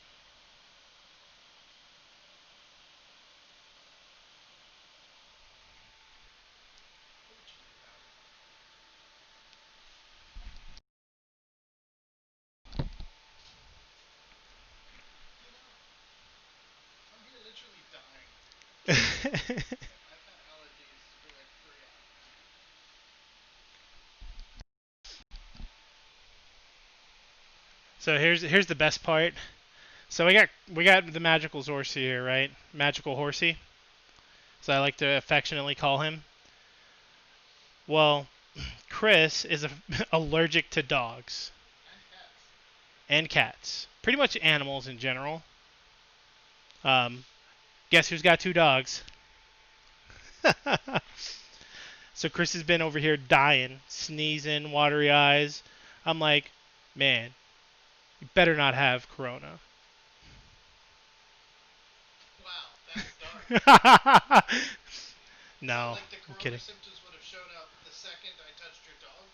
So here's the best part. So we got the magical horsey here, right? Magical horsey. So I like to affectionately call him. Well, Chris is allergic to dogs and cats. Pretty much animals in general. Guess who's got 2 dogs? So Chris has been over here dying, sneezing, watery eyes. I'm like, man, you better not have corona. Wow, that's dark. No, so, like, the I'm kidding. symptoms would have shown up the second I touched your dog?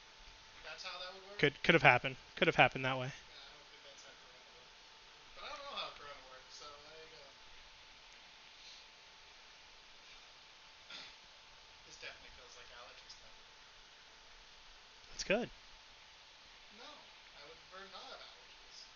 That's how that would work? Could have happened. Could have happened that way. Yeah, I don't think that's how corona works. But I don't know how corona works, so there you go. This definitely feels like allergy stuff. That's good. No, I would prefer not have allergies.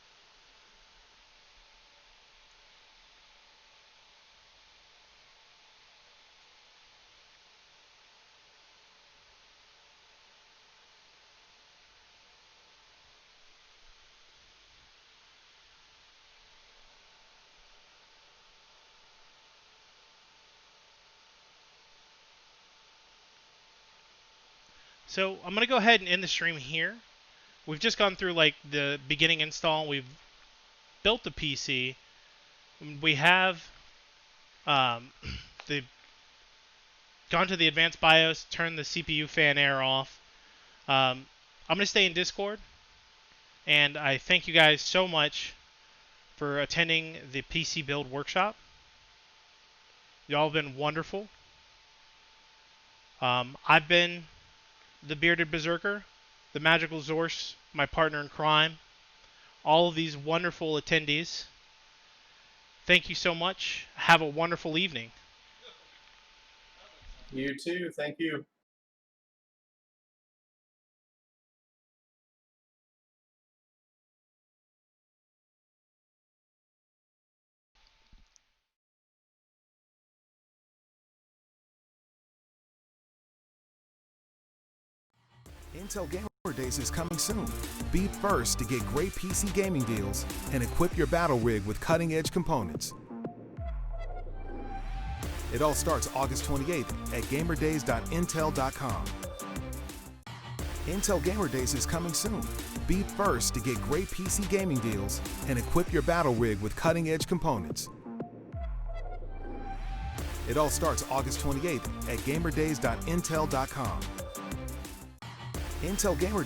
So I'm going to go ahead and end the stream here. We've just gone through like the beginning install. We've built the PC. We have the gone to the advanced BIOS, turned the CPU fan air off. I'm going to stay in Discord. And I thank you guys so much for attending the PC build workshop. Y'all have been wonderful. I've been the Bearded Berserker, the Magical Zorse, my partner in crime, all of these wonderful attendees. Thank you so much. Have a wonderful evening. You too. Thank you. Intel Gamer Days is coming soon. Be first to get great PC gaming deals and equip your battle rig with cutting-edge components. It all starts August 28th at gamerdays.intel.com. Intel Gamer Days is coming soon. Be first to get great PC gaming deals and equip your battle rig with cutting-edge components. It all starts August 28th at gamerdays.intel.com. Intel Gamer